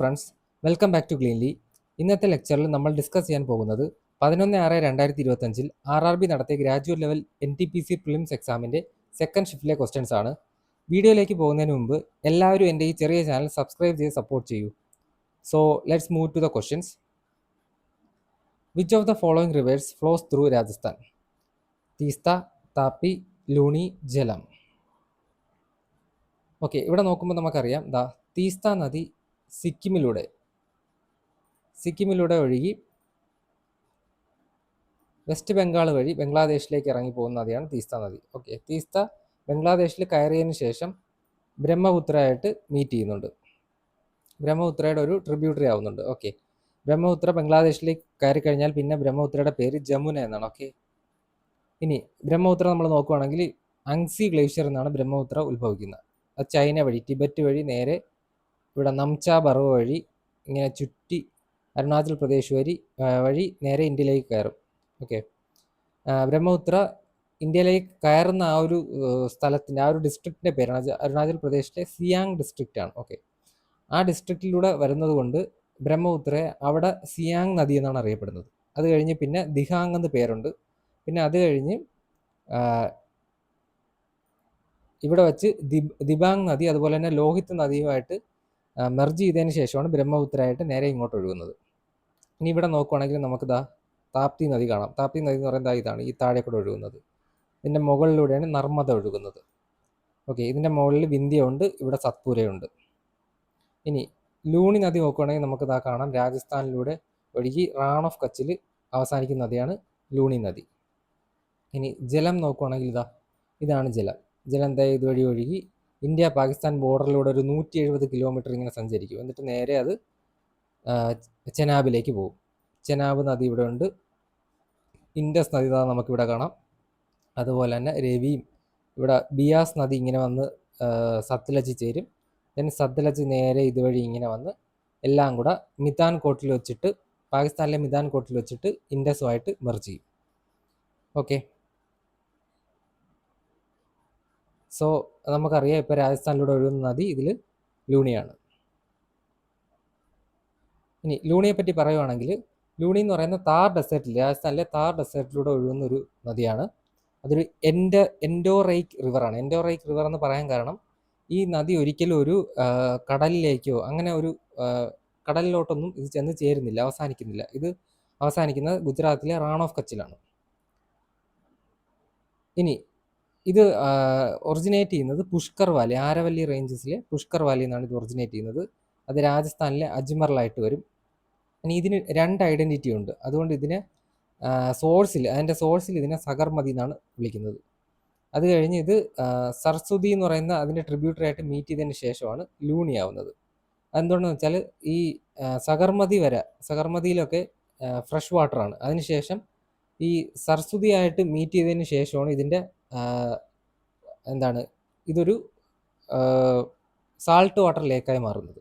Friends, welcome back to cleanly. ഇന്നത്തെ ലെക്ചറിൽ നമ്മൾ ഡിസ്കസ് ചെയ്യാൻ പോകുന്നത് 11/6/2025 RRB നടത്തിയ ഗ്രാജുവേറ്റ് ലെവൽ NTPC പ്രിലിംസ് എക്സാമിൻ്റെ സെക്കൻഡ് ഷിഫ്റ്റിലെ ക്വസ്റ്റ്യൻസ് ആണ്. വീഡിയോയിലേക്ക് പോകുന്നതിന് മുമ്പ് എല്ലാവരും എൻ്റെ ഈ ചെറിയ ചാനൽ സബ്സ്ക്രൈബ് ചെയ്ത് സപ്പോർട്ട് ചെയ്യൂ. So let's move to the questions. Which of the following rivers flows through Rajasthan? Teesta, Tapi, Luni, ജലം. ഓക്കെ, ഇവിടെ നോക്കുമ്പോൾ നമുക്കറിയാം തീസ്ത നദി സിക്കിമിലൂടെ ഒഴുകി വെസ്റ്റ് ബംഗാൾ വഴി ബംഗ്ലാദേശിലേക്ക് ഇറങ്ങി പോകുന്ന നദിയാണ് തീസ്ത നദി. ഓക്കെ, തീസ്ത ബംഗ്ലാദേശിൽ കയറിയതിന് ശേഷം ബ്രഹ്മപുത്രയായിട്ട് മീറ്റ് ചെയ്യുന്നുണ്ട്. ബ്രഹ്മപുത്രയുടെ ഒരു ട്രിബ്യൂട്ടറി ആവുന്നുണ്ട്. ഓക്കെ, ബ്രഹ്മപുത്ര ബംഗ്ലാദേശിലേക്ക് കയറി കഴിഞ്ഞാൽ പിന്നെ ബ്രഹ്മപുത്രയുടെ പേര് ജമുന എന്നാണ്. ഓക്കെ, ഇനി ബ്രഹ്മപുത്ര നമ്മൾ നോക്കുകയാണെങ്കിൽ അങ്സി ഗ്ലേഷ്യർ എന്നാണ് ബ്രഹ്മപുത്ര ഉത്ഭവിക്കുന്നത്. അത് ചൈന വഴി ടിബറ്റ് വഴി നേരെ ഇവിടെ നംചാ ബറോ വഴി ഇങ്ങനെ ചുറ്റി അരുണാചൽ പ്രദേശ് വഴി നേരെ ഇന്ത്യയിലേക്ക് കയറും. ഓക്കെ, ബ്രഹ്മപുത്ര ഇന്ത്യയിലേക്ക് കയറുന്ന ആ ഒരു സ്ഥലത്തിൻ്റെ ആ ഒരു ഡിസ്ട്രിക്റ്റിൻ്റെ പേരാണ് അരുണാചൽ പ്രദേശിലെ സിയാങ് ഡിസ്ട്രിക്റ്റ് ആണ്. ഓക്കെ, ആ ഡിസ്ട്രിക്റ്റിലൂടെ വരുന്നത് കൊണ്ട് ബ്രഹ്മപുത്രയെ അവിടെ സിയാങ് നദി എന്നാണ് അറിയപ്പെടുന്നത്. അത് കഴിഞ്ഞ് പിന്നെ ദിഹാങ് എന്ന് പേരുണ്ട്. പിന്നെ അത് കഴിഞ്ഞ് ഇവിടെ വെച്ച് ദിബാങ് നദി അതുപോലെ തന്നെ ലോഹിത് നദിയുമായിട്ട് മെർജ് ചെയ്തതിന് ശേഷമാണ് ബ്രഹ്മപുത്രയായിട്ട് നേരെ ഇങ്ങോട്ട് ഒഴുകുന്നത്. ഇനി ഇവിടെ നോക്കുവാണെങ്കിൽ നമുക്ക് താപ്തി നദി കാണാം. താപ്തി നദി എന്ന് പറയുന്നത് ഇതാണ്, ഈ താഴെ കൂടെ ഒഴുകുന്നത്. ഇതിൻ്റെ മുകളിലൂടെയാണ് നർമ്മദ ഒഴുകുന്നത്. ഓക്കെ, ഇതിൻ്റെ മുകളിൽ വിന്ധ്യ ഉണ്ട്, ഇവിടെ സത്പുരയുണ്ട്. ഇനി ലൂണി നദി നോക്കുകയാണെങ്കിൽ നമുക്ക് കാണാം, രാജസ്ഥാനിലൂടെ ഒഴുകി റാൺ ഓഫ് കച്ചിൽ അവസാനിക്കുന്ന നദിയാണ് ലൂണി നദി. ഇനി ജലം നോക്കുകയാണെങ്കിൽ ഇതാണ് ജലം. ഇതുവഴി ഒഴുകി ഇന്ത്യ പാകിസ്ഥാൻ ബോർഡറിലൂടെ ഒരു 170 കിലോമീറ്റർ ഇങ്ങനെ സഞ്ചരിക്കും. എന്നിട്ട് നേരെ അത് ചെനാബിലേക്ക് പോകും. ചെനാബ് നദി ഇവിടെ ഉണ്ട്. ഇൻഡസ് നദി നമുക്കിവിടെ കാണാം. അതുപോലെ തന്നെ രവിയും ഇവിടെ ബിയാസ് നദി ഇങ്ങനെ വന്ന് സത്ലജ് ചേരും. ദെൻ സത്ലജ് നേരെ ഇതുവഴി ഇങ്ങനെ വന്ന് എല്ലാം കൂടെ പാകിസ്ഥാനിലെ മിതാൻ കോട്ടിൽ വെച്ചിട്ട് ഇൻഡസുമായിട്ട് മെർജ് ചെയ്യും. ഓക്കെ, സോ നമുക്കറിയാം ഇപ്പോൾ രാജസ്ഥാനിലൂടെ ഒഴുകുന്ന നദി ഇതിൽ ലൂണിയാണ്. ഇനി ലൂണിയെ പറ്റി പറയുവാണെങ്കിൽ, ലൂണി എന്ന് പറയുന്ന താർ ഡെസേർട്ടിൽ, രാജസ്ഥാനിലെ താർ ഡെസേർട്ടിലൂടെ ഒഴുകുന്ന ഒരു നദിയാണ്. അതൊരു എൻഡോറൈക്ക് റിവറാണ്. എൻഡോറൈക്ക് റിവർ എന്ന് പറയാൻ കാരണം ഈ നദി ഒരിക്കലും ഒരു കടലിലേക്കോ അങ്ങനെ ഒരു കടലിലോട്ടൊന്നും ഇത് ചെന്ന് ചേരുന്നില്ല, അവസാനിക്കുന്നില്ല. ഇത് അവസാനിക്കുന്നത് ഗുജറാത്തിലെ റാൺ ഓഫ് കച്ചിലാണ്. ഇനി ഇത് ഒറിജിനേറ്റ് ചെയ്യുന്നത് പുഷ്കർ വാലി, ആരവല്ലി റേഞ്ചസിലെ പുഷ്കർ വാലി എന്നാണ് ഇത് ഒറിജിനേറ്റ് ചെയ്യുന്നത്. അത് രാജസ്ഥാനിലെ അജ്മറിലായിട്ട് വരും. ഇനി ഇതിന് 2 ഐഡൻറ്റിറ്റി ഉണ്ട്. അതുകൊണ്ട് ഇതിനെ അതിൻ്റെ സോഴ്സിൽ ഇതിനെ സഗർമതി എന്നാണ് വിളിക്കുന്നത്. അത് കഴിഞ്ഞ് ഇത് സരസ്വതി എന്ന് പറയുന്ന അതിൻ്റെ ട്രിബ്യൂട്ടറി ആയിട്ട് മീറ്റ് ചെയ്തതിന് ശേഷമാണ് ലൂണി ആവുന്നത്. അതെന്തുകൊണ്ടെന്ന് വെച്ചാൽ ഈ സഗർമതിയിലൊക്കെ ഫ്രഷ് വാട്ടറാണ്. അതിനുശേഷം ഈ സരസ്വതിയായിട്ട് മീറ്റ് ചെയ്തതിന് ശേഷമാണ് ഇതിൻ്റെ ഇതൊരു സാൾട്ട് വാട്ടർ ലേക്കായി മാറുന്നത്.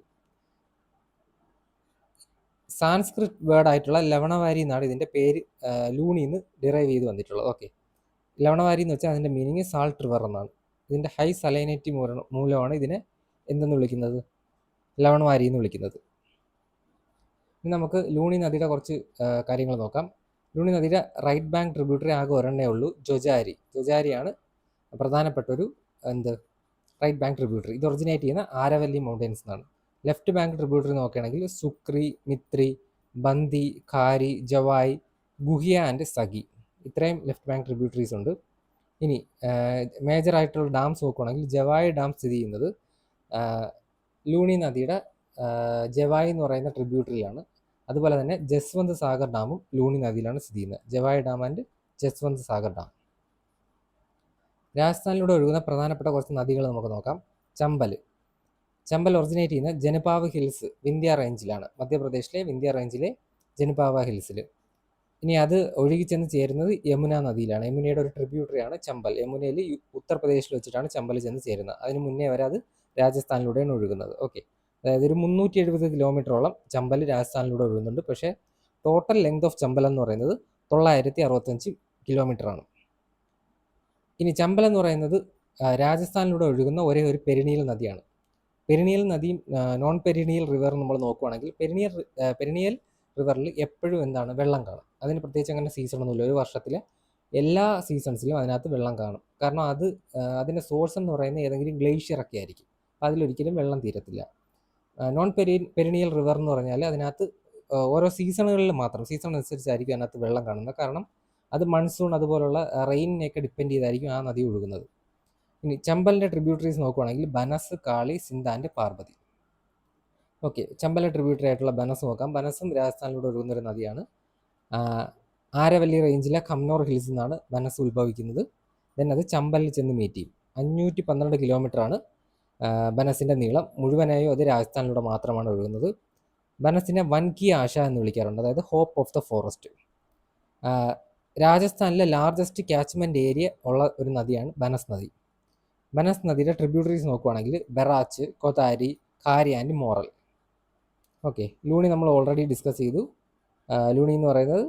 സാൻസ്ക്രിറ്റ് വേർഡായിട്ടുള്ള ലവണവാരി എന്നാണ് ഇതിൻ്റെ പേര് ലൂണിന്ന് ഡിറൈവ് ചെയ്ത് വന്നിട്ടുള്ളത്. ഓക്കെ, ലവണവാരി എന്ന് വെച്ചാൽ അതിൻ്റെ മീനിങ് സാൾട്ട് റിവർ എന്നാണ്. ഇതിൻ്റെ ഹൈ സലൈനിറ്റി മൂലമാണ് ഇതിനെ എന്തെന്ന് വിളിക്കുന്നത്, ലവണവാരി എന്ന് വിളിക്കുന്നത്. ഇനി നമുക്ക് ലൂണി നദിയുടെ കുറച്ച് കാര്യങ്ങൾ നോക്കാം. ലൂണി നദിയുടെ റൈറ്റ് ബാങ്ക് ട്രിബ്യൂട്ടറി ആകെ ഒരെണ്ണേ ഉള്ളൂ, ജൊജാരിയാണ് പ്രധാനപ്പെട്ടൊരു റൈറ്റ് ബാങ്ക് ട്രിബ്യൂട്ടറി. ഇത് ഒറിജിനേറ്റ് ചെയ്യുന്ന ആരവല്ലി മൗണ്ടൻസ് എന്നാണ്. ലെഫ്റ്റ് ബാങ്ക് ട്രിബ്യൂട്ടറി നോക്കുകയാണെങ്കിൽ സുക്രി, മിത്രി, ബന്ദി, ഖാരി, ജവായ്, ഗുഹിയ ആൻഡ് സഗി, ഇത്രയും ലെഫ്റ്റ് ബാങ്ക് ട്രിബ്യൂട്ടറീസ് ഉണ്ട്. ഇനി മേജർ ആയിട്ടുള്ള ഡാംസ് നോക്കുകയാണെങ്കിൽ ജവായ് ഡാം സ്ഥിതി ചെയ്യുന്നത് ലൂണി നദിയുടെ ജവായ് എന്ന് പറയുന്ന ട്രിബ്യൂട്ടറിയാണ്. അതുപോലെ തന്നെ ജസ്വന്ത് സാഗർ ഡാമും ലൂണി നദിയിലാണ് സ്ഥിതി ചെയ്യുന്നത്. Jawai dam and Jaswant Sagar dam. രാജസ്ഥാനിലൂടെ ഒഴുകുന്ന പ്രധാനപ്പെട്ട കുറച്ച് നദികൾ നമുക്ക് നോക്കാം. ചമ്പൽ ഒറിജിനേറ്റ് ചെയ്യുന്ന ജനപാവ ഹിൽസ് വിന്ധ്യ റേഞ്ചിലാണ്, മധ്യപ്രദേശിലെ വിന്ധ്യ റേഞ്ചിലെ ജനപാവ ഹിൽസിൽ. ഇനി അത് ഒഴുകി ചെന്ന് ചേരുന്നത് യമുന നദിയിലാണ്. യമുനയുടെ ഒരു ട്രിബ്യൂട്ടറിയാണ് ചമ്പൽ. യമുനയിൽ ഉത്തർപ്രദേശിൽ വെച്ചിട്ടാണ് ചമ്പൽ ചെന്ന് ചേരുന്നത്. അതിന് മുന്നേ വരെ അത് രാജസ്ഥാനിലൂടെയാണ് ഒഴുകുന്നത്. ഓക്കെ, അതായത് ഒരു 370 കിലോമീറ്ററോളം ചമ്പൽ രാജസ്ഥാനിലൂടെ ഒഴുകുന്നുണ്ട്. പക്ഷേ ടോട്ടൽ ലെങ്ത് ഓഫ് ചമ്പൽ എന്ന് പറയുന്നത് 965 കിലോമീറ്ററാണ്. ഇനി ചമ്പൽ എന്ന് പറയുന്നത് രാജസ്ഥാനിലൂടെ ഒഴുകുന്ന ഒരേ ഒരു പെരിനീൽ നദിയാണ്. പെരിനിയൽ നദിയും നോൺ പെരിനിയൽ റിവർ നമ്മൾ നോക്കുവാണെങ്കിൽ പെരിനിയൽ റിവറിൽ എപ്പോഴും എന്താണ് വെള്ളം കാണും. അതിന് പ്രത്യേകിച്ച് അങ്ങനെ സീസണൊന്നുമില്ല. ഒരു വർഷത്തിലെ എല്ലാ സീസൺസിലും അതിനകത്ത് വെള്ളം കാണും. കാരണം അതിൻ്റെ സോഴ്സ് എന്ന് പറയുന്നത് ഏതെങ്കിലും ഗ്ലേഷ്യറൊക്കെ ആയിരിക്കും. അതിലൊരിക്കലും വെള്ളം തീരത്തില്ല. നോൺ പെരിനിയൽ റിവർ എന്ന് പറഞ്ഞാൽ അതിനകത്ത് ഓരോ സീസണുകളിൽ മാത്രം സീസൺ അനുസരിച്ചായിരിക്കും അതിനകത്ത് വെള്ളം കാണുന്നത്. കാരണം അത് മൺസൂൺ അതുപോലുള്ള റെയിനിനെയൊക്കെ ഡിപ്പെൻഡ് ചെയ്തായിരിക്കും ആ നദി ഒഴുകുന്നത്. ഇനി ചമ്പലിൻ്റെ ട്രിബ്യൂട്ടറീസ് നോക്കുവാണെങ്കിൽ ബനസ്, കാളി, സിന്ധ് ആൻഡ് പാർവതി. ഓക്കെ, ചമ്പലിൻ്റെ ട്രിബ്യൂട്ടറി ആയിട്ടുള്ള ബനസ് നോക്കാം. ബനസും രാജസ്ഥാനിലൂടെ ഒഴുകുന്നൊരു നദിയാണ്. ആരവല്ലി റേഞ്ചിലെ ഖംനോർ ഹിൽസിൽ നിന്നാണ് ബനസ് ഉത്ഭവിക്കുന്നത്. ദെൻ അത് ചമ്പലിൽ ചെന്ന് മീറ്റ് ചെയ്യും. 512 കിലോമീറ്ററാണ് ബനസിൻ്റെ നീളം. മുഴുവനായും അത് രാജസ്ഥാനിലൂടെ മാത്രമാണ് ഒഴുകുന്നത്. ബനസിനെ വൻ കി ആശ എന്ന് വിളിക്കാറുണ്ട്, അതായത് ഹോപ്പ് ഓഫ് ദ ഫോറസ്റ്റ്. രാജസ്ഥാനിലെ ലാർജസ്റ്റ് ക്യാച്ച്മെൻറ്റ് ഏരിയ ഉള്ള ഒരു നദിയാണ് ബനസ് നദി. ബനസ് നദിയുടെ ട്രിബ്യൂട്ടറീസ് നോക്കുവാണെങ്കിൽ ബറാച്ച്, കൊതാരി, ഖാരി ആൻഡ് മോറൽ. ഓക്കെ, ലൂണി നമ്മൾ ഓൾറെഡി ഡിസ്കസ് ചെയ്തു. ലൂണി എന്ന് പറയുന്നത്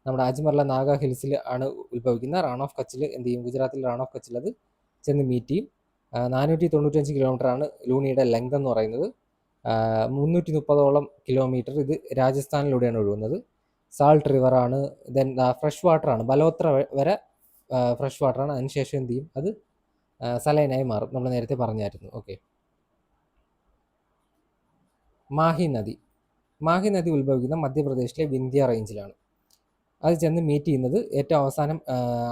നമ്മുടെ അജ്മറിലെ നാഗ ഹിൽസിൽ ആണ് ഉത്ഭവിക്കുന്ന. റാൺ ഓഫ് കച്ചിൽ എന്ത് ചെയ്യും? ഗുജറാത്തിൽ റാൺ ഓഫ് കച്ചിൽ അത് ചെന്ന് മീറ്റ് ചെയ്യും. 495 കിലോമീറ്ററാണ് ലൂണിയുടെ ലെങ്ത് എന്ന് പറയുന്നത്. 330ഓളം കിലോമീറ്റർ ഇത് രാജസ്ഥാനിലൂടെയാണ് ഒഴുകുന്നത്. സാൾട്ട് റിവറാണ്. ദെൻ ഫ്രഷ് വാട്ടറാണ്. ബലോത്ര വരെ ഫ്രഷ് വാട്ടറാണ്. അതിനുശേഷം എന്ത് ചെയ്യും? അത് സലൈനായി മാറും. നമ്മൾ നേരത്തെ പറഞ്ഞായിരുന്നു. ഓക്കെ, മാഹി നദി ഉത്ഭവിക്കുന്ന മധ്യപ്രദേശിലെ വിന്ധ്യ റേഞ്ചിലാണ്. അത് ചെന്ന് മീറ്റ് ചെയ്യുന്നത് ഏറ്റവും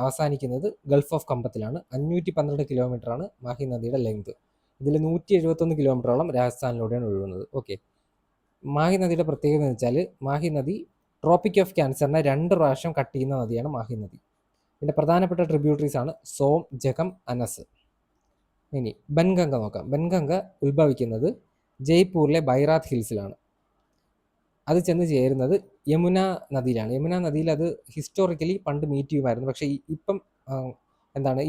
അവസാനിക്കുന്നത് ഗൾഫ് ഓഫ് കമ്പത്തിലാണ്. 512 കിലോമീറ്ററാണ് മാഹി നദിയുടെ ലെങ്ത്. ഇതിൽ 171 കിലോമീറ്ററോളം രാജസ്ഥാനിലൂടെയാണ് ഒഴുകുന്നത്. ഓക്കെ, മാഹി നദിയുടെ പ്രത്യേകത എന്ന് വെച്ചാൽ മാഹി നദി ട്രോപ്പിക് ഓഫ് ക്യാൻസറിനെ 2 പ്രാവശ്യം കട്ട് ചെയ്യുന്ന നദിയാണ് മാഹി നദി. ഇതിൻ്റെ പ്രധാനപ്പെട്ട ട്രിബ്യൂട്ടറീസ് ആണ് സോം, ജഖം, അനസ്. ഇനി ബൻഗംഗ നോക്കാം. ബൻഗംഗ ഉത്ഭവിക്കുന്നത് ജയ്പൂരിലെ ബൈറാത്ത് ഹിൽസിലാണ്. അത് ചെന്ന് ചേരുന്നത് യമുന നദിയിലാണ്. യമുന നദിയിൽ അത് ഹിസ്റ്റോറിക്കലി പണ്ട് മീറ്റ് ചെയ്യുമായിരുന്നു. പക്ഷേ ഇപ്പം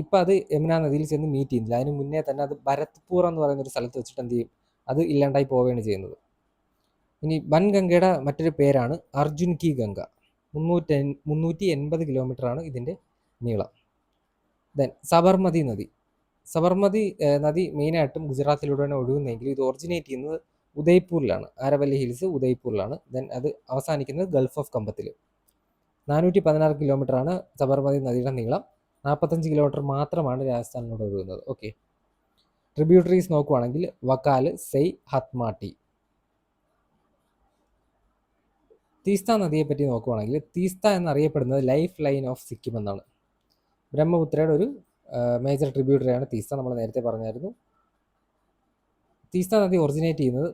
ഇപ്പം അത് യമുന നദിയിൽ ചെന്ന് മീറ്റ് ചെയ്യുന്നില്ല. അതിന് മുന്നേ തന്നെ അത് ഭരത്പൂർ എന്ന് പറയുന്ന ഒരു സ്ഥലത്ത് വെച്ചിട്ട് എന്ത് ചെയ്യും? അത് ഇല്ലാണ്ടായി പോവുകയാണ് ചെയ്യുന്നത്. ഇനി ബൻഗംഗയുടെ മറ്റൊരു പേരാണ് അർജുൻ കി ഗംഗ. 380 കിലോമീറ്ററാണ് ഇതിൻ്റെ നീളം. ദെൻ സബർമതി നദി മെയിനായിട്ടും ഗുജറാത്തിലൂടെയാണ് ഒഴുകുന്നതെങ്കിൽ ഇത് ഒറിജിനേറ്റ് ചെയ്യുന്നത് ഉദയ്പൂരിലാണ്. ആരവല്ലി ഹിൽസ് ഉദയ്പൂരിലാണ്. ദെൻ അത് അവസാനിക്കുന്നത് ഗൾഫ് ഓഫ് കമ്പത്തിൽ. 416 കിലോമീറ്ററാണ് സബർമതി നദിയുടെ നീളം. 45 കിലോമീറ്റർ മാത്രമാണ് രാജസ്ഥാനിലൂടെ ഒഴുകുന്നത്. ഓക്കെ, ട്രിബ്യൂട്ടറീസ് നോക്കുവാണെങ്കിൽ വക്കാല്, സെയ്, ഹത്മാട്ടി. തീസ്ത നദിയെപ്പറ്റി നോക്കുവാണെങ്കിൽ തീസ്ത എന്നറിയപ്പെടുന്നത് ലൈഫ് ലൈൻ ഓഫ് സിക്കിം എന്നാണ്. ബ്രഹ്മപുത്രയുടെ ഒരു മേജർ ട്രിബ്യൂട്ടറിയാണ് തീസ്ത. നമ്മൾ നേരത്തെ പറഞ്ഞായിരുന്നു. തീസ്ത നദി ഒറിജിനേറ്റ് ചെയ്യുന്നത്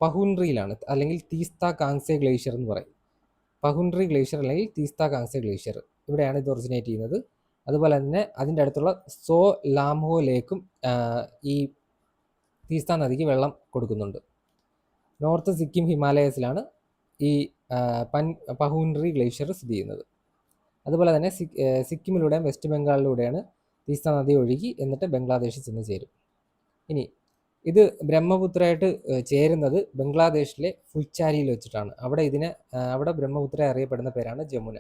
പഹുൻറിയിലാണ്, അല്ലെങ്കിൽ തീസ്ത കാങ്സെ ഗ്ലേഷ്യർ എന്ന് പറയും. പഹുൻറി ഗ്ലേഷ്യർ അല്ലെങ്കിൽ തീസ്ത കാങ്സെ ഗ്ലേഷ്യർ, ഇവിടെയാണ് ഇത് ഒറിജിനേറ്റ് ചെയ്യുന്നത്. അതുപോലെ തന്നെ അതിൻ്റെ അടുത്തുള്ള സോ ലാംഹോ ലേക്കും ഈ തീസ്ത നദിക്ക് വെള്ളം കൊടുക്കുന്നുണ്ട്. നോർത്ത് സിക്കിം ഹിമാലയസിലാണ് ഈ പഹുൻറി ഗ്ലേഷ്യർ സ്ഥിതി ചെയ്യുന്നത്. അതുപോലെ തന്നെ സിക്കിമിലൂടെയും വെസ്റ്റ് ബംഗാളിലൂടെയാണ് തീസ്ത നദി ഒഴുകി എന്നിട്ട് ബംഗ്ലാദേശിൽ ചെന്ന് ചേരും. ഇനി ഇത് ബ്രഹ്മപുത്രയായിട്ട് ചേരുന്നത് ബംഗ്ലാദേശിലെ ഫുൽച്ചാരിയിൽ വെച്ചിട്ടാണ്. അവിടെ ബ്രഹ്മപുത്ര അറിയപ്പെടുന്ന പേരാണ് ജമുന.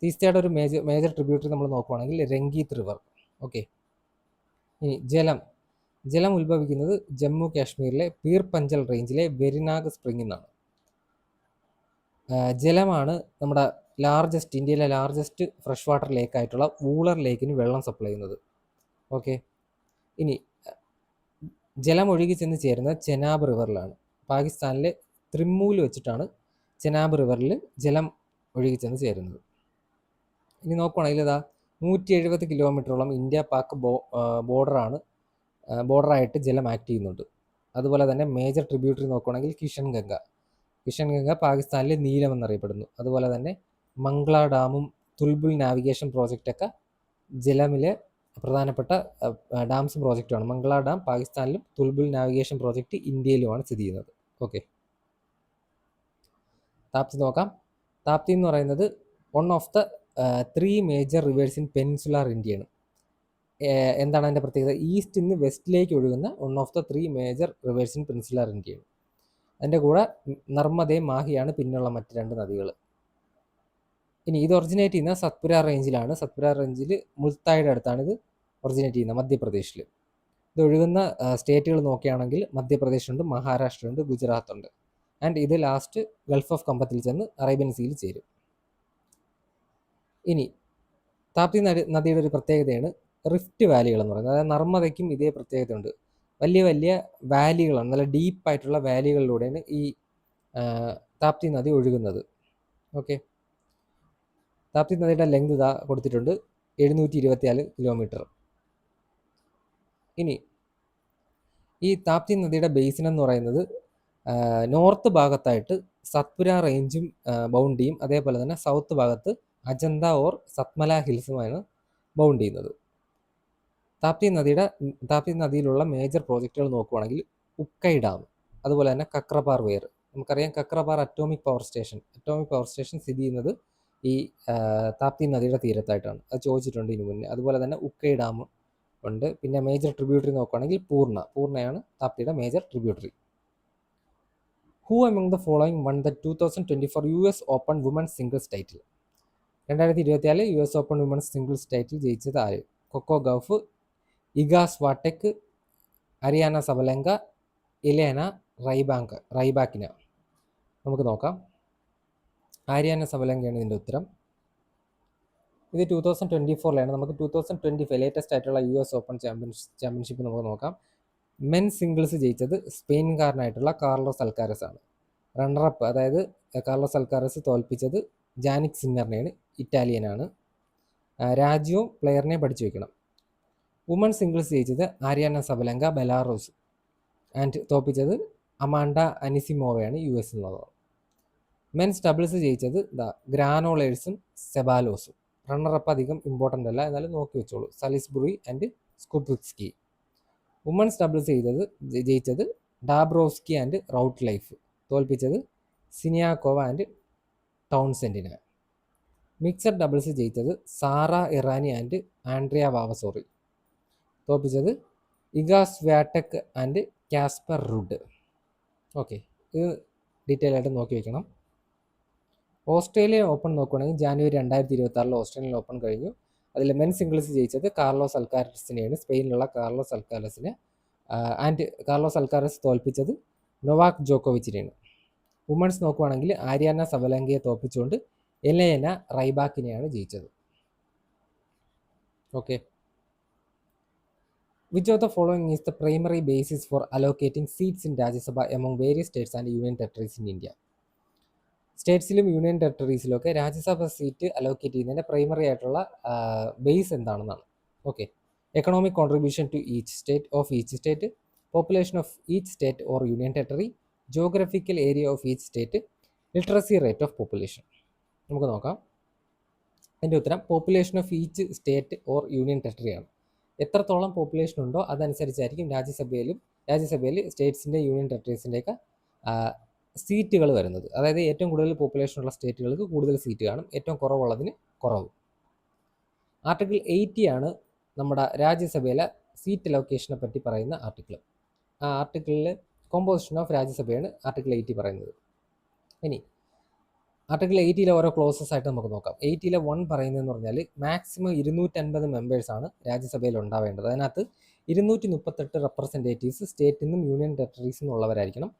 തീസ്തയുടെ ഒരു മേജർ ട്രിബ്യൂട്ടറി നമ്മൾ നോക്കുവാണെങ്കിൽ രംഗീത് റിവർ. ഓക്കെ, ഇനി ജലം ഉത്ഭവിക്കുന്നത് ജമ്മു കാശ്മീരിലെ പീർ പഞ്ചൽ റേഞ്ചിലെ വെരിനാഗ് സ്പ്രിംഗിൽ നിന്നാണ്. ജലമാണ് നമ്മുടെ ഇന്ത്യയിലെ ലാർജസ്റ്റ് ഫ്രഷ് വാട്ടർ ലേക്കായിട്ടുള്ള വൂളർ ലേക്കിന് വെള്ളം സപ്ലൈ ചെയ്യുന്നത്. ഓക്കെ, ഇനി ജലം ഒഴുകി ചെന്ന് ചേരുന്നത് ചെനാബ് റിവറിലാണ്. പാകിസ്ഥാനിലെ ത്രിമ്മൂൽ വെച്ചിട്ടാണ് ചെനാബ് റിവറിൽ ജലം ഒഴുകി ചെന്ന് ചേരുന്നത്. ഇനി നോക്കുവാണെങ്കിൽ 170 കിലോമീറ്ററോളം ഇന്ത്യ പാക് ബോർഡറായിട്ട് ജലം ആക്ട് ചെയ്യുന്നുണ്ട്. അതുപോലെ തന്നെ മേജർ ട്രിബ്യൂട്ടറി നോക്കുവാണെങ്കിൽ കിഷൻ ഗംഗ പാകിസ്ഥാനിലെ നീലം എന്നറിയപ്പെടുന്നു. അതുപോലെ തന്നെ മംഗ്ല ഡാമും തുൽബുൽ നാവിഗേഷൻ പ്രോജക്റ്റൊക്കെ ജലമിലെ പ്രധാനപ്പെട്ട ഡാംസ് പ്രോജക്റ്റുമാണ്. മംഗ്ല ഡാം പാകിസ്ഥാനിലും തുൽബുൽ നാവിഗേഷൻ പ്രോജക്റ്റ് ഇന്ത്യയിലുമാണ് സ്ഥിതി ചെയ്യുന്നത്. ഓക്കെ, താപ്തി നോക്കാം. താപ്തി എന്ന് പറയുന്നത് one of the 3 major reverse in peninsular ഇന്ത്യയാണ്. എന്താണ് അതിൻ്റെ പ്രത്യേകത? ഈസ്റ്റ് നിന്ന് വെസ്റ്റിലേക്ക് ഒഴുകുന്ന one of the 3 major reverse in peninsular ഇന്ത്യയാണ്. അതിൻ്റെ കൂടെ നർമ്മദയും മാഹിയാണ് പിന്നുള്ള മറ്റ് 2 നദികൾ. ഇനി ഇത് ഒറിജിനേറ്റ് ചെയ്യുന്ന സത്പുര റേഞ്ചിലാണ്. സത്പുര റേഞ്ചിൽ മുൽത്തായുടെ അടുത്താണ് ഇത് ഒറിജിനേറ്റ് ചെയ്യുന്നത്, മധ്യപ്രദേശിൽ. ഇത് ഒഴുകുന്ന സ്റ്റേറ്റുകൾ നോക്കുകയാണെങ്കിൽ മധ്യപ്രദേശ് ഉണ്ട്, മഹാരാഷ്ട്ര ഉണ്ട്, ഗുജറാത്ത് ഉണ്ട്. ആൻഡ് ഇത് ലാസ്റ്റ് ഗൾഫ് ഓഫ് കമ്പത്തിൽ ചെന്ന് അറേബ്യൻ സീയിൽ ചേരും. ഇനി താപ്തി നദിയുടെ ഒരു പ്രത്യേകതയാണ് റിഫ്റ്റ് വാലികൾ എന്ന് പറയുന്നത്. അതായത് നർമ്മദയ്ക്കും ഇതേ പ്രത്യേകതയുണ്ട്. വലിയ വലിയ വാലികളാണ്, നല്ല ഡീപ്പായിട്ടുള്ള വാലികളിലൂടെയാണ് ഈ താപ്തി നദി ഒഴുകുന്നത്. ഓക്കെ, താപ്തി നദിയുടെ ലെങ്ത് ഇതാ കൊടുത്തിട്ടുണ്ട്, 724 കിലോമീറ്റർ. ഇനി ഈ താപ്തി നദിയുടെ ബേസിൻ എന്ന് പറയുന്നത് നോർത്ത് ഭാഗത്തായിട്ട് സത്പുര റേഞ്ചും ബൗണ്ട് ചെയ്യും, അതേപോലെ തന്നെ സൗത്ത് ഭാഗത്ത് അജന്ത ഓർ സത്മല ഹിൽസുമാണ് ബൗണ്ട് ചെയ്യുന്നത്. താപ്തി നദിയിലുള്ള മേജർ പ്രോജക്റ്റുകൾ നോക്കുവാണെങ്കിൽ ഉക്കൈ ഡാം, അതുപോലെ തന്നെ കക്രപാർ വെയർ. നമുക്കറിയാം കക്രപാർ അറ്റോമിക് പവർ സ്റ്റേഷൻ സ്ഥിതി ചെയ്യുന്നത് ഈ താപ്തി നദിയുടെ തീരത്തായിട്ടാണ്. അത് ചോദിച്ചിട്ടുണ്ട് ഇതിനു മുന്നേ. അതുപോലെ തന്നെ ഉക്കൈ ഡാം ഉണ്ട്. പിന്നെ മേജർ ട്രിബ്യൂട്ടറി നോക്കുകയാണെങ്കിൽ പൂർണ്ണയാണ് താപ്തിയുടെ major tributary. Who among the following won the 2024 US open women's singles title? 2024 US open women's singles title ജയിച്ചത് ആര്? Coco Gauff, Iga Swiatek, Aryna Sabalenka, Elena Rybakina. നമുക്ക് നോക്കാം. ആര്യാന സബലങ്കയാണ് ഇതിൻ്റെ ഉത്തരം. ഇത് 2024 നമുക്ക് 2025 ലേറ്റസ്റ്റ് ആയിട്ടുള്ള US ഓപ്പൺ ചാമ്പ്യൻഷിപ്പ് നമുക്ക് നോക്കാം. മെൻ സിംഗിൾസ് ജയിച്ചത് സ്പെയിൻകാരനായിട്ടുള്ള കാർലോസ് അൽക്കാരസ് ആണ്. റണ്ണറപ്പ്, അതായത് കാർലോസ് അൽക്കാരസ് തോൽപ്പിച്ചത് ജാനിക് സിന്നറിനെയാണ്, ഇറ്റാലിയനാണ്. രാജ്യവും പ്ലെയറിനെ പഠിച്ചു വെക്കണം. വുമൺ സിംഗിൾസ് ജയിച്ചത് ആര്യാന സബലങ്ക, ബെലാറൂസ്, ആൻഡ് തോൽപ്പിച്ചത് അമാൻഡ അനിസിമോവയാണ്, US എന്നുള്ളത്. മെൻസ് ഡബിൾസ് ജയിച്ചത് ഗ്രാനോളേഴ്സും സെബാലോസും. റണ്ണറപ്പ് അധികം ഇമ്പോർട്ടൻ്റ് അല്ല, എന്നാലും നോക്കി വെച്ചോളൂ, സലിസ്ബുറി ആൻഡ് സ്കുപ്സ്കി. വുമൻസ് ഡബിൾസ് ജയിച്ചത് ഡാബ്രോസ്കി ആൻഡ് റൗട്ട് ലൈഫ്, തോൽപ്പിച്ചത് സിനിയാക്കോവ ആൻഡ് ടൗൺസെൻഡിനെ. മിക്സഡ് ഡബിൾസ് ജയിച്ചത് സാറ ഇറാനി ആൻഡ് ആൻഡ്രിയ വാവസോറി, തോൽപ്പിച്ചത് ഇഗ സ്വാടെക് ആൻഡ് കാസ്പർ റുഡ്. ഓക്കെ, ഇത് ഡീറ്റെയിൽ ആയിട്ട് നോക്കി വെക്കണം. ഓസ്ട്രേലിയൻ ഓപ്പൺ നോക്കുകയാണെങ്കിൽ ജാനുവരി 2026 ഓസ്ട്രേലിയൻ ഓപ്പൺ കഴിഞ്ഞു. അതിൽ മെൻ സിംഗിൾസ് ജയിച്ചത് കാർലോസ് അൽക്കാരസിനെയാണ്, സ്പെയിനിലുള്ള കാർലോസ് അൽക്കാരസിനെ. ആൻഡ് കാർലോസ് അൽക്കാരസ് തോൽപ്പിച്ചത് നൊവാക് ജോക്കോവിച്ചിനെയാണ്. വുമൺസ് നോക്കുകയാണെങ്കിൽ ആര്യാന സബലങ്കയെ തോൽപ്പിച്ചുകൊണ്ട് എലേന റൈബാക്കിനെയാണ് ജയിച്ചത്. Okay, which of the following is the primary basis for allocating seats in Rajya Sabha among various states and union territories in India? സ്റ്റേറ്റ്സിലും യൂണിയൻ ടെറിട്ടറീസിലും ഒക്കെ രാജ്യസഭ സീറ്റ് അലോക്കേറ്റ് ചെയ്യുന്നതിൻ്റെ പ്രൈമറി ആയിട്ടുള്ള ബേസ് എന്താണെന്നാണ്. Okay, economic contribution to each state, population of each state or union territory, geographical area of each state, literacy rate of population. നമുക്ക് നോക്കാം. അതിൻ്റെ ഉത്തരം population of each state or union territory ആണ്. എത്രത്തോളം population ഉണ്ടോ അതനുസരിച്ചായിരിക്കും രാജ്യസഭയിൽ സ്റ്റേറ്റ്സിൻ്റെ union ടെറിട്ടറീസിൻ്റെയൊക്കെ സീറ്റുകൾ വരുന്നത്. അതായത് ഏറ്റവും കൂടുതൽ പോപ്പുലേഷൻ ഉള്ള സ്റ്റേറ്റുകൾക്ക് കൂടുതൽ സീറ്റ് കാണും, ഏറ്റവും കുറവുള്ളതിന് കുറവ്. ആർട്ടിക്കിൾ 80 ആണ് നമ്മുടെ രാജ്യസഭയിലെ സീറ്റ് അലോക്കേഷനെ പറ്റി പറയുന്ന ആർട്ടിക്കിൾ. ആ ആർട്ടിക്കിളിൽ കോമ്പോസിഷൻ ഓഫ് രാജ്യസഭയാണ് ആർട്ടിക്കിൾ 80 പറയുന്നത്. ഇനി ആർട്ടിക്കിൾ 80 ഓരോ ക്ലോസസ് ആയിട്ട് നമുക്ക് നോക്കാം. 80 1 പറയുന്നതെന്ന് പറഞ്ഞാൽ മാക്സിമം 250 മെമ്പേഴ്സാണ് രാജ്യസഭയിൽ ഉണ്ടാവേണ്ടത്. അതിനകത്ത് 238 റെപ്രസെൻറ്റേറ്റീവ്സ് സ്റ്റേറ്റിൽ നിന്നും യൂണിയൻ ടെറിട്ടറീസിൽ നിന്നുള്ളവരായിരിക്കണം.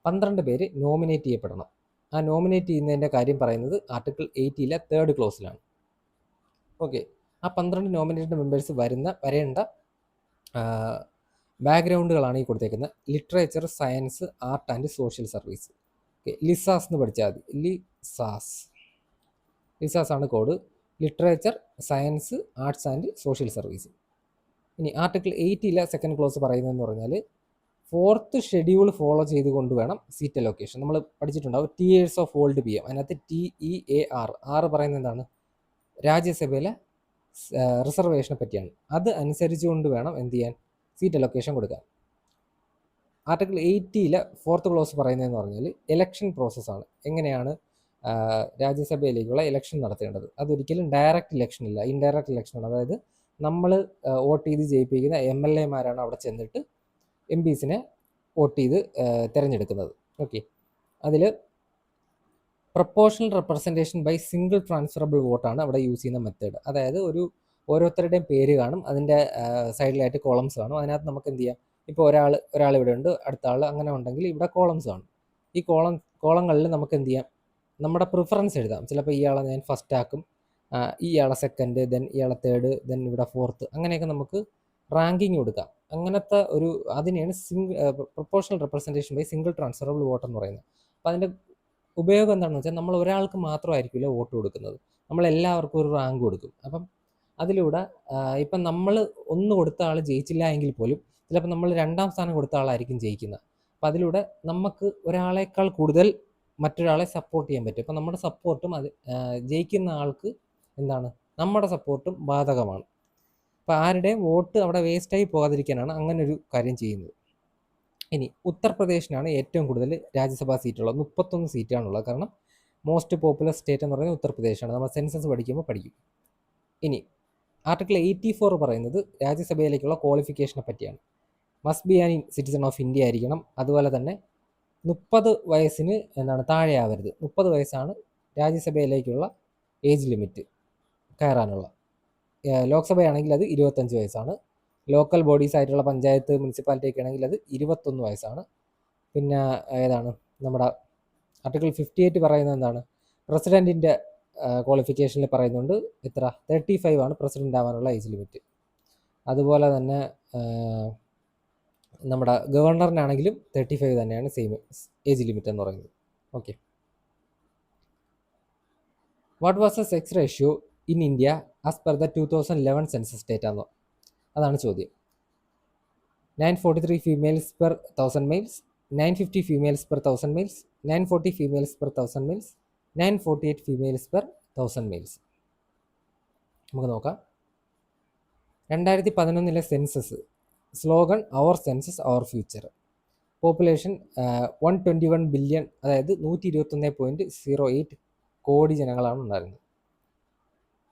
12 പേര് നോമിനേറ്റ് ചെയ്യപ്പെടണം. ആ നോമിനേറ്റ് ചെയ്യുന്നതിൻ്റെ കാര്യം പറയുന്നത് ആർട്ടിക്കിൾ 80 3rd ക്ലോസിലാണ്. ഓക്കെ, ആ 12 നോമിനേറ്റഡ് മെമ്പേഴ്സ് വരേണ്ട ബാക്ക്ഗ്രൗണ്ടുകളാണ് ഈ കൊടുത്തേക്കുന്നത്. Literature, science, art and social service. Okay, Liza's എന്ന് പഠിച്ചാൽ മതി. ലിസാസ് ആണ് code. Literature, science, arts and social service. ഇനി ആർട്ടിക്കിൾ 80 2nd ക്ലോസ് പറയുന്നതെന്ന് പറഞ്ഞാൽ 4th ഷെഡ്യൂൾ ഫോളോ ചെയ്തുകൊണ്ട് വേണം സീറ്റ് അലോക്കേഷൻ. നമ്മൾ പഠിച്ചിട്ടുണ്ടാവും TAs ഓഫ് ഓൾഡ് PM. അതിനകത്ത് TEAR പറയുന്നത് എന്താണ്? രാജ്യസഭയിലെ റിസർവേഷനെ പറ്റിയാണ്. അത് അനുസരിച്ചുകൊണ്ട് വേണം എന്ത് ചെയ്യാൻ, സീറ്റ് അലോക്കേഷൻ കൊടുക്കാൻ. ആർട്ടിക്കിൾ 80 4th ക്ലോസ് പറയുന്നതെന്ന് പറഞ്ഞാൽ ഇലക്ഷൻ പ്രോസസ്സാണ്. എങ്ങനെയാണ് രാജ്യസഭയിലേക്കുള്ള ഇലക്ഷൻ നടത്തേണ്ടത്. അതൊരിക്കലും ഡയറക്റ്റ് ഇലക്ഷൻ ഇല്ല, ഇൻഡയറക്റ്റ് ഇലക്ഷനാണ്. അതായത് നമ്മൾ വോട്ട് ചെയ്ത് ജയിപ്പിക്കുന്ന MLAമാരാണ് അവിടെ ചെന്നിട്ട് MPസിനെ വോട്ട് ചെയ്ത് തിരഞ്ഞെടുക്കുന്നത്. ഓക്കെ, അതിൽ proportional representation by single transferable വോട്ടാണ് അവിടെ യൂസ് ചെയ്യുന്ന മെത്തേഡ്. അതായത് ഒരു ഓരോരുത്തരുടെയും പേര് കാണും, അതിൻ്റെ സൈഡിലായിട്ട് കോളംസ് കാണും. അതിനകത്ത് നമുക്ക് എന്ത് ചെയ്യാം, ഇപ്പോൾ ഒരാൾ ഇവിടെ ഉണ്ട്, അടുത്ത ആൾ അങ്ങനെ ഉണ്ടെങ്കിൽ ഇവിടെ കോളംസ് കാണും. ഈ കോളങ്ങളിൽ നമുക്ക് എന്ത് ചെയ്യാം, നമ്മുടെ പ്രിഫറൻസ് എഴുതാം. ചിലപ്പോൾ ഇയാളെ ഞാൻ ഫസ്റ്റ് ആക്കും, ഇയാളെ സെക്കൻഡ്, ദെൻ ഇയാളെ തേർഡ്, ദെൻ ഇവിടെ ഫോർത്ത്, അങ്ങനെയൊക്കെ നമുക്ക് റാങ്കിങ് കൊടുക്കാം. അങ്ങനത്തെ അതിനെയാണ് proportional representation by single transferable vote എന്ന് പറയുന്നത്. അപ്പോൾ അതിൻ്റെ ഉപയോഗം എന്താണെന്ന് വെച്ചാൽ നമ്മൾ ഒരാൾക്ക് മാത്രമായിരിക്കില്ല വോട്ട് കൊടുക്കുന്നത്, നമ്മൾ എല്ലാവർക്കും ഒരു റാങ്ക് കൊടുക്കും. അപ്പം അതിലൂടെ ഇപ്പം നമ്മൾ 1 കൊടുത്ത ആൾ ജയിച്ചില്ല എങ്കിൽ പോലും ചിലപ്പോൾ നമ്മൾ 2ാം സ്ഥാനം കൊടുത്ത ആളായിരിക്കും ജയിക്കുന്നത്. അപ്പം അതിലൂടെ നമുക്ക് ഒരാളേക്കാൾ കൂടുതൽ മറ്റൊരാളെ സപ്പോർട്ട് ചെയ്യാൻ പറ്റും. അപ്പം നമ്മുടെ സപ്പോർട്ടും ജയിക്കുന്ന ആൾക്ക് എന്താണ്, നമ്മുടെ സപ്പോർട്ടും ബാധകമാണ്. അപ്പോൾ ആരുടെയും വോട്ട് അവിടെ വേസ്റ്റായി പോകാതിരിക്കാനാണ് അങ്ങനെ ഒരു കാര്യം ചെയ്യുന്നത്. ഇനി ഉത്തർപ്രദേശിനാണ് ഏറ്റവും കൂടുതൽ രാജ്യസഭാ സീറ്റുള്ളത്, 31 സീറ്റാണുള്ളത്. കാരണം മോസ്റ്റ് പോപ്പുലർ സ്റ്റേറ്റ് എന്ന് പറയുന്നത് ഉത്തർപ്രദേശാണ്. നമ്മൾ സെൻസസ് പഠിക്കുമ്പോൾ പഠിക്കും. ഇനി ആർട്ടിക്കിൾ 84 പറയുന്നത് രാജ്യസഭയിലേക്കുള്ള ക്വാളിഫിക്കേഷനെ പറ്റിയാണ്. Must be an citizen of India ആയിരിക്കണം. അതുപോലെ തന്നെ 30 വയസ്സിന് താഴെ ആവരുത്. 30 വയസ്സാണ് രാജ്യസഭയിലേക്കുള്ള ഏജ് ലിമിറ്റ് കയറാനുള്ള. ലോക്സഭയാണെങ്കിൽ അത് 25 വയസ്സാണ്. ലോക്കൽ ബോഡീസ് ആയിട്ടുള്ള പഞ്ചായത്ത്, മുനിസിപ്പാലിറ്റി ഒക്കെ ആണെങ്കിൽ അത് 21 വയസ്സാണ്. പിന്നെ ഏതാണ് നമ്മുടെ ആർട്ടിക്കിൾ 58 പറയുന്നത് എന്താണ്, പ്രസിഡൻറ്റിൻ്റെ ക്വാളിഫിക്കേഷനിൽ പറയുന്നുണ്ട് എത്ര, 35 ആണ് പ്രസിഡൻ്റ് ആവാനുള്ള ഏജ് ലിമിറ്റ്. അതുപോലെ തന്നെ നമ്മുടെ ഗവർണറിനാണെങ്കിലും 35 തന്നെയാണ് സെയിം ഏജ് ലിമിറ്റ് എന്ന് പറയുന്നത്. Okay, what was the sex ratio in India as per the 2011 census data എന്നോ, അതാണ് ചോദ്യം. 943 females per 1000 males, 950 females per 1000 males, 940 females per 1000 males, 948 females per 1000 males. നമുക്ക് നോക്കാം. 2011 census slogan our census our future. Population 121 billion, അതായത് 121.08 കോടി ജനങ്ങളാണ് ഉണ്ടായിരുന്നത്.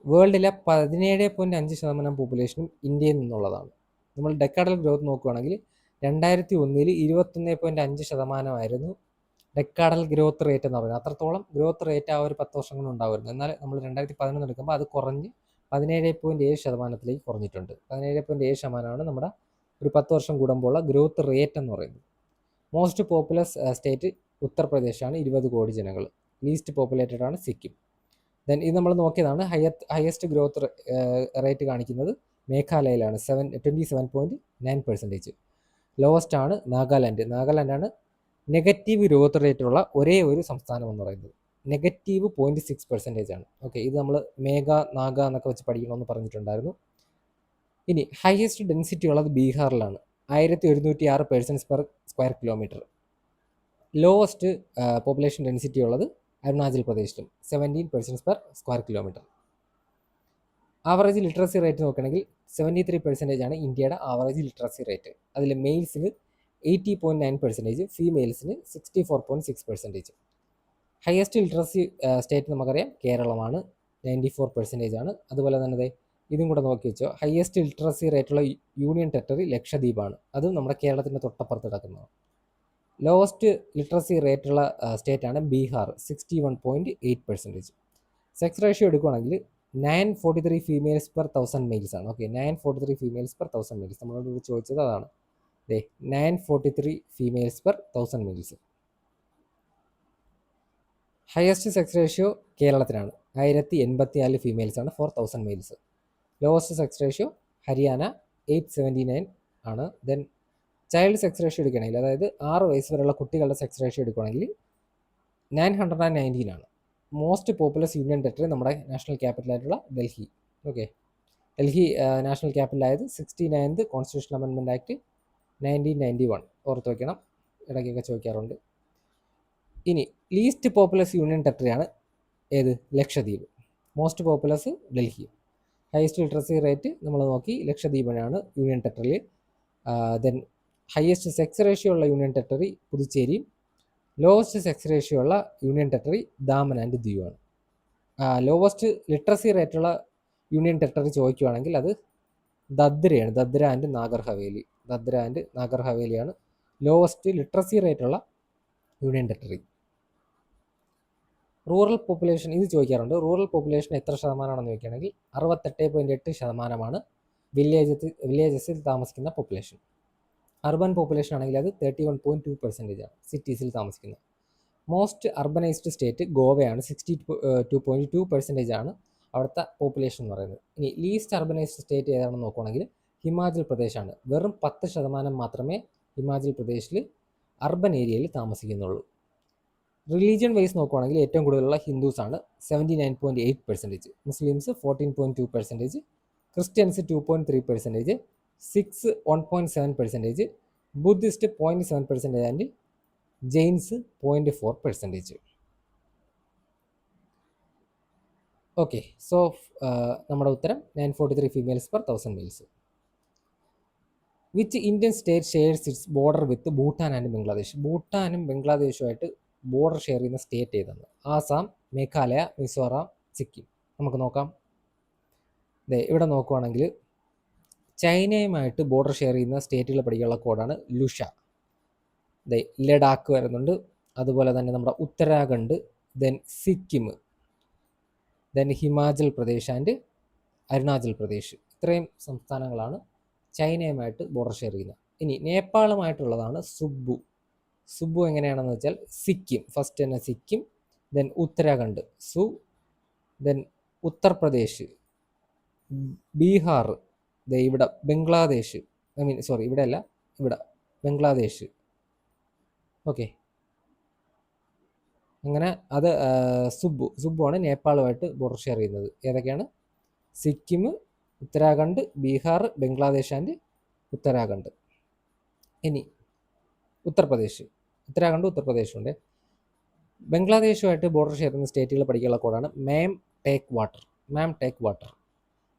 വേൾഡിലെ 17.5% പോപ്പുലേഷനും ഇന്ത്യയിൽ നിന്നുള്ളതാണ്. നമ്മൾ ഡെക്കാഡൽ ഗ്രോത്ത് നോക്കുകയാണെങ്കിൽ 2001 21.5% ഡെക്കാഡൽ ഗ്രോത്ത് റേറ്റ് എന്ന് പറയുന്നത്. അത്രത്തോളം ഗ്രോത്ത് റേറ്റ് ആ ഒരു 10 വർഷം കൊണ്ട് ഉണ്ടാവുമായിരുന്നു. എന്നാൽ നമ്മൾ 2011 എടുക്കുമ്പോൾ അത് കുറഞ്ഞ് 17.7% കുറഞ്ഞിട്ടുണ്ട്. 17.7% നമ്മുടെ ഒരു 10 വർഷം കൂടുമ്പോഴുള്ള ഗ്രോത്ത് റേറ്റ് എന്ന് പറയുന്നത്. മോസ്റ്റ് പോപ്പുലസ് സ്റ്റേറ്റ് ഉത്തർപ്രദേശാണ്, 20 കോടി ജനങ്ങൾ. ലീസ്റ്റ് പോപ്പുലേറ്റഡ് ആണ് സിക്കിം. ദെൻ ഇത് നമ്മൾ നോക്കിയതാണ്. ഹയസ്റ്റ് ഗ്രോത്ത് റേറ്റ് കാണിക്കുന്നത് മേഘാലയയിലാണ്, 27.9%. ലോവസ്റ്റ് ആണ് നാഗാലാൻഡ്. നാഗാലാൻഡാണ് നെഗറ്റീവ് ഗ്രോത്ത് റേറ്റുള്ള ഒരേ ഒരു സംസ്ഥാനം എന്ന് പറയുന്നത്. നെഗറ്റീവ് 0.6% ആണ്. ഓക്കെ, ഇത് നമ്മൾ നാഗ എന്നൊക്കെ വെച്ച് പഠിക്കണമെന്ന് പറഞ്ഞിട്ടുണ്ടായിരുന്നു. ഇനി ഹയസ്റ്റ് ഡെൻസിറ്റി ഉള്ളത് ബീഹാറിലാണ്, 1106 persons per square kilometre. Lowest population density ഉള്ളത് അരുണാചൽ പ്രദേശിലും, 17 persons per square kilometre. Average literacy rate നോക്കുകയാണെങ്കിൽ 73% ആണ് ഇന്ത്യയുടെ ആവറേജ് ലിറ്ററസി റേറ്റ്. അതിൽ മെയിൽസിന് 80.9%, ഫീമെയിൽസിന് 64.6%. ഹയസ്റ്റ് ലിറ്ററസി സ്റ്റേറ്റ് നമുക്കറിയാം കേരളമാണ്, 94% ആണ്. അതുപോലെ തന്നെ ഇതും കൂടെ നോക്കി വെച്ചോ, ഹയസ്റ്റ് ലിറ്ററസി റേറ്റുള്ള യൂണിയൻ ടെറിട്ടറി ലക്ഷദ്വീപാണ്, അതും നമ്മുടെ കേരളത്തിൻ്റെ തൊട്ടപ്പുറത്ത് കിടക്കുന്നതാണ്. ലോവസ്റ്റ് ലിറ്ററസി റേറ്റുള്ള സ്റ്റേറ്റാണ് ബീഹാർ, 61.8%. സെക്സ് റേഷ്യോ എടുക്കുകയാണെങ്കിൽ 943 ഫീമെയിൽസ് പെർ 1000 മെയിൽസ് ആണ്. ഓക്കെ, 943 ഫീമെയിൽസ് പെർ 1000 മെയിൽസ് നമ്മളോട് ചോദിച്ചത് അതാണ്. 943 females per 1000 males. Highest sex ratio കേരളത്തിനാണ്, 1084 ഫീമെയിൽസ് ആണ് for 1000 males. Lowest sex ratio Haryana, 879 ആണ്. ദെൻ ചൈൽഡ് സെക്സ് റേഷ്യോ എടുക്കുകയാണെങ്കിൽ, അതായത് 6 വയസ്സ് വരെയുള്ള കുട്ടികളുടെ സെക്സ് റേഷ്യോ എടുക്കുകയാണെങ്കിൽ 919 ആണ്. മോസ്റ്റ് പോപ്പുലസ് യൂണിയൻ ടെറിട്ടറി നമ്മുടെ നാഷണൽ ക്യാപിറ്റലായിട്ടുള്ള ഡൽഹി. ഓക്കെ, ഡൽഹി നാഷണൽ ക്യാപിറ്റലായത് 69th കോൺസ്റ്റിറ്റ്യൂഷൻ അമെൻമെൻറ്റ് ആക്ട് 1991. ഓർത്ത് വയ്ക്കണം, ഇടയ്ക്കൊക്കെ ചോദിക്കാറുണ്ട്. ഇനി ലീസ്റ്റ് പോപ്പുലസ് യൂണിയൻ ടെറിട്ടറിയാണ് ഏത്, Lakshadweep. Most populous Delhi. Highest literacy rate നമ്മൾ നോക്കി ലക്ഷദ്വീപിനാണ് യൂണിയൻ ടെറിട്ടറിയിൽ. ദെൻ ഹയസ്റ്റ് സെക്സ് റേഷ്യോ ഉള്ള യൂണിയൻ ടെറിട്ടറി പുതുച്ചേരിയും, ലോവസ്റ്റ് സെക്സ് റേഷ്യോ ഉള്ള യൂണിയൻ ടെറിട്ടറി ദാമൻ ആൻഡ് ദിയുവാണ്. ലോവസ്റ്റ് ലിറ്ററസി റേറ്റുള്ള യൂണിയൻ ടെറിട്ടറി ചോദിക്കുകയാണെങ്കിൽ അത് ദദ്രയാണ്, ദദ്ര ആൻഡ് നാഗർ ഹവേലി. ദദ്ര ആൻഡ് നാഗർ ഹവേലിയാണ് ലോവസ്റ്റ് ലിറ്ററസി റേറ്റുള്ള യൂണിയൻ ടെറിട്ടറി. റൂറൽ പോപ്പുലേഷൻ ഇത് ചോദിക്കാറുണ്ട്. റൂറൽ പോപ്പുലേഷൻ എത്ര ശതമാനമാണെന്ന് ചോദിക്കുകയാണെങ്കിൽ 68.8% വില്ലേജസിൽ താമസിക്കുന്ന പോപ്പുലേഷൻ. അർബൻ പോപ്പുലേഷൻ ആണെങ്കിൽ അത് 31.2% ആണ് സിറ്റീസിൽ താമസിക്കുന്നത്. Most urbanised state ഗോവയാണ്. 62.2% ആണ് അവിടുത്തെ പോപ്പുലേഷൻ എന്ന് പറയുന്നത്. ഇനി ലീസ്റ്റ് അർബനൈസ്ഡ് സ്റ്റേറ്റ് ഏതാണെന്ന് നോക്കുകയാണെങ്കിൽ ഹിമാചൽ പ്രദേശാണ്. വെറും 10% മാത്രമേ ഹിമാചൽ പ്രദേശിൽ അർബൻ ഏരിയയിൽ താമസിക്കുന്നുള്ളൂ. റിലീജിയൻ വൈസ് നോക്കുകയാണെങ്കിൽ ഏറ്റവും കൂടുതലുള്ള ഹിന്ദുസാണ് 79.8%, Muslims 14.2%, Christians 2.3%, Sikhs 1.7%, Buddhist 0.7% and Jains 0.4%. Okay, so നമ്മുടെ ഉത്തരം 943 females per 1000 males. Which Indian state shares its border with Bhutan and Bangladesh? ഭൂട്ടാനും ബംഗ്ലാദേശുമായിട്ട് ബോർഡർ ഷെയർ ചെയ്യുന്ന സ്റ്റേറ്റ് ഏതാണ്? ആസാം, മേഘാലയ, മിസോറാം, സിക്കിം. നമുക്ക് നോക്കാം. ഇവിടെ നോക്കുവാണെങ്കിൽ ചൈനയുമായിട്ട് ബോർഡർ ഷെയർ ചെയ്യുന്ന സ്റ്റേറ്റുകൾ പഠിക്കാനുള്ള കോഡാണ് ലുഷ. ലഡാക്ക് വരുന്നുണ്ട്, അതുപോലെ തന്നെ നമ്മുടെ Uttarakhand, then Sikkim, then Himachal Pradesh and Arunachal Pradesh. ഇത്രയും സംസ്ഥാനങ്ങളാണ് ചൈനയുമായിട്ട് ബോർഡർ ഷെയർ ചെയ്യുന്നത്. ഇനി നേപ്പാളുമായിട്ടുള്ളതാണ് സുബ്ബു. സുബ്ബു എങ്ങനെയാണെന്ന് വെച്ചാൽ സിക്കിം, ഫസ്റ്റ് തന്നെ സിക്കിം, ദെൻ ഉത്തരാഖണ്ഡ് സു, ദെൻ ഉത്തർപ്രദേശ്, ബീഹാർ, ഇവിടെ ബംഗ്ലാദേശ്, ഇവിടെ അല്ല, ഇവിടെ ബംഗ്ലാദേശ്. ഓക്കെ, അങ്ങനെ അത് സുബ്ബു ആണ് നേപ്പാളുമായിട്ട് ബോർഡർ ഷെയർ ചെയ്യുന്നത്. ഏതൊക്കെയാണ്? സിക്കിം, ഉത്തരാഖണ്ഡ്, ബീഹാർ, ബംഗ്ലാദേശ് ആൻഡ് ഉത്തരാഖണ്ഡ്. ഇനി ഉത്തർപ്രദേശ്, ഉത്തർപ്രദേശുണ്ട്. ബംഗ്ലാദേശുമായിട്ട് ബോർഡർ ഷെയർ ചെയ്യുന്ന സ്റ്റേറ്റുകൾ പഠിക്കാനുള്ള കോഡാണ് മാം ടേക്ക് വാട്ടർ.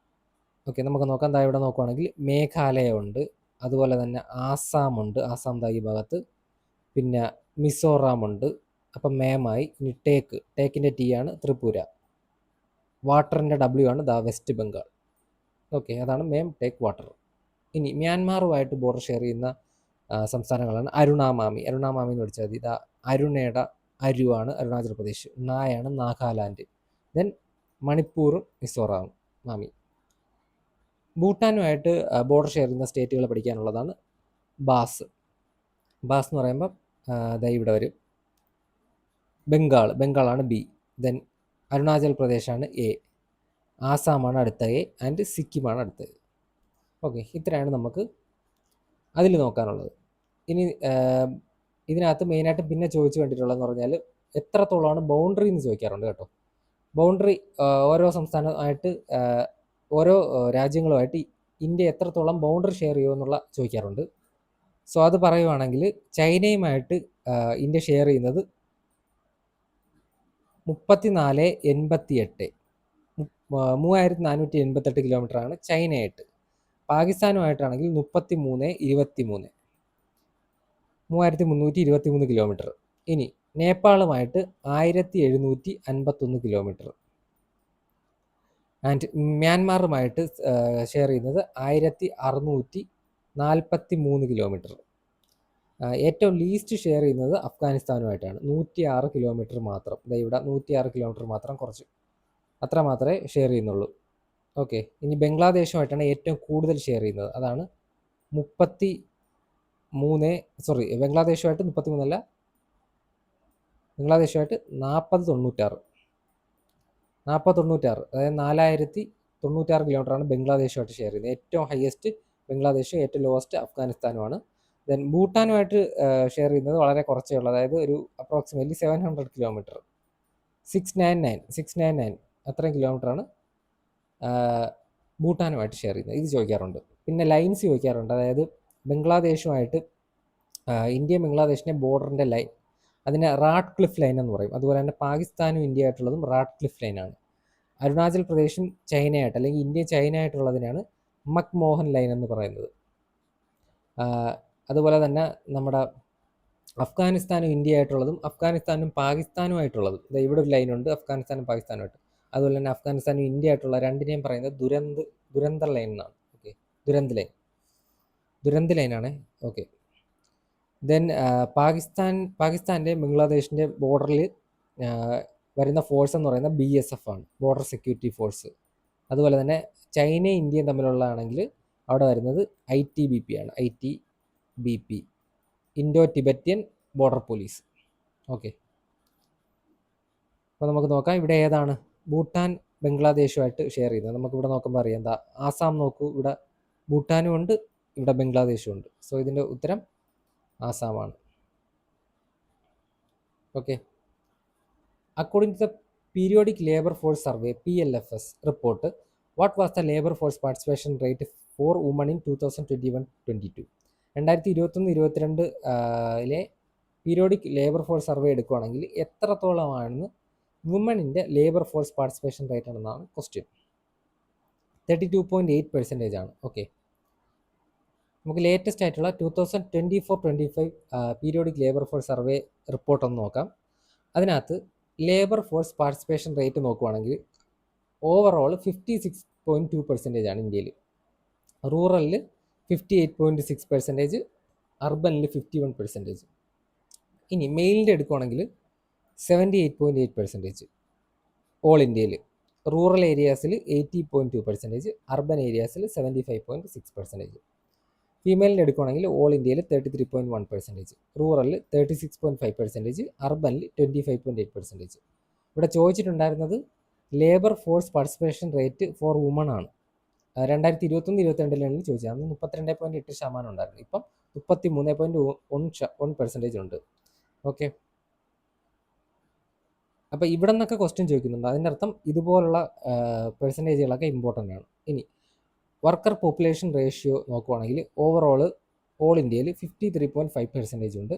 ഓക്കെ, നമുക്ക് നോക്കാം. ഇവിടെ നോക്കുവാണെങ്കിൽ മേഘാലയ ഉണ്ട്, അതുപോലെ തന്നെ ആസാമുണ്ട്, ആസാം ഈ ഭാഗത്ത്, പിന്നെ മിസോറാം ഉണ്ട്. അപ്പം മേമായി. ഇനി ടേക്കിൻ്റെ ടി ആണ് ത്രിപുര, വാട്ടറിൻ്റെ ഡബ്ല്യു ആണ് വെസ്റ്റ് ബംഗാൾ. ഓക്കെ, അതാണ് മേം ടേക്ക് വാട്ടർ. ഇനി മ്യാൻമാറുമായിട്ട് ബോർഡർ ഷെയർ ചെയ്യുന്ന സംസ്ഥാനങ്ങളാണ് അരുണാമാമി എന്ന് പഠിച്ചാൽ മതി. അരുണയുടെ അരുവാണ് അരുണാചൽ പ്രദേശ്, നായാണ് നാഗാലാൻഡ്, ദെൻ മണിപ്പൂറും മിസോറാം മാമി. ഭൂട്ടാനുമായിട്ട് ബോർഡർ ഷെയർ ചെയ്യുന്ന സ്റ്റേറ്റുകൾ പഠിക്കാനുള്ളതാണ് ബാസ് എന്ന് പറയുമ്പോൾ ഇവിടെ വരും. ബംഗാളാണ് ബി, ദെൻ അരുണാചൽ പ്രദേശാണ് എ, ആസാമാണ് അടുത്ത എ ആൻഡ് സിക്കിമാണ് അടുത്തത്. ഓക്കെ, ഇത്രയാണ് നമുക്ക് അതിൽ നോക്കാനുള്ളത്. ഇനി ഇതിനകത്ത് മെയിനായിട്ട് പിന്നെ ചോദിച്ചു കണ്ടിട്ടുള്ളതെന്ന് പറഞ്ഞാൽ എത്രത്തോളമാണ് ബൗണ്ടറി എന്ന് ചോദിക്കാറുണ്ട് കേട്ടോ. ബൗണ്ടറി ഓരോ സംസ്ഥാനമായിട്ട് ഓരോ രാജ്യങ്ങളുമായിട്ട് ഇന്ത്യ എത്രത്തോളം ബൗണ്ടറി ഷെയർ ചെയ്യുമെന്നുള്ള ചോദിക്കാറുണ്ട്. സോ അത് പറയുവാണെങ്കിൽ ചൈനയുമായിട്ട് ഇന്ത്യ ഷെയർ ചെയ്യുന്നത് 3488 3488 കിലോമീറ്ററാണ് ചൈനയായിട്ട്. പാകിസ്ഥാനുമായിട്ടാണെങ്കിൽ 3323 3323 കിലോമീറ്റർ. ഇനി നേപ്പാളുമായിട്ട് 1751 കിലോമീറ്റർ. ആൻഡ് മ്യാൻമാറുമായിട്ട് ഷെയർ ചെയ്യുന്നത് 1643 കിലോമീറ്റർ. ഏറ്റവും ലീസ്റ്റ് ഷെയർ ചെയ്യുന്നത് അഫ്ഗാനിസ്ഥാനുമായിട്ടാണ്, 106 കിലോമീറ്റർ മാത്രം. ഇവിടെ 106 കിലോമീറ്റർ മാത്രം, കുറച്ച് അത്ര മാത്രമേ ഷെയർ ചെയ്യുന്നുള്ളൂ. ഓക്കെ, ഇനി ബംഗ്ലാദേശുമായിട്ടാണ് ഏറ്റവും കൂടുതൽ ഷെയർ ചെയ്യുന്നത്. അതാണ് ബംഗ്ലാദേശുമായിട്ട് 33 അല്ല, ബംഗ്ലാദേശുമായിട്ട് 4096, അതായത് 4096 കിലോമീറ്ററാണ് ബംഗ്ലാദേശുമായിട്ട് ഷെയർ ചെയ്യുന്നത്. ഏറ്റവും ഹയസ്റ്റ് ബംഗ്ലാദേശ്, ഏറ്റവും ലോവസ്റ്റ് അഫ്ഗാനിസ്ഥാനുമാണ്. ദെൻ ഭൂട്ടാനുമായിട്ട് ഷെയർ ചെയ്യുന്നത് വളരെ കുറച്ചേ ഉള്ളൂ, അതായത് ഒരു അപ്രോക്സിമേറ്റ്ലി 700 കിലോമീറ്റർ, 699 അത്രയും കിലോമീറ്ററാണ് ഭൂട്ടാനുമായിട്ട് ഷെയർ ചെയ്യുന്നത്. ഇത് ചോദിക്കാറുണ്ട്. പിന്നെ ലൈൻസ് ചോദിക്കാറുണ്ട്, അതായത് ബംഗ്ലാദേശുമായിട്ട് ഇന്ത്യയും ബംഗ്ലാദേശിൻ്റെ ബോർഡറിൻ്റെ ലൈൻ, അതിനെ റാഡ് ക്ലിഫ് ലൈൻ എന്ന് പറയും. അതുപോലെ തന്നെ പാകിസ്ഥാനും ഇന്ത്യ ആയിട്ടുള്ളതും റാഡ് ക്ലിഫ് ലൈനാണ്. അരുണാചൽ പ്രദേശും ചൈനയായിട്ട് അല്ലെങ്കിൽ ഇന്ത്യ ചൈനയായിട്ടുള്ളതിനാണ് മക്മോഹൻ ലൈൻ എന്ന് പറയുന്നത്. അതുപോലെ തന്നെ നമ്മുടെ അഫ്ഗാനിസ്ഥാനും ഇന്ത്യ ആയിട്ടുള്ളതും അഫ്ഗാനിസ്ഥാനും പാകിസ്ഥാനുമായിട്ടുള്ളതും, ഇവിടെ ഒരു ലൈനുണ്ട് അഫ്ഗാനിസ്ഥാനും പാകിസ്ഥാനുമായിട്ട്. അതുപോലെ തന്നെ അഫ്ഗാനിസ്ഥാനും ഇന്ത്യ ആയിട്ടുള്ള രണ്ടിനെയും പറയുന്നത് ദുരന്ത ലൈൻ എന്നാണ്. ഓക്കെ, ദുരന്ത് ലൈനാണ്. ഓക്കെ, ദെൻ പാകിസ്ഥാൻ്റെ ബംഗ്ലാദേശിൻ്റെ ബോർഡറിൽ വരുന്ന ഫോഴ്സ് എന്ന് പറയുന്നത് BSF ആണ്, ബോർഡർ സെക്യൂരിറ്റി ഫോഴ്സ്. അതുപോലെ തന്നെ ചൈനയും ഇന്ത്യയും തമ്മിലുള്ളതാണെങ്കിൽ അവിടെ വരുന്നത് ITBP ആണ്, ITBP, Indo Tibetan border police. Okay, അപ്പോൾ നമുക്ക് നോക്കാം ഇവിടെ ഏതാണ് ഭൂട്ടാൻ ബംഗ്ലാദേശുമായിട്ട് ഷെയർ ചെയ്യുന്നത്. നമുക്കിവിടെ നോക്കുമ്പോൾ അറിയാം, എന്താ ആസാം നോക്കൂ, ഇവിടെ ഭൂട്ടാനും ഉണ്ട്, ഇവിടെ ബംഗ്ലാദേശും ഉണ്ട്. സോ ഇതിൻ്റെ ഉത്തരം ആസാമാണ്. Okay, according to the periodic labour force survey PLFS report, what was the labour force participation rate for women in 2021-22? 2021-22 periodic labour force survey എടുക്കുകയാണെങ്കിൽ എത്രത്തോളമാണെന്ന് വുമണിൻ്റെ ലേബർ ഫോഴ്സ് പാർട്ടിസിപ്പേഷൻ റേറ്റ് ആണെന്നാണ് ക്വസ്റ്റ്യൻ. 32.8% ആണ്. ഓക്കെ, നമുക്ക് latest ആയിട്ടുള്ള 2024-25 periodic labour force survey report ഒന്ന് നോക്കാം. അതിനകത്ത് ലേബർ ഫോഴ്സ് പാർട്ടിസിപ്പേഷൻ റേറ്റ് നോക്കുവാണെങ്കിൽ ഓവറോൾ 56.2% ആണ് ഇന്ത്യയിൽ. റൂറലിൽ 58.6%, അർബനിൽ 51%. ഇനി മെയിലിൻ്റെ എടുക്കുകയാണെങ്കിൽ 78.8% ഓൾ ഇന്ത്യയിൽ. Rural ഏരിയാസിൽ 80.2%, urban ഏരിയാസിൽ 75.6%. ഫീമെയിലിൻ്റെ എടുക്കുകയാണെങ്കിൽ ഓൾ ഇന്ത്യയിൽ 33.1%, റൂറലിൽ 36.5%, അർബനിൽ 25.8%. ഇവിടെ ചോദിച്ചിട്ടുണ്ടായിരുന്നത് labour force participation rate for women ആണ്. 2021-22 ചോദിച്ചത് 32.8% ഉണ്ടായിരുന്നു. ഇപ്പം 33.1% ഉണ്ട്. ഓക്കെ, അപ്പോൾ ഇവിടെ നിന്നൊക്കെ ക്വസ്റ്റ്യൻ ചോദിക്കുന്നുണ്ട്. അതിൻ്റെ അർത്ഥം ഇതുപോലുള്ള പെർസെൻറ്റേജുകളൊക്കെ ഇമ്പോർട്ടൻ്റ് ആണ്. ഇനി വർക്കർ പോപ്പുലേഷൻ റേഷ്യോ നോക്കുവാണെങ്കിൽ ഓവറോൾ ഓൾ ഇന്ത്യയിൽ 53.5% ഉണ്ട്.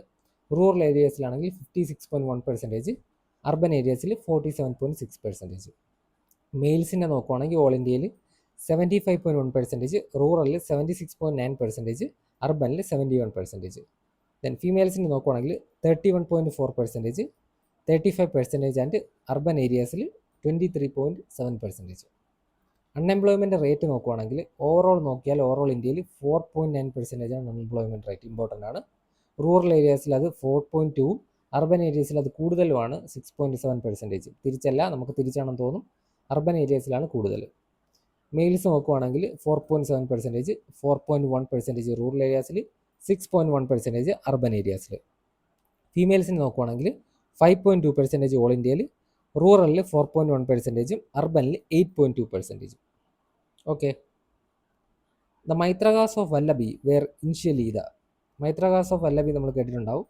Rural ഏരിയാസിലാണെങ്കിൽ 56.1%, urban ഏരിയാസിൽ 47.6%. മെയിൽസിൻ്റെ നോക്കുവാണെങ്കിൽ ഓൾ ഇന്ത്യയിൽ 75.1%, റൂറലിൽ 76.9%, അർബനിൽ 71%. ദെൻ ഫീമെയിൽസിൻ്റെ നോക്കുവാണെങ്കിൽ 31.4%, 35% ആൻഡ് അർബൻ ഏരിയാസിൽ 23.7%. അൺഎംപ്ലോയ്മെൻറ്റ് റേറ്റ് നോക്കുവാണെങ്കിൽ ഓവറോൾ നോക്കിയാൽ ഓവറോൾ ഇന്ത്യയിൽ 4.9% ആണ് അൺഎംപ്ലോയ്മെൻറ്റ് റേറ്റ്, ഇമ്പോർട്ടൻ്റ് ആണ്. റൂറൽ ഏരിയാസിൽ അത് 4.2, അർബൻ ഏരിയാസിൽ അത് കൂടുതലുമാണ് 6.7%. തിരിച്ചല്ല, നമുക്ക് തിരിച്ചാണെന്ന് തോന്നും, അർബൻ ഏരിയാസിലാണ് കൂടുതൽ. മെയിൽസ് നോക്കുവാണെങ്കിൽ 4.7%, 4.1% റൂറൽ ഏരിയാസിൽ, 6.1% അർബൻ ഏരിയാസിൽ. ഫീമെയിൽസിന് നോക്കുവാണെങ്കിൽ 5.2% ഓൾ ഇന്ത്യയിൽ, റൂറലിൽ 4.1%, അർബനിൽ 8.2%. Okay, the Maitrakas of Valabhi were initially Maitrakas of Valabhi നമ്മൾ കേട്ടിട്ടുണ്ടാവും.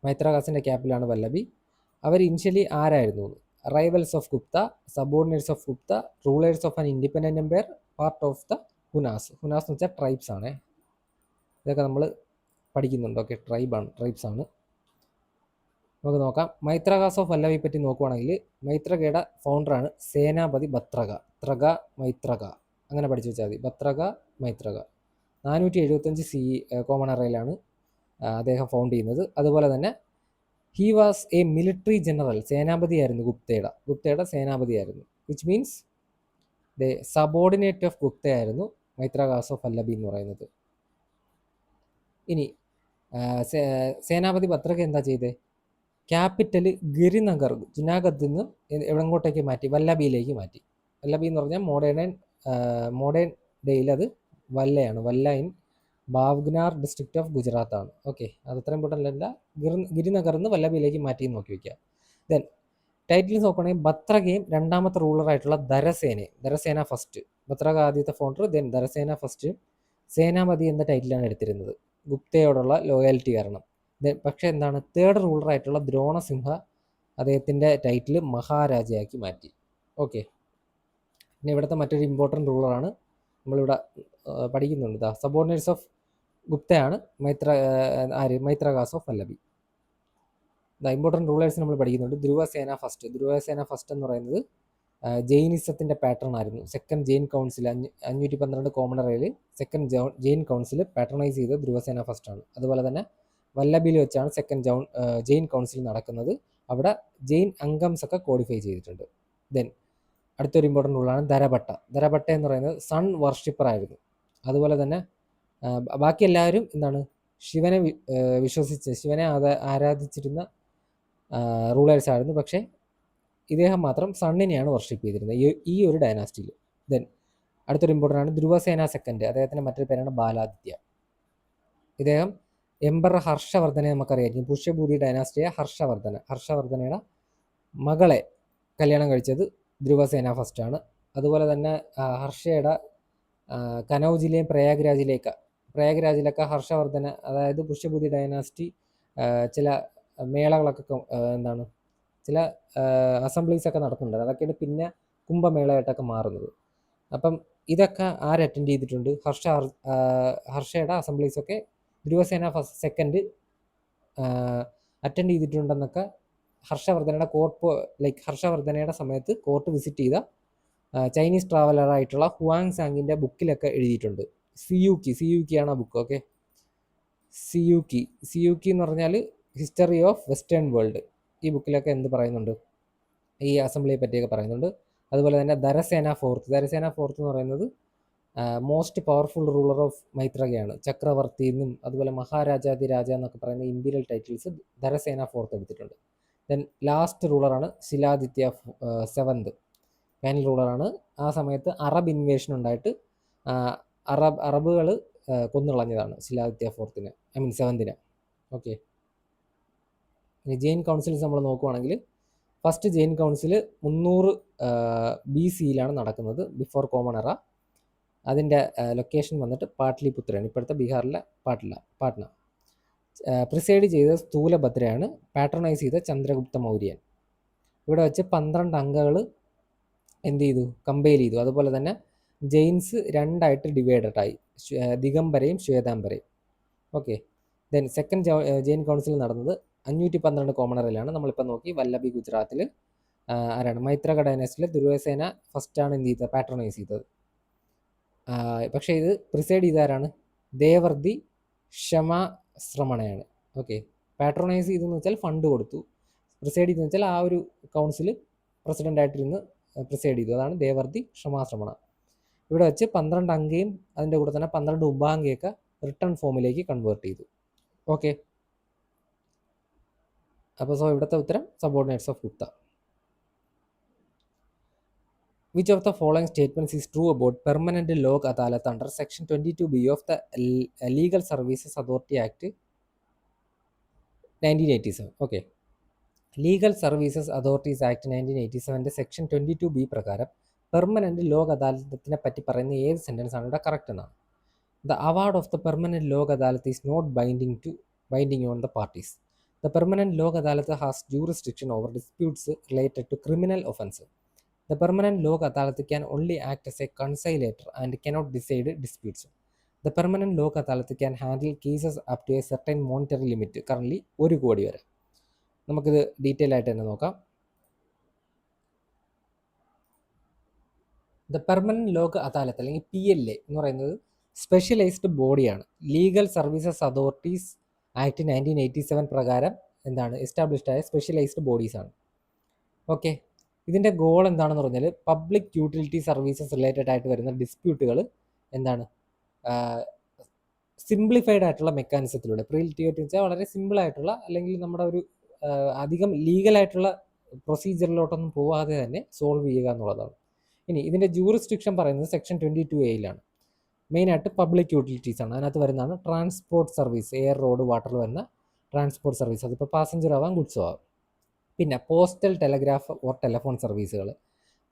മൈത്രഗാസിൻ്റെ ക്യാപിറ്റലാണ് വല്ലഭി. അവർ ഇനിഷ്യലി ആരായിരുന്നു? Rivals of Gupta, subordinates of Gupta, rulers of an independent empire, part of the Hunas. Hunas എന്ന് വെച്ചാൽ ട്രൈബ്സ് ആണ്. ഇതൊക്കെ നമ്മൾ പഠിക്കുന്നുണ്ട്. ഓക്കെ, ട്രൈബ്സ് ആണ്. നമുക്ക് നോക്കാം. മൈത്രഗാസ് ഓഫ് വല്ലഭി പറ്റി നോക്കുവാണെങ്കിൽ മൈത്രകയുടെ ഫൗണ്ടറാണ് സേനാപതി ബത്രക. മൈത്രക അങ്ങനെ പഠിച്ചു വെച്ചാൽ മതി. ബത്രക, മൈത്രക. 475 CE കോമൺ എറയിലാണ് അദ്ദേഹം ഫൗണ്ട് ചെയ്യുന്നത്. അതുപോലെ തന്നെ he was a military general, സേനാപതിയായിരുന്നു ഗുപ്തയുടെ സേനാപതിയായിരുന്നു. Which means the subordinate of ഗുപ്തയായിരുന്നു മൈത്രഗാസ് ഓഫ് വല്ലഭി എന്ന് പറയുന്നത്. ഇനി സേനാപതി ബത്രക എന്താ ചെയ്തത്? ക്യാപിറ്റൽ ഗിരിനഗർ, ജുനാഗത്തിൽ നിന്ന് എവിടെങ്ങോട്ടേക്ക് മാറ്റി? വല്ലഭിയിലേക്ക് മാറ്റി. വല്ലഭി എന്ന് പറഞ്ഞാൽ മോഡേൺ ഡേയിൽ അത് വല്ലയാണ്. വല്ല ഇൻ ഭാവ്ഗനാർ ഡിസ്ട്രിക്റ്റ് ഓഫ് ഗുജറാത്ത് ആണ്. ഓക്കെ, അത് അത്ര ഇമ്പോർട്ടൻ്റ് അല്ല. ഗിരിനഗറിൽ നിന്ന് വല്ലഭിയിലേക്ക് മാറ്റി നോക്കി വയ്ക്കുക. ദെൻ ടൈറ്റിൽസ് നോക്കുകയാണെങ്കിൽ ബത്രകയും രണ്ടാമത്തെ റൂളറായിട്ടുള്ള ധരസേന ഫസ്റ്റ്. ബത്രക ആദ്യത്തെ ഫൗണ്ടർ, ദെൻ ധരസേന ഫസ്റ്റ് സേനാപതി എന്ന ടൈറ്റിലാണ് എടുത്തിരുന്നത് ഗുപ്തയോടുള്ള ലോയാലിറ്റി കാരണം. പക്ഷേ എന്താണ്, തേർഡ് റൂളറായിട്ടുള്ള ദ്രോണസിംഹ അദ്ദേഹത്തിൻ്റെ ടൈറ്റിൽ മഹാരാജയാക്കി മാറ്റി. ഓക്കെ, പിന്നെ ഇവിടുത്തെ മറ്റൊരു ഇമ്പോർട്ടൻറ്റ് റൂളറാണ് നമ്മളിവിടെ പഠിക്കുന്നുണ്ട്. ദ സബോർഡിനേറ്റ്സ് ഓഫ് ഗുപ്തയാണ് Maitrakas of Valabhi. The important rulers നമ്മൾ പഠിക്കുന്നുണ്ട്. ധ്രുവസേന ഫസ്റ്റ് എന്ന് പറയുന്നത് ജെയിനിസത്തിൻ്റെ പാറ്റേൺ ആയിരുന്നു. സെക്കൻഡ് ജെയിൻ കൗൺസിൽ 512 കോമൺ എറയിൽ സെക്കൻഡ് ജെയിൻ കൗൺസിൽ പാറ്റേണൈസ് ചെയ്ത് ധ്രുവസേന ഫസ്റ്റ് ആണ്. അതുപോലെ തന്നെ വല്ലഭിയിൽ വെച്ചാണ് സെക്കൻഡ് ജെയിൻ കൗൺസിൽ നടക്കുന്നത്. അവിടെ ജെയിൻ അംഗംസ് ഒക്കെ കോഡിഫൈ ചെയ്തിട്ടുണ്ട്. ദെൻ അടുത്തൊരു ഇമ്പോർട്ടൻ്റ് റൂളാണ് ധരഭട്ട എന്ന് പറയുന്നത് സൺ വർഷിപ്പർ ആയിരുന്നു. അതുപോലെ തന്നെ ബാക്കി എല്ലാവരും എന്താണ്, ശിവനെ വിശ്വസിച്ച് ശിവനെ ആരാധിച്ചിരുന്ന റൂളേഴ്സ് ആയിരുന്നു. പക്ഷേ ഇദ്ദേഹം മാത്രം സണ്ണിനെയാണ് വർഷിപ്പ് ചെയ്തിരുന്നത് ഈ ഒരു ഡൈനാസ്റ്റിയിൽ. ദെൻ അടുത്തൊരു ഇമ്പോർട്ടൻ്റ് ആണ് ധ്രുവസേന സെക്കൻഡ്. അദ്ദേഹത്തിൻ്റെ മറ്റൊരു പേരാണ് ബാലാദിത്യ. ഇദ്ദേഹം എംപറർ ഹർഷവർദ്ധനെ നമുക്കറിയായിരിക്കും. പുഷ്യഭൂതി ഡൈനാസ്റ്റിയെ ഹർഷവർദ്ധനയുടെ മകളെ കല്യാണം കഴിച്ചത് ധ്രുവസേന ഫസ്റ്റാണ്. അതുപോലെ തന്നെ ഹർഷയുടെ കനൗജിലെയും പ്രയാഗ്രാജിലൊക്കെ ഹർഷവർദ്ധന, അതായത് പുഷ്യഭൂതി ഡൈനാസ്റ്റി ചില മേളകളൊക്കെ ചില അസംബ്ലീസൊക്കെ നടത്തുന്നുണ്ട്. അതൊക്കെയാണ് പിന്നെ കുംഭമേളയായിട്ടൊക്കെ മാറുന്നത്. അപ്പം ഇതൊക്കെ ആര് അറ്റൻഡ് ചെയ്തിട്ടുണ്ട്? ഹർഷയുടെ അസംബ്ലീസൊക്കെ ധ്രുവസേന സെക്കൻഡ് അറ്റൻഡ് ചെയ്തിട്ടുണ്ടെന്നൊക്കെ ഹർഷവർദ്ധനയുടെ സമയത്ത് കോർട്ട് വിസിറ്റ് ചെയ്ത ചൈനീസ് ട്രാവലറായിട്ടുള്ള ഹുവാങ് സാങ്ങിൻ്റെ ബുക്കിലൊക്കെ എഴുതിയിട്ടുണ്ട്. സിയുക്കി ആണ് ആ ബുക്ക്. ഓക്കെ, സിയുക്കി എന്ന് പറഞ്ഞാൽ ഹിസ്റ്ററി ഓഫ് വെസ്റ്റേൺ വേൾഡ്. ഈ ബുക്കിലൊക്കെ എന്ത് പറയുന്നുണ്ട്? ഈ അസംബ്ലിയെ പറ്റിയൊക്കെ പറയുന്നുണ്ട്. അതുപോലെ തന്നെ ധരസേന ഫോർത്ത് എന്ന് പറയുന്നത് മോസ്റ്റ് പവർഫുൾ റൂളർ ഓഫ് മൈത്രകയാണ്. ചക്രവർത്തി എന്നും അതുപോലെ മഹാരാജാതിരാജ എന്നൊക്കെ പറയുന്ന ഇമ്പീരിയൽ ടൈറ്റിൽസ് ധരസേന ഫോർത്ത് എടുത്തിട്ടുണ്ട്. ദെൻ ലാസ്റ്റ് റൂളറാണ് ശിലാദിത്യ സെവൻത്, ഫൈനൽ റൂളറാണ്. ആ സമയത്ത് അറബ് ഇൻവേഷൻ ഉണ്ടായിട്ട് അറബുകൾ കൊന്നുകളഞ്ഞതാണ് ശിലാദിത്യ സെവൻതിനെ. ഓക്കെ, ജെയിൻ കൗൺസിൽസ് നമ്മൾ നോക്കുവാണെങ്കിൽ ഫസ്റ്റ് ജെയിൻ കൗൺസിൽ 300 BC-യിലാണ് നടക്കുന്നത്, ബിഫോർ കോമൺ എറ. അതിൻ്റെ ലൊക്കേഷൻ വന്നിട്ട് പാട്ലിപുത്രയാണ്, ഇപ്പോഴത്തെ ബീഹാറിലെ പാട്ന. പ്രിസൈഡ് ചെയ്ത സ്ഥൂലഭദ്രയാണ്, പാട്രണൈസ് ചെയ്ത ചന്ദ്രഗുപ്ത മൗര്യൻ. ഇവിടെ വെച്ച് 12 അംഗങ്ങൾ എന്ത് ചെയ്തു? കമ്പൈൽ ചെയ്തു. അതുപോലെ തന്നെ ജെയിൻസ് രണ്ടായിട്ട് ഡിവൈഡഡ് ആയി, ദിഗംബരയും ശ്വേതാംബരയും. Okay, then second Jain council നടന്നത് 512 കോമണറിലാണ്. നമ്മളിപ്പോൾ നോക്കി വല്ലഭി ഗുജറാത്തിൽ ആരാണ്? മൈത്രക ഡൈനാസ്റ്റിയിൽ ധ്രുവസേന ഫസ്റ്റാണ് എന്ത് ചെയ്തത്? പാട്രണൈസ് ചെയ്തത്. പക്ഷേ ഇത് പ്രിസൈഡ് ചെയ്ത ആരാണ്? ദേവർദി ശ്രമണയാണ്. ഓക്കെ, പാട്രണൈസ് ചെയ്തെന്ന് വെച്ചാൽ ഫണ്ട് കൊടുത്തു, പ്രിസൈഡ് ചെയ്തെന്ന് വെച്ചാൽ ആ ഒരു കൗൺസിൽ പ്രസിഡൻ്റായിട്ടിരുന്ന് പ്രിസൈഡ് ചെയ്തു. അതാണ് ദേവർദി ശ്രമണ. ഇവിടെ വെച്ച് 12 അംഗയും അതിൻ്റെ കൂടെ തന്നെ 12 ഉപാംഗയൊക്കെ റിട്ടേൺ ഫോമിലേക്ക് കൺവേർട്ട് ചെയ്തു. ഓക്കെ, അപ്പോൾ ഇവിടുത്തെ ഉത്തരം subordinates of Gupta. Which of the following statements is true about permanent lok adalat under section 22B of the Legal Services Authority Act 1987? Okay, Legal Services Authorities Act 1987 section 22B പ്രകാരം permanent ലോക് അദാലത്തിനെ പറ്റി പറയുന്ന ഏത് sentence ആണ് ഇവിടെ correct എന്നാണ്? The award of the permanent lok adalat is not binding on the parties. The permanent lok adalat has jurisdiction over disputes related to criminal offences. The permanent lok adalat can only act as a conciliator and cannot decide disputes. The permanent lok adalat can handle cases up to a certain monetary limit, currently 1 crore വരെ. നമുക്കിത് detail ആയിട്ട് തന്നെ നോക്കാം. The permanent Lok Adalat അല്ലെങ്കിൽ PLA എന്ന് പറയുന്നത് specialised ബോഡിയാണ്. Legal services authorities act 1987 പ്രകാരം എന്താണ് എസ്റ്റാബ്ലിഷ്ഡ് ആയ സ്പെഷ്യലൈസ്ഡ് ബോഡീസാണ്. ഓക്കെ, ഇതിൻ്റെ ഗോൾ എന്താണെന്ന് പറഞ്ഞാൽ പബ്ലിക് യൂട്ടിലിറ്റി സർവീസസ് റിലേറ്റഡ് ആയിട്ട് വരുന്ന ഡിസ്പ്യൂട്ടുകൾ എന്താണ് സിംപ്ലിഫൈഡ് ആയിട്ടുള്ള മെക്കാനിസത്തിലൂടെ, പ്രീലിറ്റിഗേറ്റ് വെച്ചാൽ വളരെ സിമ്പിൾ ആയിട്ടുള്ള, അല്ലെങ്കിൽ നമ്മുടെ ഒരു അധികം ലീഗലായിട്ടുള്ള പ്രൊസീജിയറിലോട്ടൊന്നും പോവാതെ തന്നെ സോൾവ് ചെയ്യുക എന്നുള്ളതാണ്. ഇനി ഇതിൻ്റെ ജൂറിസ്ഡിക്ഷൻ പറയുന്നത് സെക്ഷൻ 22A-യിലാണ്. മെയിനായിട്ട് പബ്ലിക് യൂട്ടിലിറ്റീസ് ആണ്. അതിനകത്ത് വരുന്നതാണ് ട്രാൻസ്പോർട്ട് സർവീസ്, എയർ, റോഡ്, വാട്ടറിൽ വരുന്ന ട്രാൻസ്പോർട്ട് സർവീസ്. അതിപ്പോൾ പാസഞ്ചർ ആവാം, ഗുഡ്സോ ആവാം. പിന്നെ പോസ്റ്റൽ, ടെലഗ്രാഫ് ഓർ ടെലിഫോൺ സർവീസുകൾ,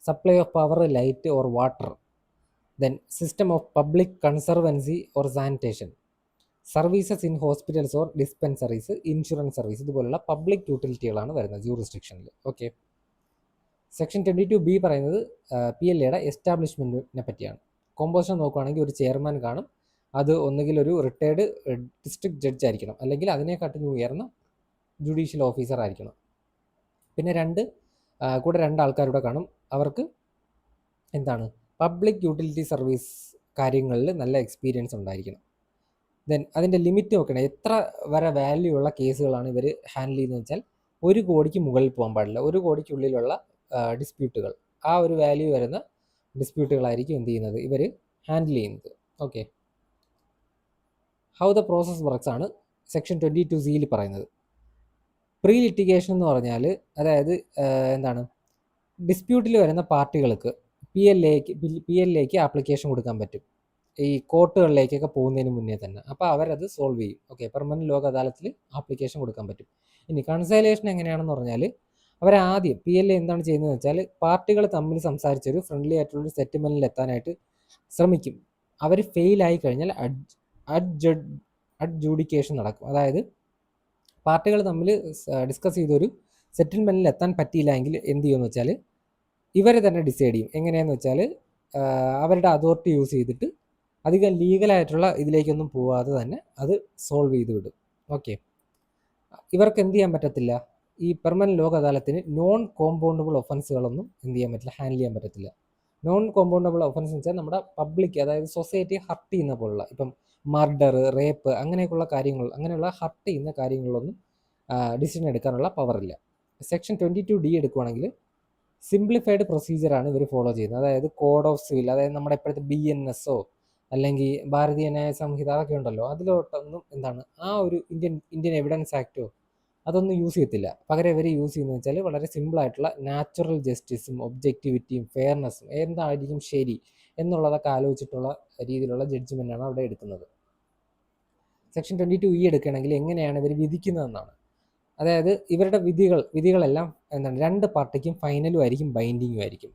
supply of power, light or water, then system of public conservancy or sanitation, services in hospitals or dispensaries, insurance service, ഇതുപോലുള്ള public യൂട്ടിലിറ്റികളാണ് വരുന്നത് ജൂറിസ്ഡിക്ഷനിൽ. Okay, section 22B പറയുന്നത് PLA-യുടെ എസ്റ്റാബ്ലിഷ്മെൻറ്റിനെ പറ്റിയാണ്. Composition നോക്കുകയാണെങ്കിൽ ഒരു ചെയർമാൻ കാണും. അത് ഒന്നുകിൽ ഒരു റിട്ടയർഡ് ഡിസ്ട്രിക്ട് ജഡ്ജ് ആയിരിക്കണം, അല്ലെങ്കിൽ അതിനെക്കാട്ടിലും ഉയർന്ന ജുഡീഷ്യൽ ഓഫീസർ ആയിരിക്കണം. പിന്നെ കൂടെ 2 ആൾക്കാരുടെ കാണും. അവർക്ക് എന്താണ് പബ്ലിക് യൂട്ടിലിറ്റി സർവീസ് കാര്യങ്ങളിൽ നല്ല എക്സ്പീരിയൻസ് ഉണ്ടായിരിക്കണം. ദെൻ അതിൻ്റെ ലിമിറ്റ് നോക്കണം. എത്ര വരെ വാല്യൂ ഉള്ള കേസുകളാണ് ഇവർ ഹാൻഡിൽ ചെയ്യുന്നത് വെച്ചാൽ 1 കോടിക്ക് മുകളിൽ പോകാൻ പാടില്ല. 1 കോടിക്കുള്ളിലുള്ള ഡിസ്പ്യൂട്ടുകൾ, ആ ഒരു വാല്യൂ വരുന്ന ഡിസ്പ്യൂട്ടുകളായിരിക്കും എന്ത് ചെയ്യുന്നത് ഇവർ ഹാൻഡിൽ ചെയ്യുന്നത്. Okay, how the process works ആണ് സെക്ഷൻ 22C പറയുന്നത്. പ്രീ ലിറ്റിഗേഷൻ എന്ന് പറഞ്ഞാൽ അതായത് എന്താണ് ഡിസ്പ്യൂട്ടിൽ വരുന്ന പാർട്ടികൾക്ക് പി എൽ എക്ക് ആപ്ലിക്കേഷൻ കൊടുക്കാൻ പറ്റും, ഈ കോർട്ടുകളിലേക്കൊക്കെ പോകുന്നതിന് മുന്നേ തന്നെ. അപ്പോൾ അവരത് സോൾവ് ചെയ്യും. ഓക്കെ, പെർമനന്റ് ലോക അദാലത്തിൽ ആപ്ലിക്കേഷൻ കൊടുക്കാൻ പറ്റും. ഇനി കൺസൈലേഷൻ എങ്ങനെയാണെന്ന് പറഞ്ഞാൽ, അവരാദ്യം പി എൽ എ എന്താണ് ചെയ്യുന്നതെന്ന് വെച്ചാൽ, പാർട്ടികൾ തമ്മിൽ സംസാരിച്ചൊരു ഫ്രണ്ട്ലി ആയിട്ടുള്ളൊരു സെറ്റിൽമെൻറ്റിൽ എത്താനായിട്ട് ശ്രമിക്കും. അവർ ഫെയിലായി കഴിഞ്ഞാൽ അഡ്ജുഡിക്കേഷൻ നടക്കും. അതായത് പാർട്ടികൾ തമ്മിൽ ഡിസ്കസ് ചെയ്തൊരു സെറ്റിൽമെൻറ്റിൽ എത്താൻ പറ്റിയില്ല എങ്കിൽ എന്ത് ചെയ്യുമെന്ന് വെച്ചാൽ, ഇവർ തന്നെ ഡിസൈഡ് ചെയ്യും. എങ്ങനെയാണെന്ന് വെച്ചാൽ, അവരുടെ അതോറിറ്റി യൂസ് ചെയ്തിട്ട് അധികം ലീഗലായിട്ടുള്ള ഇതിലേക്കൊന്നും പോവാതെ തന്നെ അത് സോൾവ് ചെയ്ത് വിടും. ഓക്കെ, ഇവർക്ക് എന്ത് ചെയ്യാൻ പറ്റത്തില്ല, ഈ പെർമനന്റ് ലോക അദാലത്തിന് നോൺ കോമ്പൗണ്ടബിൾ ഒഫൻസുകളൊന്നും എന്ത് ചെയ്യാൻ പറ്റില്ല, ഹാൻഡിൽ ചെയ്യാൻ പറ്റത്തില്ല. നോൺ കോമ്പൗണ്ടബിൾ ഒഫൻസ് എന്ന് വെച്ചാൽ നമ്മുടെ പബ്ലിക്, അതായത് സൊസൈറ്റിയെ ഹർട്ട് ചെയ്യുന്ന പോലുള്ള, ഇപ്പം മർഡർ, റേപ്പ്, അങ്ങനെയൊക്കെയുള്ള കാര്യങ്ങൾ, അങ്ങനെയുള്ള ഹർട്ട് ചെയ്യുന്ന കാര്യങ്ങളിലൊന്നും ഡിസിഷൻ എടുക്കാനുള്ള പവറില്ല. സെക്ഷൻ 22D എടുക്കുവാണെങ്കിൽ സിംപ്ലിഫൈഡ് പ്രൊസീജിയറാണ് ഇവർ ഫോളോ ചെയ്യുന്നത്. അതായത് കോഡ് ഓഫ് സിവിൽ, അതായത് നമ്മുടെ ഇപ്പോഴത്തെ BNSO അല്ലെങ്കിൽ ഭാരതീയ ന്യായ സംഹിത അതൊക്കെ ഉണ്ടല്ലോ, അതിലോട്ടൊന്നും എന്താണ് ആ ഒരു ഇന്ത്യൻ എവിഡൻസ് ആക്റ്റോ അതൊന്നും യൂസ് ചെയ്യത്തില്ല. പകരം ഇവർ യൂസ് ചെയ്യുന്നത് വെച്ചാൽ വളരെ സിമ്പിളായിട്ടുള്ള നാച്ചുറൽ ജസ്റ്റിസും ഒബ്ജക്റ്റിവിറ്റിയും ഫെയർനെസ്സും, എന്തായിരിക്കും ശരി എന്നുള്ളതൊക്കെ ആലോചിച്ചിട്ടുള്ള രീതിയിലുള്ള ജഡ്ജ്മെൻ്റാണ് അവിടെ എടുക്കുന്നത്. സെക്ഷൻ 22E എടുക്കുകയാണെങ്കിൽ എങ്ങനെയാണ് ഇവർ വിധിക്കുന്നതെന്നാണ്. അതായത് ഇവരുടെ വിധികളെല്ലാം എന്താണ്, രണ്ട് പാർട്ടിക്കും ഫൈനലും ആയിരിക്കും, ബൈൻഡിങ്ങും ആയിരിക്കും.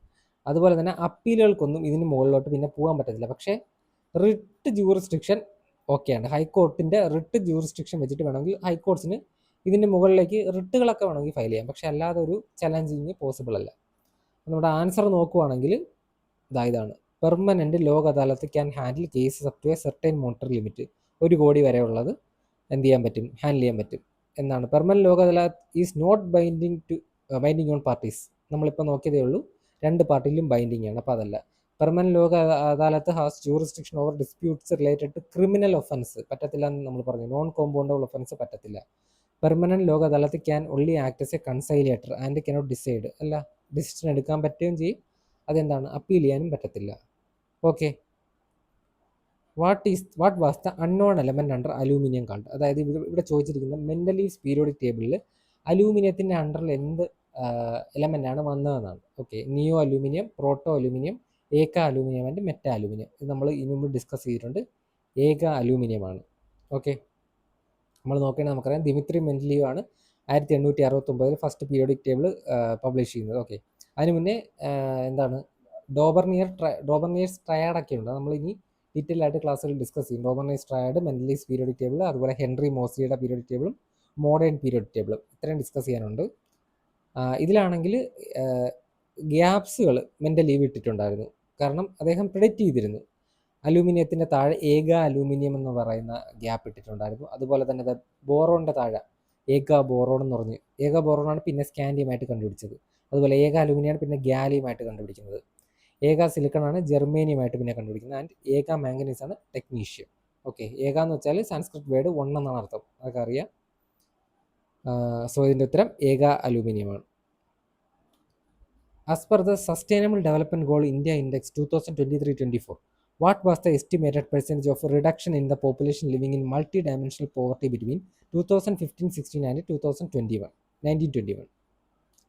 അതുപോലെ തന്നെ അപ്പീലുകൾക്കൊന്നും ഇതിന് മുകളിലോട്ട് പിന്നെ പോകാൻ പറ്റത്തില്ല. പക്ഷേ റിട്ട് ജൂറിസ്ഡിക്ഷൻ ഓക്കെയാണ്. ഹൈക്കോർട്ടിൻ്റെ റിട്ട് ജൂറിസ്ഡിക്ഷൻ വെച്ചിട്ട് വേണമെങ്കിൽ ഹൈക്കോർട്സിന് ഇതിൻ്റെ മുകളിലേക്ക് റിട്ടുകളൊക്കെ വേണമെങ്കിൽ ഫയൽ ചെയ്യാം. പക്ഷേ അല്ലാതെ ഒരു ചലഞ്ചിങ് പോസിബിൾ അല്ല. നമ്മുടെ ആൻസർ നോക്കുവാണെങ്കിൽ ഇതാണ്, permanent Lok Adalat can handle cases up to a certain monetary limit. 1 crore വരെ ഉള്ളത് എന്ത് ചെയ്യാൻ പറ്റും, ഹാൻഡിൽ ചെയ്യാൻ പറ്റും എന്നാണ്. Permanent Lok Adalat is not binding on parties. നമ്മളിപ്പോൾ നോക്കിയതേ ഉള്ളൂ, 2 പാർട്ടിയിലും ബൈൻഡിങ് ആണ്. അപ്പോൾ അതല്ല. Permanent Lok Adalat has jurisdiction over disputes related to criminal offence പറ്റത്തില്ല എന്ന് നമ്മൾ പറഞ്ഞു. നോൺ കോമ്പൗണ്ടബിൾ ഒഫൻസ് പറ്റത്തില്ല. Permanent Lok Adalat can only act as a conciliator and cannot decide. അല്ല, ഡിസിഷൻ എടുക്കാൻ പറ്റുകയും ചെയ്യും, അതെന്താണ്, അപ്പീൽ ചെയ്യാനും പറ്റത്തില്ല. Okay, what was the unknown element under aluminium called. അതായത് ഇവിടെ ചോദിച്ചിരിക്കുന്ന മെന്റലീവ്സ് പീരിയോഡിക് ടേബിളിൽ അലൂമിനിയത്തിൻ്റെ അണ്ടറിൽ എന്ത് എലമെന്റ് ആണ് വന്നതെന്നാണ്. ഓക്കെ, നിയോ അലൂമിനിയം, പ്രോട്ടോ അലൂമിനിയം, ഏക അലൂമിനിയം ആൻഡ് മെറ്റാ അലൂമിനിയം. ഇത് നമ്മൾ ഇതിനു മുമ്പ് ഡിസ്കസ് ചെയ്തിട്ടുണ്ട്. ഏക അലൂമിനിയമാണ്. ഓക്കെ, നമ്മൾ നോക്കുകയാണെങ്കിൽ നമുക്കറിയാം ദിമിത്രി മെന്റലീവ് ആണ് 1869 ഫസ്റ്റ് പീരിയോഡിക് ടേബിൾ പബ്ലിഷ് ചെയ്യുന്നത്. ഓക്കെ, അതിന് മുന്നേ എന്താണ്, ഡോബർനിയർസ് ട്രയാഡ് ഒക്കെ ഉണ്ട്. നമ്മളിനി ഡീറ്റെയിൽ ആയിട്ട് ക്ലാസ്സിൽ ഡിസ്കസ് ചെയ്യും. ഡോബർനിയർസ് ട്രയാഡ്, മെന്റലീവ്സ് പീരിയോഡിക് ടേബിൾ, അതുപോലെ ഹെൻറി മോസ്ലിയുടെ പീരിയോഡിക് ടേബിളും മോഡേൺ പീരിയോഡിക് ടേബിളും ഇത്രയും ഡിസ്കസ് ചെയ്യാനുണ്ട്. ഇതിലാണെങ്കിൽ ഗ്യാപ്സുകൾ മെന്റലീവ് ഇട്ടിട്ടുണ്ടായിരുന്നു. കാരണം അദ്ദേഹം പ്രെഡിക്റ്റ് ചെയ്തിരുന്നു അലൂമിനിയത്തിൻ്റെ താഴെ ഏക അലൂമിനിയം എന്ന് പറയുന്ന ഗ്യാപ്പ് ഇട്ടിട്ടുണ്ടായിരുന്നു. അതുപോലെ തന്നെ ബോറോണിൻ്റെ താഴെ ഏക ബോറോൺ എന്ന് പറഞ്ഞ്, ഏക ബോറോണാണ് പിന്നെ സ്കാൻഡിയമായിട്ട് കണ്ടുപിടിച്ചത്. അതുപോലെ ഏക അലൂമിനിയാണ് പിന്നെ ഗാലിയുമായിട്ട് കണ്ടുപിടിക്കുന്നത്. ഏക സിലിക്കണാണ് ജെർമേനിയുമായിട്ട് പിന്നെ കണ്ടുപിടിക്കുന്നത്. ആൻഡ് ഏക മാംഗനീസ് ആണ് ടെക്നീഷ്യം. ഓക്കെ, ഏക എന്ന് വെച്ചാൽ സാൻസ്ക്രിറ്റ് വേർഡ് 1 എന്നാണ് അർത്ഥം, അതൊക്കെ അറിയാം. സോ ഇതിൻ്റെ ഉത്തരം ഏക അലൂമിനിയമാണ്. As per the sustainable development goal India index 2023-24, what was the estimated percentage of reduction in the population living in multi-dimensional poverty between 2015-16 and 1921?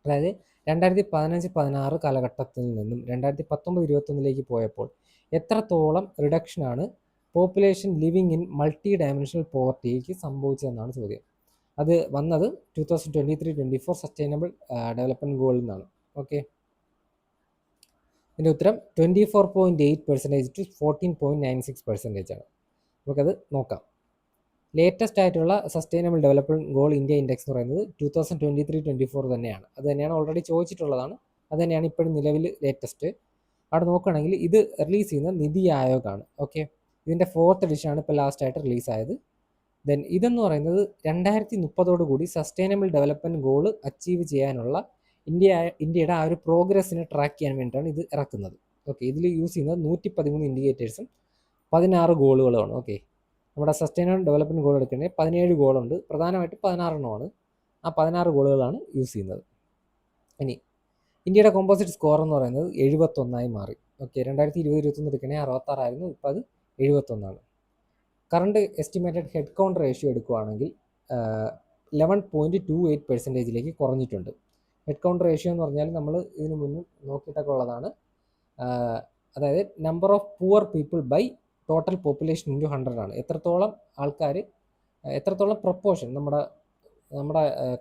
അതായത് 2015-16 കാലഘട്ടത്തിൽ നിന്നും 2019-21 പോയപ്പോൾ എത്രത്തോളം റിഡക്ഷനാണ് population living in multi dimensional പോവർട്ടിക്ക് സംഭവിച്ചതെന്നാണ് ചോദ്യം. അത് വന്നത് 2023-24 സസ്റ്റൈനബിൾ ഡെവലപ്മെൻറ്റ് ഗോളിൽ നിന്നാണ്. ഓക്കെ, ഇതിൻ്റെ ഉത്തരം 24.8% to 14.96% ആണ്. നമുക്കത് നോക്കാം. ലേറ്റസ്റ്റ് ആയിട്ടുള്ള sustainable development goal India index എന്ന് പറയുന്നത് 2023-24 തന്നെയാണ്. അത് തന്നെയാണ് ഓൾറെഡി ചോദിച്ചിട്ടുള്ളതാണ്. അത് തന്നെയാണ് ഇപ്പോഴും നിലവിൽ ലേറ്റസ്റ്റ്. അവിടെ നോക്കുകയാണെങ്കിൽ ഇത് റിലീസ് ചെയ്യുന്ന നിതി ആയോഗാണ്. ഓക്കെ, ഇതിൻ്റെ 4th എഡിഷനാണ് ഇപ്പോൾ ലാസ്റ്റായിട്ട് റിലീസായത്. ദെൻ ഇതെന്ന് പറയുന്നത് 2030 കൂടി സസ്റ്റൈനബിൾ ഡെവലപ്മെൻറ്റ് ഗോൾ അച്ചീവ് ചെയ്യാനുള്ള ഇന്ത്യയുടെ ആ ഒരു പ്രോഗ്രസ്സിനെ ട്രാക്ക് ചെയ്യാൻ വേണ്ടിയിട്ടാണ് ഇത് ഇറക്കുന്നത്. ഓക്കെ, ഇതിൽ യൂസ് ചെയ്യുന്നത് 113 ഇൻഡിക്കേറ്റേഴ്സും 16 ഗോളുകളുമാണ്. ഓക്കെ, നമ്മുടെ സസ്റ്റൈനബിൾ ഡെവലപ്മെൻറ്റ് ഗോൾ എടുക്കുകയാണെങ്കിൽ 17 ഗോളുണ്ട്, പ്രധാനമായിട്ട് 16 എണ്ണമാണ്. ആ 16 ഗോളുകളാണ് യൂസ് ചെയ്യുന്നത്. ഇനി ഇന്ത്യയുടെ കോമ്പോസിറ്റ് സ്കോർ എന്ന് പറയുന്നത് 71 മാറി. ഓക്കെ, 2020-21 എടുക്കുകയാണെങ്കിൽ 66 ആയിരുന്നു, ഇപ്പോൾ അത് 71. Current estimated head count ratio എടുക്കുകയാണെങ്കിൽ 11.28% കുറഞ്ഞിട്ടുണ്ട്. ഹെഡ് കൗണ്ട് റേഷ്യോ എന്ന് പറഞ്ഞാൽ നമ്മൾ ഇതിന് മുന്നും നോക്കിയിട്ടൊക്കെ ഉള്ളതാണ്. അതായത് number of poor people by total population into 100 ആണ്. എത്രത്തോളം ആൾക്കാർ, എത്രത്തോളം പ്രൊപ്പോർഷൻ നമ്മുടെ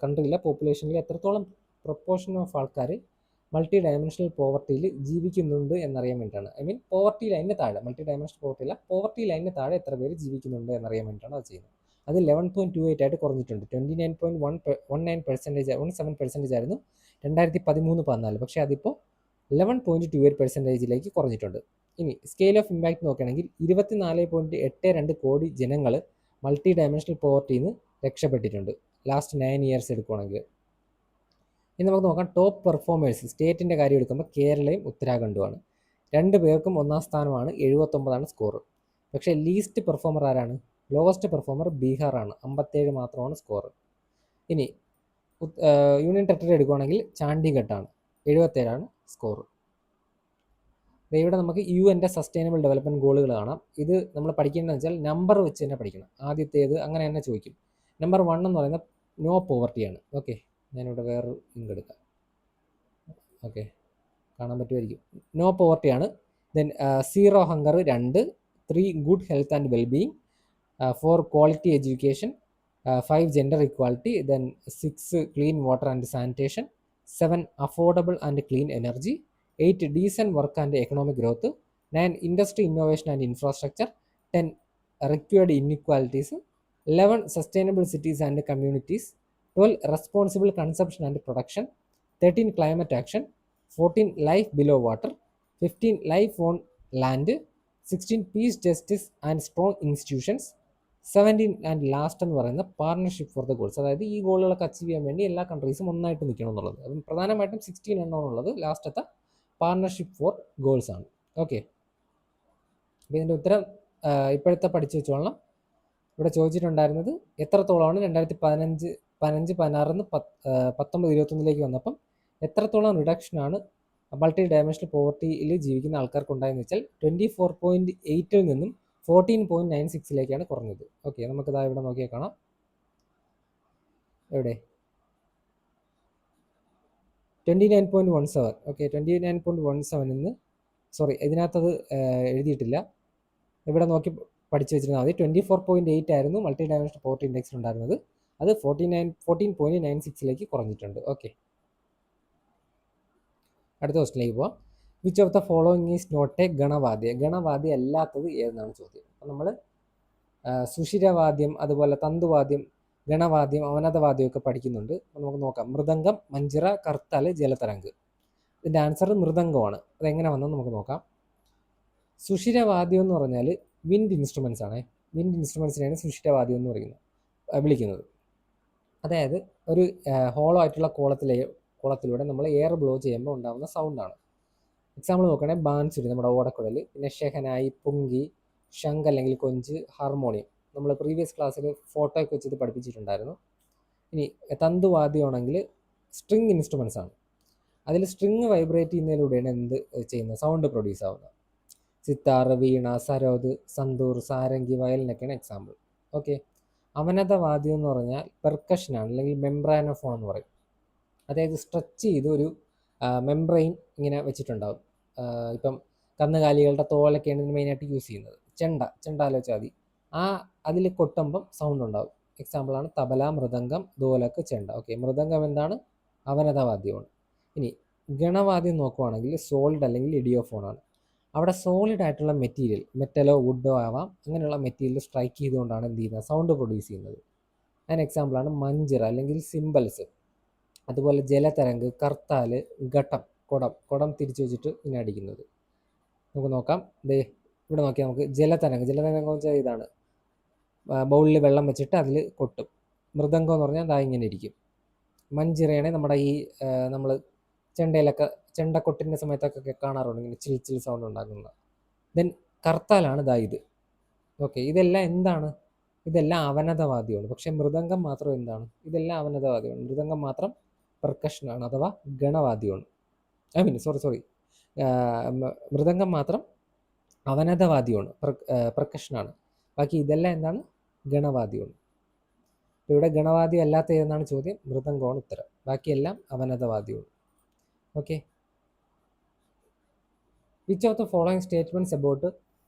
കൺട്രിയിലെ പോപ്പുലേഷനിൽ എത്രത്തോളം പ്രൊപ്പോർഷൻ ഓഫ് ആൾക്കാർ മൾട്ടി ഡയമെൻഷണൽ പോവർട്ടിയിൽ ജീവിക്കുന്നുണ്ട് എന്നറിയാൻ വേണ്ടിയിട്ടാണ്. ഐ മീൻ പോവർട്ടി ലൈനിന് താഴെ, മൾട്ടി ഡയമെൻഷണൽ പോവർട്ടി അല്ല, പോവർട്ടി ലൈനിന് താഴെ എത്ര പേര് ജീവിക്കുന്നുണ്ട് എന്നറിയാൻ വേണ്ടിയിട്ടാണ് അത് ചെയ്യുന്നത്. അത് 11.28 ആയിട്ട് കുറഞ്ഞിട്ടുണ്ട്. 29.17% ആയിരുന്നു 2013-14, പക്ഷേ അതിപ്പോൾ 11.28% കുറഞ്ഞിട്ടുണ്ട്. ഇനി സ്കെയിൽ ഓഫ് ഇമ്പാക്ട് നോക്കുകയാണെങ്കിൽ 24.82 കോടി ജനങ്ങൾ മൾട്ടി ഡയമെൻഷണൽ പോവർട്ടിയിൽ നിന്ന് രക്ഷപ്പെട്ടിട്ടുണ്ട് ലാസ്റ്റ് 9 ഇയേഴ്സ് എടുക്കുകയാണെങ്കിൽ. ഇനി നമുക്ക് നോക്കാം ടോപ്പ് പെർഫോമേഴ്സ്. സ്റ്റേറ്റിൻ്റെ കാര്യം എടുക്കുമ്പോൾ കേരളയും ഉത്തരാഖണ്ഡുമാണ്. 2 പേർക്കും 1-ാം സ്ഥാനമാണ്, 79 സ്കോർ. പക്ഷേ ലീസ്റ്റ് പെർഫോമർ ആരാണ്? ലോവസ്റ്റ് പെർഫോമർ ബീഹാറാണ്, 57 മാത്രമാണ് സ്കോർ. ഇനി യൂണിയൻ ടെറിട്ടറി എടുക്കുകയാണെങ്കിൽ ചണ്ഡീഗഡാണ്, 77 സ്കോർ. ഇവിടെ നമുക്ക് UN സസ്റ്റൈനബിൾ ഡെവലപ്മെൻറ്റ് ഗോളുകൾ കാണാം. ഇത് നമ്മൾ പഠിക്കേണ്ടതെന്ന് വെച്ചാൽ നമ്പർ വെച്ച് തന്നെ പഠിക്കണം. ആദ്യത്തേത് അങ്ങനെ തന്നെ ചോദിക്കും. നമ്പർ 1 എന്ന് പറയുന്നത് നോ പോവർട്ടിയാണ്. ഓക്കെ, ഞാനിവിടെ വേറൊരു ലിങ്ക് എടുക്കാം. ഓക്കെ, കാണാൻ പറ്റുമായിരിക്കും. നോ പോവർട്ടിയാണ്. Then 0 hunger 2, 3 good health and wellbeing, 4 quality education, 5 gender equality, then 6 clean water and sanitation, 7 affordable and clean energy, 8 decent work and economic growth, 9 industry innovation and infrastructure, 10 reduced inequalities, 11 sustainable cities and communities, 12 responsible consumption and production, 13 climate action, 14 life below water, 15 life on land, 16 peace justice and strong institutions, 17 and last എന്ന് പറയുന്ന partnership for the goals. അതായത് ഈ ഗോളുകളൊക്കെ achieve ചെയ്യാൻ വേണ്ടി എല്ലാ കൺട്രീസും ഒന്നായിട്ട് നിൽക്കണം എന്നുള്ളത്. അപ്പം പ്രധാനമായിട്ടും 16 എണ്ണമാണുള്ളത്. ലാസ്റ്റത്തെ പാർട്ണർഷിപ്പ് ഫോർ ഗോൾസ് ആണ്. ഓക്കെ, അപ്പോൾ ഇതിൻ്റെ ഉത്തരം ഇപ്പോഴത്തെ പഠിച്ചു വെച്ചോളണം. ഇവിടെ ചോദിച്ചിട്ടുണ്ടായിരുന്നത് എത്രത്തോളമാണ് 2015, 16 19, 21 വന്നപ്പം എത്രത്തോളം റിഡക്ഷനാണ് മൾട്ടി ഡയമെൻഷണൽ പോവർട്ടിയിൽ ജീവിക്കുന്ന ആൾക്കാർക്ക് ഉണ്ടായെന്ന് വെച്ചാൽ 24.8 നിന്നും 14.96 കുറഞ്ഞത്. ഓക്കെ, നമുക്കിതാ ഇവിടെ നോക്കിയാൽ കാണാം. എവിടെ 29.17. ഓക്കെ, 29.17 നിന്ന്, സോറി ഇതിനകത്തത് എഴുതിയിട്ടില്ല, ഇവിടെ നോക്കി പഠിച്ചു വെച്ചിരുന്നാൽ മതി. 24.8 ആയിരുന്നു മൾട്ടി ഡയമെൻഷണൽ പോവർട്ടി ഇൻഡെക്സിൽ ഉണ്ടായിരുന്നത്. അത് 14.96 കുറഞ്ഞിട്ടുണ്ട്. ഓക്കെ, അടുത്ത ക്വസ്റ്റിലേക്ക് പോവാം. Which of the following is not a ഗണവാദ്യ? ഗണവാദ്യം അല്ലാത്തത് ഏതെന്നാണ് ചോദ്യം. അപ്പം നമ്മൾ സുഷിരവാദ്യം, അതുപോലെ തന്തുവാദ്യം, ഗണവാദ്യം, അവനതവാദ്യം ഒക്കെ പഠിക്കുന്നുണ്ട്. അപ്പം നമുക്ക് നോക്കാം. മൃദംഗം, മഞ്ജിറ, കർത്താൽ, ജലതരംഗ്. ഇതിൻ്റെ ആൻസർ മൃദംഗമാണ്. അതെങ്ങനെ വന്നെന്ന് നമുക്ക് നോക്കാം. സുഷിരവാദ്യം എന്ന് പറഞ്ഞാൽ വിൻഡ് ഇൻസ്ട്രുമെൻസ് ആണ്. വിൻഡ് ഇൻസ്ട്രുമെൻസിനെയാണ് സുഷിരവാദ്യം എന്ന് വിളിക്കുന്നത്. അതായത് ഒരു ഹോളോ ആയിട്ടുള്ള കോളത്തിലൂടെ നമ്മൾ എയർ ബ്ലോ ചെയ്യുമ്പോൾ ഉണ്ടാകുന്ന സൗണ്ടാണ്. എക്സാമ്പിൾ നോക്കുകയാണെങ്കിൽ ബാൻസുരി, നമ്മുടെ ഓടക്കുഴൽ, പിന്നെ ഷെഹനായി, പുങ്കി, ശംഖ് അല്ലെങ്കിൽ കൊഞ്ച്, ഹാർമോണിയം. നമ്മൾ പ്രീവിയസ് ക്ലാസ്സിൽ ഫോട്ടോയൊക്കെ വെച്ചിട്ട് പഠിപ്പിച്ചിട്ടുണ്ടായിരുന്നു. ഇനി തന്തുവാദ്യമാണെങ്കിൽ സ്ട്രിങ് ഇൻസ്ട്രുമെൻസ് ആണ്. അതിൽ സ്ട്രിങ് വൈബ്രേറ്റ് ചെയ്യുന്നതിലൂടെയാണ് എന്ത് ചെയ്യുന്നത്? സൗണ്ട് പ്രൊഡ്യൂസ് ആവുന്നത്. സിത്താർ, വീണ, സരോദ്, സന്തൂർ, സാരംഗി, വയലിനൊക്കെയാണ് എക്സാമ്പിൾ. ഓക്കെ, അവനതവാദ്യം എന്ന് പറഞ്ഞാൽ പെർക്കഷനാണ്, അല്ലെങ്കിൽ മെംബ്രാനോഫോൺ എന്ന് പറയും. അതായത് സ്ട്രെച്ച് ചെയ്ത് ഒരു മെംബ്രെയിൻ ഇങ്ങനെ വെച്ചിട്ടുണ്ടാവും. ഇപ്പം കന്നുകാലികളുടെ തോലൊക്കെയാണ് ഇതിന് മെയിനായിട്ട് യൂസ് ചെയ്യുന്നത്. ചെണ്ട ആലോചിച്ചാൽ മതി. അതിൽ കൊട്ടുമ്പം സൗണ്ട് ഉണ്ടാവും. എക്സാമ്പിളാണ് തബല, മൃദംഗം, ധോലക്ക്, ചെണ്ട. ഓക്കെ, മൃദംഗം എന്താണ്? അവനതവാദ്യമാണ്. ഇനി ഗണവാദ്യം നോക്കുവാണെങ്കിൽ സോളിഡ് അല്ലെങ്കിൽ ഇഡിയോഫോണാണ്. അവിടെ സോളിഡ് ആയിട്ടുള്ള മെറ്റീരിയൽ, മെറ്റലോ വുഡോ ആവാം, അങ്ങനെയുള്ള മെറ്റീരിയൽ സ്ട്രൈക്ക് ചെയ്തുകൊണ്ടാണ് എന്ത് ചെയ്യുന്നത്? സൗണ്ട് പ്രൊഡ്യൂസ് ചെയ്യുന്നത്. അതിന് എക്സാമ്പിളാണ് മഞ്ജിറ അല്ലെങ്കിൽ സിംബൽസ്. അതുപോലെ ജലതരംഗ്, കർത്താല്, ഘട്ടം, കുടം തിരിച്ചു വെച്ചിട്ട് ഇങ്ങനെ അടിക്കുന്നത്. നമുക്ക് നോക്കാം. ഇവിടെ നോക്കിയാൽ നമുക്ക് ജലതരംഗ് എന്ന് വെച്ചാൽ ഇതാണ്, ബൗളിൽ വെള്ളം വെച്ചിട്ട് അതിൽ കൊട്ടും. മൃദംഗം എന്ന് പറഞ്ഞാൽ അതാ ഇങ്ങനെ ഇരിക്കും. മഞ്ജിറയാണെങ്കിൽ നമ്മുടെ ഈ നമ്മൾ ചെണ്ടക്കൊട്ടിൻ്റെ സമയത്തൊക്കെ കാണാറുണ്ട്, ഇങ്ങനെ ചിൽ സൗണ്ട് ഉണ്ടാക്കുന്നത്. ദെൻ കർത്താലാണ് ഇത്. ഓക്കെ, ഇതെല്ലാം എന്താണ്? ഇതെല്ലാം അവനതവാദ്യമാണ്. പക്ഷേ മൃദംഗം മാത്രം എന്താണ്? ഇതെല്ലാം അവനതവാദ്യമാണ്. മൃദംഗം മാത്രം പെർക്കഷനാണ്, അഥവാ ഗണവാദ്യമാണ്. സോറി, മൃദംഗം മാത്രം അവനതവാദ്യമാണ്, പെർക്കഷനാണ്. ബാക്കി ഇതെല്ലാം എന്താണ്? ഗണവാദ്യമാണ്. ഇവിടെ ഗണവാദ്യം അല്ലാത്ത ഏതെന്നാണ് ചോദ്യം. മൃദംഗമാണ് ഉത്തരം. ബാക്കിയെല്ലാം അവനതവാദികളും. Okay. Which of the following statements about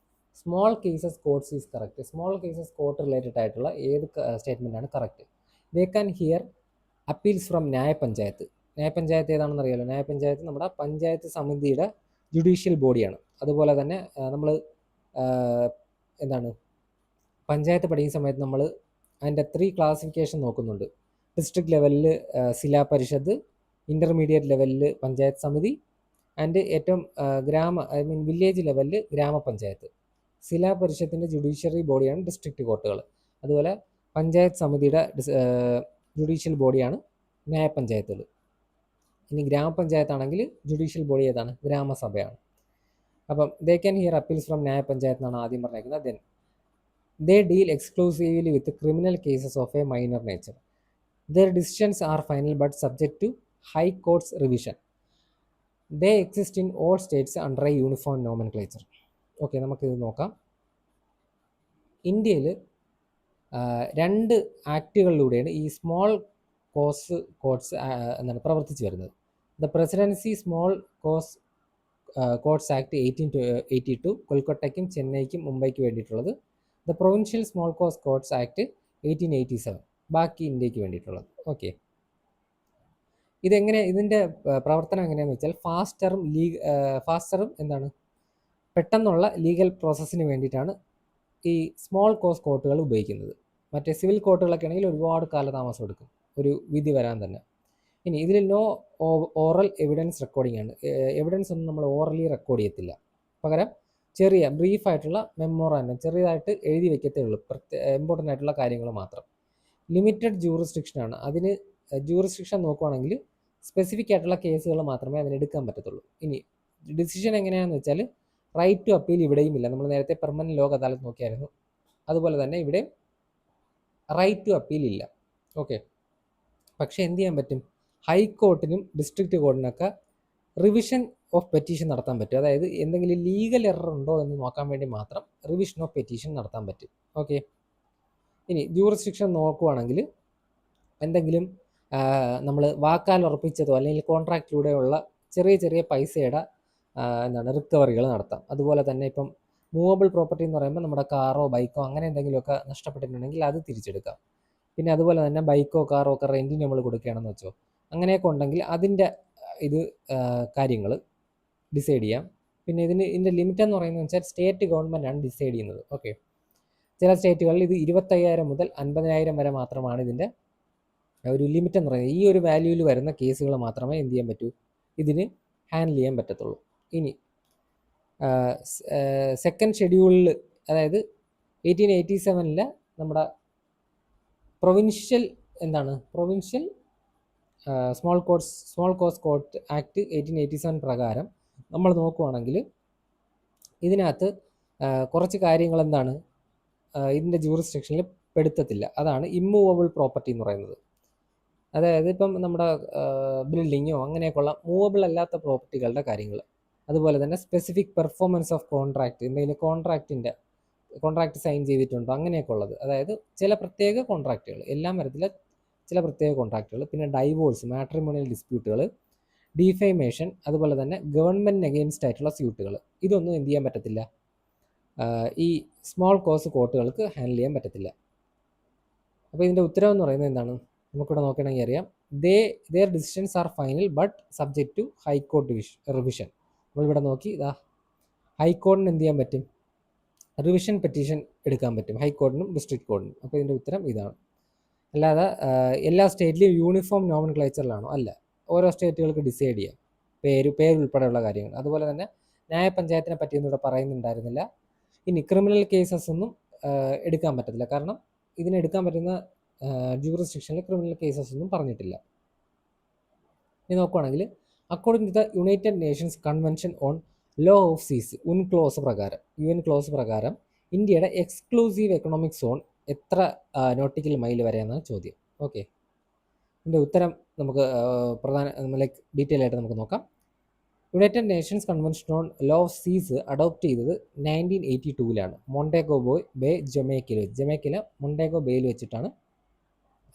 small causes courts is correct? Small causes court related ആയിട്ടുള്ള ഏത് സ്റ്റേറ്റ്മെൻ്റ് ആണ് correct? They can hear appeals from Nyaya Panchayat. ന്യായ പഞ്ചായത്ത് ഏതാണെന്ന് അറിയാലോ. ന്യായ പഞ്ചായത്ത് നമ്മുടെ പഞ്ചായത്ത് സമിതിയുടെ ജുഡീഷ്യൽ ബോഡിയാണ്. അതുപോലെ തന്നെ നമ്മൾ എന്താണ് പഞ്ചായത്ത് പഠിക്കുന്ന സമയത്ത് നമ്മൾ അതിൻ്റെ 3 ക്ലാസിഫിക്കേഷൻ നോക്കുന്നുണ്ട്. ഡിസ്ട്രിക്ട് ലെവലിൽ ജില്ലാ പരിഷത്ത്, ഇൻ്റർമീഡിയറ്റ് ലെവലിൽ പഞ്ചായത്ത് സമിതി, ആൻഡ് ഏറ്റവും വില്ലേജ് ലെവലിൽ ഗ്രാമപഞ്ചായത്ത്. ജില്ലാ പരിഷത്തിൻ്റെ ജുഡീഷ്യറി ബോഡിയാണ് ഡിസ്ട്രിക്ട് കോർട്ടുകൾ. അതുപോലെ പഞ്ചായത്ത് സമിതിയുടെ ജുഡീഷ്യൽ ബോഡിയാണ് ന്യായപഞ്ചായത്തുകൾ. ഇനി ഗ്രാമപഞ്ചായത്താണെങ്കിൽ ജുഡീഷ്യൽ ബോഡി ഏതാണ്? ഗ്രാമസഭയാണ്. അപ്പം ദേ ക്യാൻ ഹിയർ അപ്പീൽസ് ഫ്രം ന്യായപഞ്ചായത്ത് എന്നാണ് ആദ്യം പറഞ്ഞിരിക്കുന്നത്. Then they deal exclusively with criminal cases of A minor nature. There decisions are final but subject to high കോർട്ട്സ് revision. They exist in all States under A uniform nomenclature. Okay, നമുക്കിത് നോക്കാം. ഇന്ത്യയിൽ 2 ആക്റ്റുകളിലൂടെയാണ് ഈ small കോർട്ട്സ് എന്താണ് പ്രവർത്തിച്ചു വരുന്നത്. The presidency small courts act 1882 കൊൽക്കട്ടയ്ക്കും ചെന്നൈക്കും മുംബൈക്ക് വേണ്ടിയിട്ടുള്ളത്. The provincial small courts act 1887 ബാക്കി ഇന്ത്യക്ക് വേണ്ടിയിട്ടുള്ളത്. ഓക്കെ, ഇതിൻ്റെ പ്രവർത്തനം എങ്ങനെയാണെന്ന് വെച്ചാൽ ഫാസ്റ്ററും എന്താണ് പെട്ടെന്നുള്ള ലീഗൽ പ്രോസസ്സിന് വേണ്ടിയിട്ടാണ് ഈ സ്മോൾ കോർട്ടുകൾ ഉപയോഗിക്കുന്നത്. മറ്റേ സിവിൽ കോർട്ടുകളൊക്കെ ആണെങ്കിൽ ഒരുപാട് കാലതാമസം എടുക്കും ഒരു വിധി വരാൻ തന്നെ. ഇനി ഇതിൽ നോ ഓറൽ എവിഡൻസ് റെക്കോർഡിംഗ് ആണ്. എവിഡൻസ് ഒന്നും നമ്മൾ ഓറലി റെക്കോർഡ് ചെയ്യത്തില്ല. പകരം ചെറിയ ബ്രീഫായിട്ടുള്ള മെമ്മോറാൻഡം ചെറിയതായിട്ട് എഴുതി വെക്കത്തേ ഉള്ളൂ, ഇമ്പോർട്ടൻ്റ് ആയിട്ടുള്ള കാര്യങ്ങൾ മാത്രം. ലിമിറ്റഡ് ജൂറിസ്ഡിക്ഷനാണ്. അതിന് ജൂറിസ്ഡിക്ഷൻ നോക്കുവാണെങ്കിൽ സ്പെസിഫിക് ആയിട്ടുള്ള കേസുകൾ മാത്രമേ അതിനെടുക്കാൻ പറ്റത്തുള്ളൂ. ഇനി ഡിസിഷൻ എങ്ങനെയാണെന്ന് വെച്ചാൽ റൈറ്റ് ടു അപ്പീൽ ഇവിടെയും ഇല്ല. നമ്മൾ നേരത്തെ പെർമനന്റ് ലോക അദാലത്ത് നോക്കിയായിരുന്നു. അതുപോലെ തന്നെ ഇവിടെ റൈറ്റ് ടു അപ്പീൽ ഇല്ല. ഓക്കെ, പക്ഷേ എന്ത് ചെയ്യാൻ പറ്റും? ഹൈക്കോർട്ടിനും ഡിസ്ട്രിക്ട് കോർട്ടിനൊക്കെ റിവിഷൻ ഓഫ് പെറ്റീഷൻ നടത്താൻ പറ്റും. അതായത് എന്തെങ്കിലും ലീഗൽ എറർ ഉണ്ടോ എന്ന് നോക്കാൻ വേണ്ടി മാത്രം റിവിഷൻ ഓഫ് പെറ്റീഷൻ നടത്താൻ പറ്റും. ഓക്കെ, ഇനി ജൂറിസ്ഡിക്ഷൻ നോക്കുവാണെങ്കിൽ എന്തെങ്കിലും നമ്മൾ വാക്കാൽ ഉറപ്പിച്ചതോ അല്ലെങ്കിൽ കോൺട്രാക്റ്റിലൂടെയുള്ള ചെറിയ ചെറിയ പൈസയുടെ റിക്കവറികൾ നടത്താം. അതുപോലെ തന്നെ ഇപ്പം മൂവബിൾ പ്രോപ്പർട്ടി എന്ന് പറയുമ്പോൾ നമ്മുടെ കാറോ ബൈക്കോ അങ്ങനെ എന്തെങ്കിലുമൊക്കെ നഷ്ടപ്പെട്ടിട്ടുണ്ടെങ്കിൽ അത് തിരിച്ചെടുക്കാം. പിന്നെ അതുപോലെ തന്നെ ബൈക്കോ കാറോ ഒക്കെ റെൻറ്റിന് നമ്മൾ കൊടുക്കുകയാണെന്ന് വെച്ചോ, അങ്ങനെയൊക്കെ ഉണ്ടെങ്കിൽ അതിൻ്റെ കാര്യങ്ങൾ ഡിസൈഡ് ചെയ്യാം. പിന്നെ ഇതിൻ്റെ ലിമിറ്റ് എന്ന് പറയുന്നത് വെച്ചാൽ സ്റ്റേറ്റ് ഗവൺമെൻറ്റാണ് ഡിസൈഡ് ചെയ്യുന്നത്. ഓക്കെ, ചില സ്റ്റേറ്റുകളിൽ ഇത് 25,000 മുതൽ 50,000 വരെ മാത്രമാണ് ഇതിൻ്റെ ഒരു ലിമിറ്റ് എന്ന് പറയുന്നത്. ഈ ഒരു വാല്യൂവിൽ വരുന്ന കേസുകൾ മാത്രമേ എന്ത് ചെയ്യാൻ പറ്റൂ, ഇതിന് ഹാൻഡിൽ ചെയ്യാൻ പറ്റത്തുള്ളൂ. ഇനി സെക്കൻഡ് ഷെഡ്യൂളിൽ, അതായത് 1887 നമ്മുടെ provincial small cause court act 1887 പ്രകാരം നമ്മൾ നോക്കുവാണെങ്കിൽ ഇതിനകത്ത് കുറച്ച് കാര്യങ്ങൾ ഇതിൻ്റെ ജൂറിസ്ഡിക്ഷനിൽ പെടുത്തത്തില്ല. അതാണ് ഇമ്മൂവബിൾ പ്രോപ്പർട്ടി എന്ന് പറയുന്നത്. അതായത് ഇപ്പം നമ്മുടെ ബിൽഡിങ്ങോ അങ്ങനെയൊക്കെയുള്ള മൂവബിൾ അല്ലാത്ത പ്രോപ്പർട്ടികളുടെ കാര്യങ്ങൾ. അതുപോലെ തന്നെ സ്പെസിഫിക് പെർഫോമൻസ് ഓഫ് കോൺട്രാക്റ്റ്, എന്തെങ്കിലും കോൺട്രാക്റ്റ് സൈൻ ചെയ്തിട്ടുണ്ടോ അങ്ങനെയൊക്കെ ഉള്ളത്. അതായത് ചില പ്രത്യേക കോൺട്രാക്റ്റുകൾ, എല്ലാം വരത്തില്ല, ചില പ്രത്യേക കോൺട്രാക്റ്റുകൾ. പിന്നെ ഡൈവോഴ്സ്, മാട്രിമോണിയൽ ഡിസ്പ്യൂട്ടുകൾ, ഡിഫൈമേഷൻ, അതുപോലെ തന്നെ ഗവൺമെൻറ്റിന് അഗെയിൻസ്റ്റ് ആയിട്ടുള്ള സ്യൂട്ടുകൾ, ഇതൊന്നും എന്ത് ചെയ്യാൻ പറ്റത്തില്ല, ഈ സ്മോൾ കോസ് കോർട്ടുകൾക്ക് ഹാൻഡിൽ ചെയ്യാൻ പറ്റത്തില്ല. അപ്പോൾ ഇതിൻ്റെ ഉത്തരവ് എന്ന് പറയുന്നത് എന്താണ്? നമുക്കിവിടെ നോക്കണമെങ്കിൽ അറിയാം. their decisions are final but subject to high court revision. നമ്മളിവിടെ നോക്കി, ഇതാ ഹൈക്കോർട്ടിന് എന്ത് ചെയ്യാൻ പറ്റും? റിവിഷൻ പെറ്റീഷൻ എടുക്കാൻ പറ്റും, ഹൈക്കോർട്ടിനും ഡിസ്ട്രിക്ട് കോർട്ടിനും. അപ്പോൾ ഇതിൻ്റെ ഉത്തരം ഇതാണ്. അല്ലാതെ എല്ലാ സ്റ്റേറ്റിലും യൂണിഫോം നോമൻക്ലേച്ചറിലാണോ? അല്ല, ഓരോ സ്റ്റേറ്റുകൾക്ക് ഡിസൈഡ് ചെയ്യാം പേരുൾപ്പെടെയുള്ള കാര്യങ്ങൾ. അതുപോലെ തന്നെ ന്യായപഞ്ചായത്തിനെ പറ്റിയൊന്നും ഇവിടെ പറയുന്നുണ്ടായിരുന്നില്ല. ഇനി ക്രിമിനൽ കേസസ് ഒന്നും എടുക്കാൻ പറ്റത്തില്ല, കാരണം ഇതിനെടുക്കാൻ പറ്റുന്ന ജൂറിസ്ഡിക്ഷനിൽ ക്രിമിനൽ കേസസ് ഒന്നും പറഞ്ഞിട്ടില്ല. ഇനി നോക്കുവാണെങ്കിൽ according to the United Nations convention on law of seas UN clause പ്രകാരം ഇന്ത്യയുടെ എക്സ്ക്ലൂസീവ് എക്കണോമിക് സോൺ എത്ര നോട്ടിക്കൽ മൈൽ വരെയെന്നാണ് ചോദ്യം. ഓക്കെ, ഇതിൻ്റെ ഉത്തരം നമുക്ക് ഡീറ്റെയിൽ ആയിട്ട് നമുക്ക് നോക്കാം. United Nations convention on law of seas adopt ചെയ്തത് 1982 മൊണ്ടേഗോ ബേ ജമൈക്കയിലെ മൊണ്ടേഗോ ബേയിൽ വെച്ചിട്ടാണ്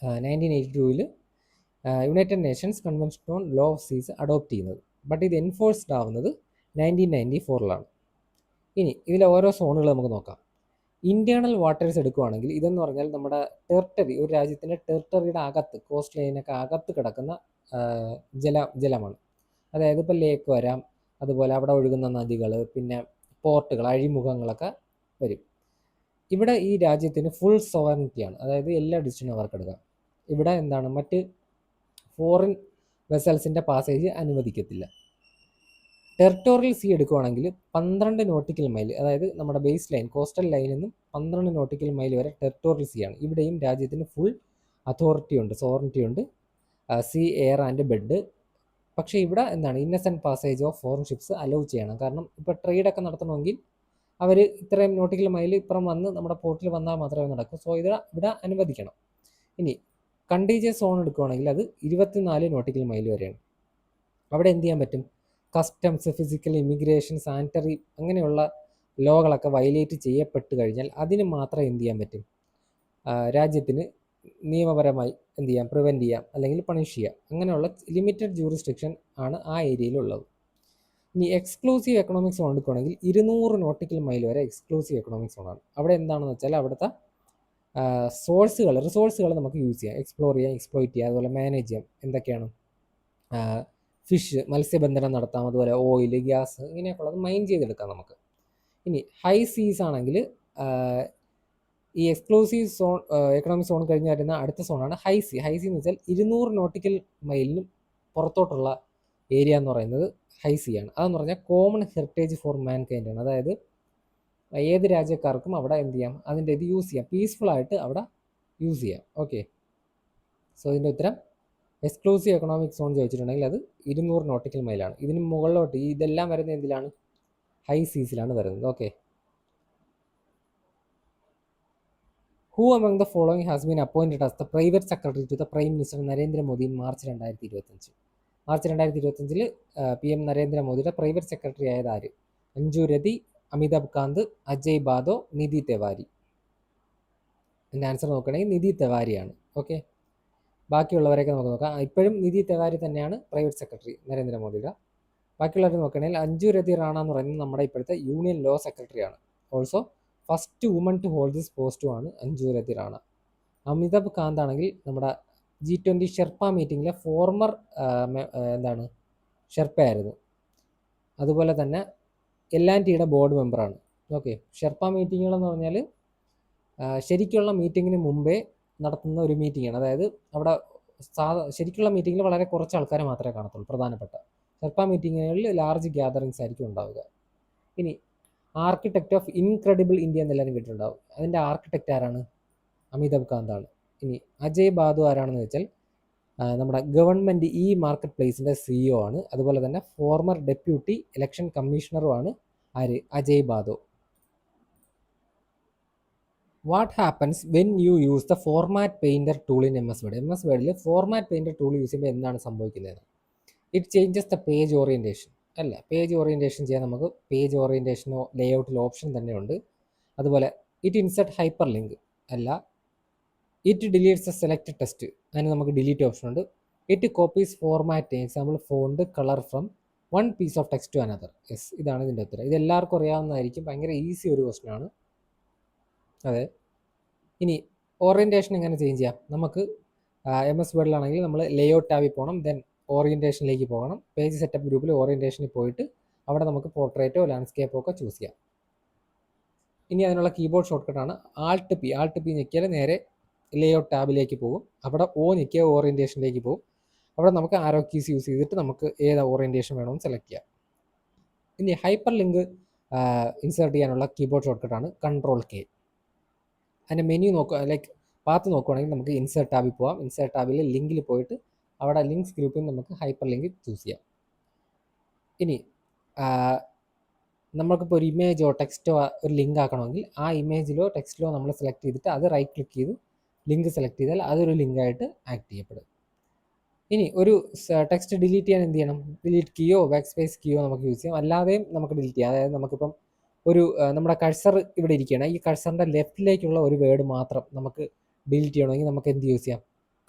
1982 United Nations convention on law of seas adopt ചെയ്യുന്നത്. ബട്ട് ഇത് എൻഫോഴ്സ്ഡ് ആവുന്നത് 1994 ഇനി ഇതിലെ ഓരോ സോണുകൾ നമുക്ക് നോക്കാം. ഇന്റേണൽ വാട്ടേഴ്സ് എടുക്കുകയാണെങ്കിൽ ഇതെന്ന് പറഞ്ഞാൽ നമ്മുടെ ടെറിട്ടറി, ഒരു രാജ്യത്തിൻ്റെ ടെറിട്ടറിയുടെ അകത്ത്, കോസ്റ്റ് ലൈനൊക്കെ അകത്ത് കിടക്കുന്ന ജലമാണ്. അതായത് ഇപ്പോൾ ലേക്ക് വരാം, അതുപോലെ അവിടെ ഒഴുകുന്ന നദികൾ, പിന്നെ പോർട്ടുകൾ, അഴിമുഖങ്ങളൊക്കെ വരും. ഇവിടെ ഈ രാജ്യത്തിന് ഫുൾ സോവറിനിറ്റിയാണ്, അതായത് എല്ലാ ഡിസിഷനും അവർക്ക് എടുക്കാം. ഇവിടെ എന്താണ്, മറ്റ് ഫോറിൻ വെസൽസിൻ്റെ പാസേജ് അനുവദിക്കത്തില്ല. ടെറിട്ടോറിയൽ സീ എടുക്കുകയാണെങ്കിൽ 12 നോട്ടിക്കൽ മൈൽ, അതായത് നമ്മുടെ ബേസ് ലൈൻ കോസ്റ്റൽ ലൈനിൽ നിന്നും 12 നോട്ടിക്കൽ മൈൽ വരെ ടെറിട്ടോറിയൽ സീ ആണ്. ഇവിടെയും രാജ്യത്തിന് ഫുൾ അതോറിറ്റി ഉണ്ട്, സോവറിറ്റി ഉണ്ട്, സീ, എയർ ആൻഡ് ബെഡ്. പക്ഷേ ഇവിടെ എന്താണ്, innocent passage of foreign ships allow ചെയ്യണം. കാരണം ഇപ്പോൾ ട്രേഡൊക്കെ നടത്തണമെങ്കിൽ അവർ ഇത്രയും നോട്ടിക്കൽ മൈൽ ഇപ്പുറം വന്ന് നമ്മുടെ പോർട്ടിൽ വന്നാൽ മാത്രമേ നടക്കൂ. സോ ഇവിടെ അനുവദിക്കണം. ഇനി കണ്ടീജിയസ് സോൺ എടുക്കുകയാണെങ്കിൽ അത് 24 നോട്ടിക്കൽ മൈൽ വരെയാണ്. അവിടെ എന്ത് ചെയ്യാൻ പറ്റും, കസ്റ്റംസ്, ഫിസിക്കൽ, ഇമിഗ്രേഷൻ, സാനിറ്ററി അങ്ങനെയുള്ള ലോകളൊക്കെ വയലേറ്റ് ചെയ്യപ്പെട്ട് കഴിഞ്ഞാൽ അതിന് മാത്രം എന്ത് ചെയ്യാൻ പറ്റും, രാജ്യത്തിന് നിയമപരമായി എന്ത് ചെയ്യാം, പ്രിവെൻറ്റ് ചെയ്യാം അല്ലെങ്കിൽ പണിഷ് ചെയ്യാം. അങ്ങനെയുള്ള ലിമിറ്റഡ് ജൂറിസ്ഡിക്ഷൻ ആണ് ആ ഏരിയയിലുള്ളത്. ഇനി എക്സ്ക്ലൂസീവ് എക്കണോമിക് സോൺ എടുക്കുകയാണെങ്കിൽ 200 നോട്ടിക്കൽ മൈൽ വരെ എക്സ്ക്ലൂസീവ് എക്കണോമിക് സോണാണ്. അവിടെ എന്താണെന്ന് വെച്ചാൽ അവിടുത്തെ റിസോഴ്സുകൾ നമുക്ക് യൂസ് ചെയ്യാം, എക്സ്പ്ലോർ ചെയ്യാം, എക്സ്പ്ലോയിറ്റ് ചെയ്യാം, അതുപോലെ മാനേജ് ചെയ്യാം. എന്തൊക്കെയാണ്, ഫിഷ്, മത്സ്യബന്ധനം നടത്താം, അതുപോലെ ഓയിൽ, ഗ്യാസ്, ഇങ്ങനെയൊക്കെ ഉള്ളത് മൈൻ ചെയ്തെടുക്കാം നമുക്ക്. ഇനി ഹൈ സീസ് ആണെങ്കിൽ ഈ എക്സ്ക്ലൂസീവ് സോൺ, എക്കണോമിക് സോൺ കഴിഞ്ഞ് വരുന്ന അടുത്ത സോണാണ് ഹൈ സീ. ഹൈ സീ എന്ന് വെച്ചാൽ 200 നോട്ടിക്കൽ മൈലിനും പുറത്തോട്ടുള്ള ഏരിയ എന്ന് പറയുന്നത് ഹൈ സീ ആണ്. അതെന്ന് പറഞ്ഞാൽ കോമൺ ഹെറിറ്റേജ് ഫോർ മാൻ കൈൻഡ് ആണ്. അതായത് ഏത് രാജ്യക്കാർക്കും അവിടെ എന്ത് ചെയ്യാം, അതിൻ്റെ ഇത് യൂസ് ചെയ്യാം, പീസ്ഫുൾ ആയിട്ട് അവിടെ യൂസ് ചെയ്യാം. ഓക്കെ, സോ ഇതിൻ്റെ ഉത്തരം എക്സ്ക്ലൂസീവ് എക്കണോമിക് സോൺ ചോദിച്ചിട്ടുണ്ടെങ്കിൽ അത് 200 നോട്ടിക്കൽ മൈലാണ്. ഇതിന് മുകളിലോട്ട് ഇതെല്ലാം വരുന്നത് എന്തിലാണ്, ഹൈ സീസിലാണ് വരുന്നത്. Okay, who among the following has been appointed as the private secretary to the prime minister Narendra Modi in March 2025? March 2025 PM നരേന്ദ്രമോദിയുടെ പ്രൈവറ്റ് സെക്രട്ടറി ആയത് ആര്? അഞ്ജു രതി, അമിതാഭ് കാന്ത്, അജയ് ബാദോ, നിധി തിവാരി. എൻ്റെ ആൻസർ നോക്കുകയാണെങ്കിൽ നിധി തിവാരിയാണ്. ഓക്കെ, ബാക്കിയുള്ളവരെയൊക്കെ നമുക്ക് നോക്കാം. ഇപ്പോഴും നിധി തിവാരി തന്നെയാണ് പ്രൈവറ്റ് സെക്രട്ടറി നരേന്ദ്രമോദിയുടെ. ബാക്കിയുള്ളവർ നോക്കുകയാണെങ്കിൽ അഞ്ജു രതി റാണ എന്ന് പറയുന്നത് നമ്മുടെ ഇപ്പോഴത്തെ യൂണിയൻ ലോ സെക്രട്ടറിയാണ്. Also first woman to hold this പോസ്റ്റുമാണ് അഞ്ജു രതി റാണ. അമിതാഭ് കാന്ത് ആണെങ്കിൽ നമ്മുടെ G20 ഷെർപ്പ മീറ്റിങ്ങിലെ ഫോർമർ എന്താണ് ഷെർപ്പയായിരുന്നു. അതുപോലെ തന്നെ L&Tയുടെ ബോർഡ് മെമ്പറാണ്. ഓക്കെ, ഷെർപ്പ മീറ്റിങ്ങുകളെന്ന് പറഞ്ഞാൽ ശരിക്കുള്ള മീറ്റിങ്ങിന് മുമ്പേ നടത്തുന്ന ഒരു മീറ്റിങ്ങാണ്. അതായത് അവിടെ ശരിക്കുള്ള മീറ്റിങ്ങിൽ വളരെ കുറച്ച് ആൾക്കാരെ മാത്രമേ കാണത്തുള്ളൂ. പ്രധാനപ്പെട്ട ഷെർപ്പ മീറ്റിങ്ങുകളിൽ ലാർജ് ഗ്യാതറിങ്സ് ആയിരിക്കും ഉണ്ടാവുക. ഇനി ആർക്കിടെക്റ്റ് ഓഫ് ഇൻക്രെഡിബിൾ ഇന്ത്യ എന്നെല്ലാവരും കേട്ടിട്ടുണ്ടാവും. അതിൻ്റെ ആർക്കിടെക്റ്റ് ആരാണ്? അമിതാഭ് കാന്താണ്. ഇനി അജയ് ബാദു ആരാണെന്ന് വെച്ചാൽ നമ്മുടെ ഗവൺമെൻറ് ഈ മാർക്കറ്റ് പ്ലേസിൻ്റെ CEO ആണ്. അതുപോലെ തന്നെ ഫോർമർ ഡെപ്യൂട്ടി ഇലക്ഷൻ കമ്മീഷണറുമാണ് ആര്? Ajay Bhadu. What happens when you use the format painter tool in MS Word? MS Wordൽ ഫോർമാറ്റ് പെയിൻറ്റർ ടൂൾ യൂസ് ചെയ്യുമ്പോൾ എന്താണ് സംഭവിക്കുന്നത്? It changes the page orientation. അല്ല, പേജ് ഓറിയൻറ്റേഷൻ ചെയ്യാൻ നമുക്ക് പേജ് ഓറിയൻറ്റേഷനോ ലേഔട്ടിലോ ഓപ്ഷൻ തന്നെയുണ്ട്. അതുപോലെ ഇറ്റ് ഇൻസെർട്ട് ഹൈപ്പർ ലിങ്ക്. അല്ല, it deletes a select text. അതിന് നമുക്ക് ഡിലീറ്റ് ഓപ്ഷൻ ഉണ്ട്. It copies format, example font, colour from one piece of text to another. Yes, ഇതാണ് ഇതിൻ്റെ ഉത്തരം. ഇത് എല്ലാവർക്കും അറിയാവുന്നതായിരിക്കും, ഭയങ്കര ഈസി ഒരു ക്വസ്റ്റൻ ആണ്. അതെ, ഇനി ഓറിയൻറ്റേഷൻ എങ്ങനെ ചേഞ്ച് ചെയ്യാം? നമുക്ക് MS Wordലാണെങ്കിൽ നമ്മൾ ലേഔട്ട് ടാബിൽ പോകണം, ദെൻ ഓറിയൻറ്റേഷനിലേക്ക് പോകണം. പേജ് സെറ്റപ്പ് ഗ്രൂപ്പിൽ ഓറിയൻറ്റേഷനിൽ പോയിട്ട് അവിടെ നമുക്ക് പോർട്രേറ്റോ ലാൻഡ്സ്കേപ്പോ ഒക്കെ ചൂസ് ചെയ്യാം. ഇനി അതിനുള്ള കീബോർഡ് ഷോർട്ട് കട്ടാണ് Alt P ഞെക്കിയാൽ നേരെ ലേഔട്ട് ടാബിലേക്ക് പോകും. അവിടെ ഞെക്കിയാൽ ഓറിയൻറ്റേഷനിലേക്ക് പോകും. അവിടെ നമുക്ക് ആരോ കീസ് യൂസ് ചെയ്തിട്ട് നമുക്ക് ഏത് ഓറിയൻറ്റേഷൻ വേണമെന്ന് സെലക്ട് ചെയ്യാം. ഇനി ഹൈപ്പർ ലിങ്ക് ഇൻസേർട്ട് ചെയ്യാനുള്ള കീബോർഡ് ഷോർട്ട് കട്ടാണ് Ctrl+K. അതിൻ്റെ മെനു ലൈക്ക് പാത്ത് നോക്കുകയാണെങ്കിൽ നമുക്ക് ഇൻസേർട്ട് ടാബിൽ പോകാം. ഇൻസേർട്ട് ടാബിൽ ലിങ്കിൽ പോയിട്ട് അവിടെ ലിങ്ക്സ് ഗ്രൂപ്പിൽ നമുക്ക് ഹൈപ്പർ ലിങ്ക് ചൂസ് ചെയ്യാം. ഇനി നമുക്കിപ്പോൾ ഒരു ഇമേജോ ടെക്സ്റ്റോ ഒരു ലിങ്ക് ആക്കണമെങ്കിൽ ആ ഇമേജിലോ ടെക്സ്റ്റിലോ നമ്മൾ സെലക്ട് ചെയ്തിട്ട് അത് റൈറ്റ് ക്ലിക്ക് ചെയ്ത് ലിങ്ക് സെലക്ട് ചെയ്താൽ അതൊരു ലിങ്കായിട്ട് ആക്ട് ചെയ്യപ്പെടും. ഇനി ഒരു ടെക്സ്റ്റ് ഡിലീറ്റ് ചെയ്യാൻ എന്ത് ചെയ്യണം? ഡിലീറ്റ് കീയോ ബാക്ക് സ്പേസ് കീയോ നമുക്ക് യൂസ് ചെയ്യാം. അല്ലാതെയും നമുക്ക് ഡിലീറ്റ് ചെയ്യാം. അതായത് നമുക്കിപ്പം ഒരു നമ്മുടെ കഴ്സർ ഇവിടെ ഇരിക്കുകയാണ്. ഈ കഴ്സറിൻ്റെ ലെഫ്റ്റിലേക്കുള്ള ഒരു വേർഡ് മാത്രം നമുക്ക് ഡിലീറ്റ് ചെയ്യണമെങ്കിൽ നമുക്ക് എന്ത് യൂസ് ചെയ്യാം?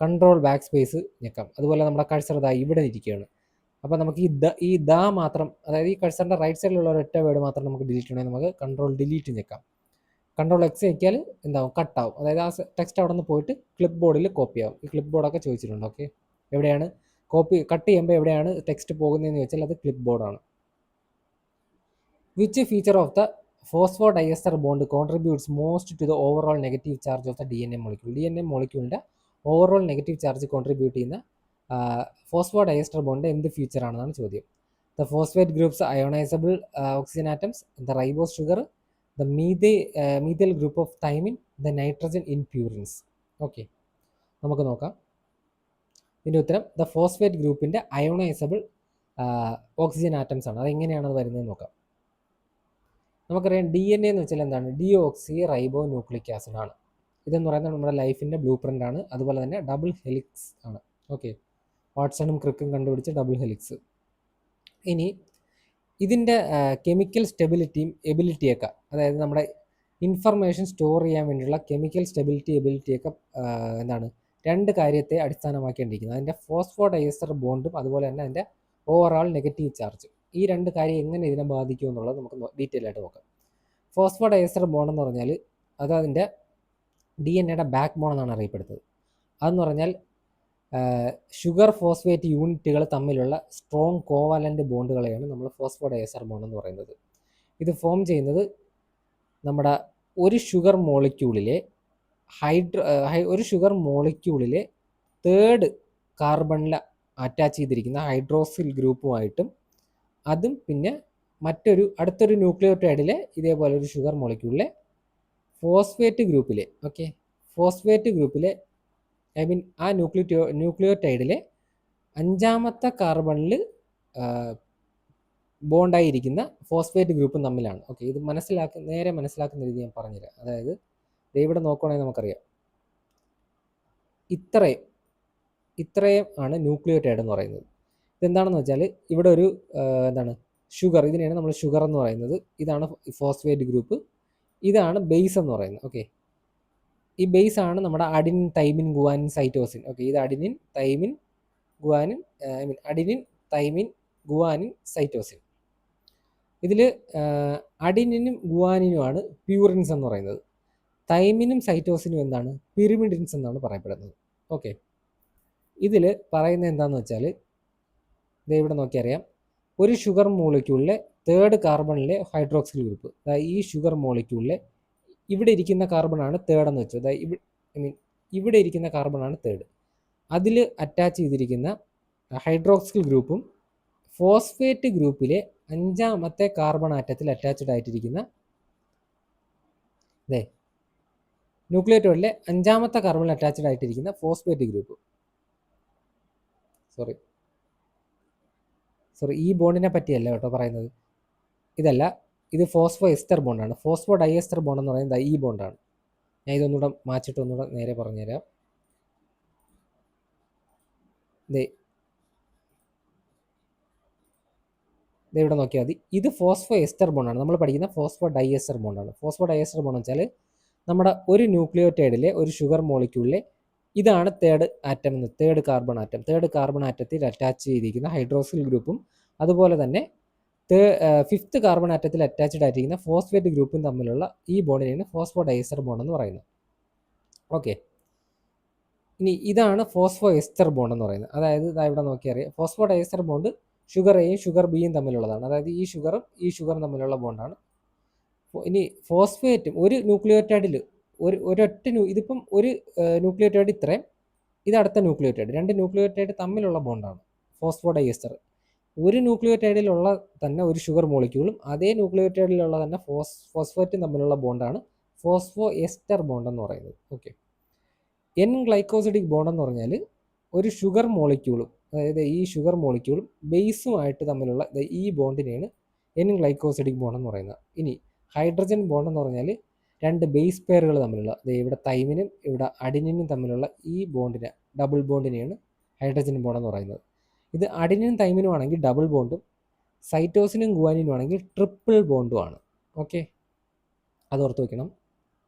കൺട്രോൾ ബാക്ക് സ്പേസ് ഞെക്കാം. അതുപോലെ നമ്മുടെ കഴ്സർ ദാ ഇവിടെ ഇരിക്കുകയാണ്. അപ്പോൾ നമുക്ക് ഈ ദ മാത്രം, അതായത് ഈ കഴ്സറിൻ്റെ റൈറ്റ് സൈഡിലുള്ള ഒരൊറ്റ വേർഡ് മാത്രം നമുക്ക് ഡിലീറ്റ് ചെയ്യണമെങ്കിൽ നമുക്ക് കൺട്രോൾ ഡിലീറ്റ് ഞെക്കാം. കൺട്രോൾ എക്സ് ഞെക്കിയാൽ എന്താവും, കട്ടാവും. അതായത് ആ ടെക്സ്റ്റ് അവിടെ നിന്ന് പോയിട്ട് ക്ലിപ്പ് ബോർഡിൽ കോപ്പി ആവും. ഈ ക്ലിപ്പ് ബോർഡൊക്കെ ചോദിച്ചിട്ടുണ്ട്. ഓക്കെ, എവിടെയാണ് കട്ട് ചെയ്യുമ്പോൾ എവിടെയാണ് ടെക്സ്റ്റ് പോകുന്നതെന്ന് ചോദിച്ചാൽ അത് ക്ലിപ്പ് ബോർഡാണ്. Which feature of the phosphodiester bond contributes most to the overall negative charge of the DNA molecule? DNA മോളിക്യൂളിൻ്റെ ഓവറോൾ നെഗറ്റീവ് ചാർജ് കോൺട്രിബ്യൂട്ട് ചെയ്യുന്ന ഫോസ്ഫോഡയസ്റ്റർ ബോണ്ട് എന്ത് ഫീച്ചർ ആണെന്നാണ് ചോദ്യം. The phosphate groups ionisable oxygen atoms, the ribose sugar, the methyl group of thymine, the nitrogen in purines. Okay, നമുക്ക് നോക്കാം. ഇതിൻ്റെ ഉത്തരം the phosphate ഗ്രൂപ്പിൻ്റെ അയോണൈസബിൾ ഓക്സിജൻ ആറ്റംസ് ആണ്. അതെങ്ങനെയാണ് അത് വരുന്നത് നോക്കാം. നമുക്കറിയാം DNA എന്ന് വെച്ചാൽ എന്താണ്? ഡിയോക്സി റൈബോ ന്യൂക്ലിക് ആസിഡ് ആണ്. ഇതെന്ന് പറയുന്നത് നമ്മുടെ ലൈഫിൻ്റെ ബ്ലൂ പ്രിൻ്റ് ആണ്. അതുപോലെ തന്നെ ഡബിൾ ഹെലിക്സ് ആണ്. ഓക്കെ, വാട്സണും ക്രിക്കും കണ്ടുപിടിച്ച ഡബിൾ ഹെലിക്സ്. ഇനി ഇതിൻ്റെ കെമിക്കൽ സ്റ്റെബിലിറ്റിയും എബിലിറ്റിയൊക്കെ, അതായത് നമ്മുടെ ഇൻഫർമേഷൻ സ്റ്റോർ ചെയ്യാൻ വേണ്ടിയുള്ള കെമിക്കൽ എബിലിറ്റിയൊക്കെ എന്താണ്, രണ്ട് കാര്യത്തെ അടിസ്ഥാനമാക്കേണ്ടിയിരിക്കുന്നത്. അതിൻ്റെ ഫോസ്ഫോഡയസ്റ്റർ ബോണ്ടും അതുപോലെ തന്നെ അതിൻ്റെ ഓവറോൾ നെഗറ്റീവ് ചാർജ്. ഈ രണ്ട് കാര്യം എങ്ങനെ ഇതിനെ ബാധിക്കും എന്നുള്ളത് നമുക്ക് ഡീറ്റെയിൽ ആയിട്ട് നോക്കാം. ഫോസ്ഫോഡയസ്റ്റർ ബോണ്ട് എന്ന് പറഞ്ഞാൽ അത് അതിൻ്റെ DNA ബാക്ക് ബോൺ എന്നാണ് അറിയപ്പെടുന്നത്. അതെന്ന് പറഞ്ഞാൽ ഷുഗർ ഫോസ്ഫേറ്റ് യൂണിറ്റുകൾ തമ്മിലുള്ള സ്ട്രോങ് കോവാലൻ്റ് ബോണ്ടുകളെയാണ് നമ്മൾ ഫോസ്ഫോഡയസ്റ്റർ ബോണ്ട് എന്ന് പറയുന്നത്. ഇത് ഫോം ചെയ്യുന്നത് നമ്മുടെ ഒരു ഷുഗർ മോളിക്യൂളിലെ തേർഡ് കാർബണിൽ അറ്റാച്ച് ചെയ്തിരിക്കുന്ന ഹൈഡ്രോക്സിൽ ഗ്രൂപ്പുമായിട്ടും അതും പിന്നെ അടുത്തൊരു ന്യൂക്ലിയോടൈഡിലെ ഇതേപോലെ ഒരു ഷുഗർ മോളിക്യൂളിലെ ഫോസ്ഫേറ്റ് ഗ്രൂപ്പിലെ ഐ മീൻ ആ ന്യൂക്ലിയോടൈഡിലെ 5ാമത്തെ കാർബണിൽ ബോണ്ടായിരിക്കുന്ന ഫോസ്ഫേറ്റ് ഗ്രൂപ്പും തമ്മിലാണ്. ഓക്കെ, ഇത് നേരെ മനസ്സിലാക്കുന്ന രീതി ഞാൻ പറഞ്ഞുതരാം. അതായത് ഇവിടെ നോക്കുകയാണെങ്കിൽ നമുക്കറിയാം, ഇത്രയും ആണ് ന്യൂക്ലിയോടൈഡ് എന്ന് പറയുന്നത്. ഇതെന്താണെന്ന് വെച്ചാൽ ഇവിടെ ഒരു ഷുഗർ, ഇതിനെയാണ് നമ്മൾ ഷുഗർ എന്ന് പറയുന്നത്. ഇതാണ് ഫോസ്ഫേറ്റ് ഗ്രൂപ്പ്, ഇതാണ് ബേസ് എന്ന് പറയുന്നത്. ഓക്കെ, ഈ ബേസ് ആണ് നമ്മുടെ adenine thymine guanine cytosine. Okay, ഇത് അഡിനിൻ തൈമിൻ ഗുവാനിൻ സൈറ്റോസിൻ. ഇതിൽ അഡിനിനും ഗുവാനിനുമാണ് പ്യൂറിൻസ് എന്ന് പറയുന്നത്. തൈമിനും സൈറ്റോസിനും എന്താണ്? പിരിമിഡിൻസ് എന്നാണ് പറയപ്പെടുന്നത്. ഓക്കെ, ഇതിൽ പറയുന്നത് എന്താണെന്ന് വെച്ചാൽ ഇവിടെ നോക്കിയറിയാം, ഒരു ഷുഗർ മോളിക്യൂളിലെ തേർഡ് കാർബണിലെ ഹൈഡ്രോക്സിൽ ഗ്രൂപ്പ്, അതായത് ഈ ഷുഗർ മോളിക്യൂളിലെ ഇവിടെ ഇരിക്കുന്ന കാർബണാണ് തേർഡ് എന്ന് വെച്ചു. അതായത് ഇവിടെ ഇരിക്കുന്ന കാർബണാണ് തേർഡ്. അതിൽ അറ്റാച്ച് ചെയ്തിരിക്കുന്ന ഹൈഡ്രോക്സിൽ ഗ്രൂപ്പും ഫോസ്ഫേറ്റ് ഗ്രൂപ്പിലെ 5ാമത്തെ കാർബൺ ആറ്റത്തിൽ അറ്റാച്ച്ഡ് ആയിട്ടിരിക്കുന്ന ന്യൂക്ലിയോടൈഡിലെ 5ാമത്തെ കാർബണിൽ അറ്റാച്ച്ഡ് ആയിട്ടിരിക്കുന്ന ഫോസ്ഫേറ്റ് ഗ്രൂപ്പ്. സോറി, ഈ ബോണ്ടിനെ പറ്റിയല്ല കേട്ടോ പറയുന്നത്. ഇതല്ല, ഇത് ഫോസ്ഫോ എസ്റ്റർ ബോണ്ടാണ്. ഫോസ്ഫോഡയസ്റ്റർ ബോണ്ട് എന്ന് പറയുന്നത് ഈ ബോണ്ടാണ്. ഞാൻ ഇതൊന്നുകൂടെ മാച്ചിട്ട് ഒന്നുകൂടെ നേരെ പറഞ്ഞുതരാം. ഇവിടെ നോക്കിയാൽ മതി, ഇത് ഫോസ്ഫോ എസ്റ്റർ ബോണ്ടാണ്. നമ്മൾ പഠിക്കുന്ന ഫോസ്ഫോഡയസ്റ്റർ ബോണ്ടാണ്. ഫോസ്ഫോഡയസ്റ്റർ ബോണ്ട് എന്ന് വെച്ചാൽ നമ്മുടെ ഒരു ന്യൂക്ലിയോടൈഡിലെ ഒരു ഷുഗർ മോളിക്യൂളിലെ ഇതാണ് തേർഡ് കാർബൺ ആറ്റത്തിൽ അറ്റാച്ച് ചെയ്തിരിക്കുന്ന ഹൈഡ്രോക്സിൽ ഗ്രൂപ്പും അതുപോലെ തന്നെ 5th കാർബൺ ആറ്റത്തിൽ അറ്റാച്ച്ഡ് ആയിരിക്കുന്ന ഫോസ്ഫേറ്റ് ഗ്രൂപ്പും തമ്മിലുള്ള ഈ ബോണ്ടിനെയാണ് ഫോസ്ഫോഡയസ്റ്റർ ബോണ്ട് എന്ന് പറയുന്നത്. ഓക്കെ, ഇനി ഇതാണ് ഫോസ്ഫോ എസ്റ്റർ ബോണ്ട് എന്ന് പറയുന്നത്. അതായത് ഇവിടെ നോക്കിയറിയാം, ഫോസ്ഫോഡയസ്റ്റർ ബോണ്ട് ഷുഗർ എയും ഷുഗർ ബിയും തമ്മിലുള്ളതാണ്. അതായത് ഈ ഷുഗറും തമ്മിലുള്ള ബോണ്ടാണ്. ഇനി ഫോസ്ഫേറ്റും ഒരു ന്യൂക്ലിയോടൈഡിൽ ഇതിപ്പം ഒരു ന്യൂക്ലിയോടൈഡ് ഇത്രയും, ഇത് അടുത്ത ന്യൂക്ലിയോടൈഡ്, 2 ന്യൂക്ലിയോടൈഡ് തമ്മിലുള്ള ബോണ്ടാണ് ഫോസ്ഫോഡയസ്റ്റർ. ഒരു ന്യൂക്ലിയോടൈഡിലുള്ള തന്നെ ഒരു ഷുഗർ മോളിക്യൂളും അതേ ന്യൂക്ലിയോടൈഡിലുള്ള തന്നെ ഫോസ്ഫേറ്റും തമ്മിലുള്ള ബോണ്ടാണ് ഫോസ്ഫോ എസ്റ്റർ ബോണ്ട് എന്ന് പറയുന്നത്. ഓക്കെ, എൻ ഗ്ലൈക്കോസിഡിക് ബോണ്ട് എന്ന് പറഞ്ഞാൽ ഒരു ഷുഗർ മോളിക്യൂളും, അതായത് ഈ ഷുഗർ മോളിക്യൂളും ബേസുമായിട്ട് തമ്മിലുള്ള ഈ ബോണ്ടിനെയാണ് എൻ ഗ്ലൈക്കോസിഡിക് ബോണ്ട് എന്ന് പറയുന്നത്. ഇനി ഹൈഡ്രജൻ ബോണ്ട് എന്ന് പറഞ്ഞാൽ 2 ബേസ് പെയറുകൾ തമ്മിലുള്ള, ഇവിടെ തൈമിനും ഇവിടെ അഡിനിനും തമ്മിലുള്ള ഈ ബോണ്ടിനെ, ഡബിൾ ബോണ്ടിനെയാണ് ഹൈഡ്രജൻ ബോണ്ട് എന്ന് പറയുന്നത്. ഇത് അഡിനിനും തൈമിനും ആണെങ്കിൽ ഡബിൾ ബോണ്ടും സൈറ്റോസിനും ഗുവാനിനും ആണെങ്കിൽ ട്രിപ്പിൾ ബോണ്ടും ആണ്. ഓക്കെ, അത് ഓർത്ത് വയ്ക്കണം.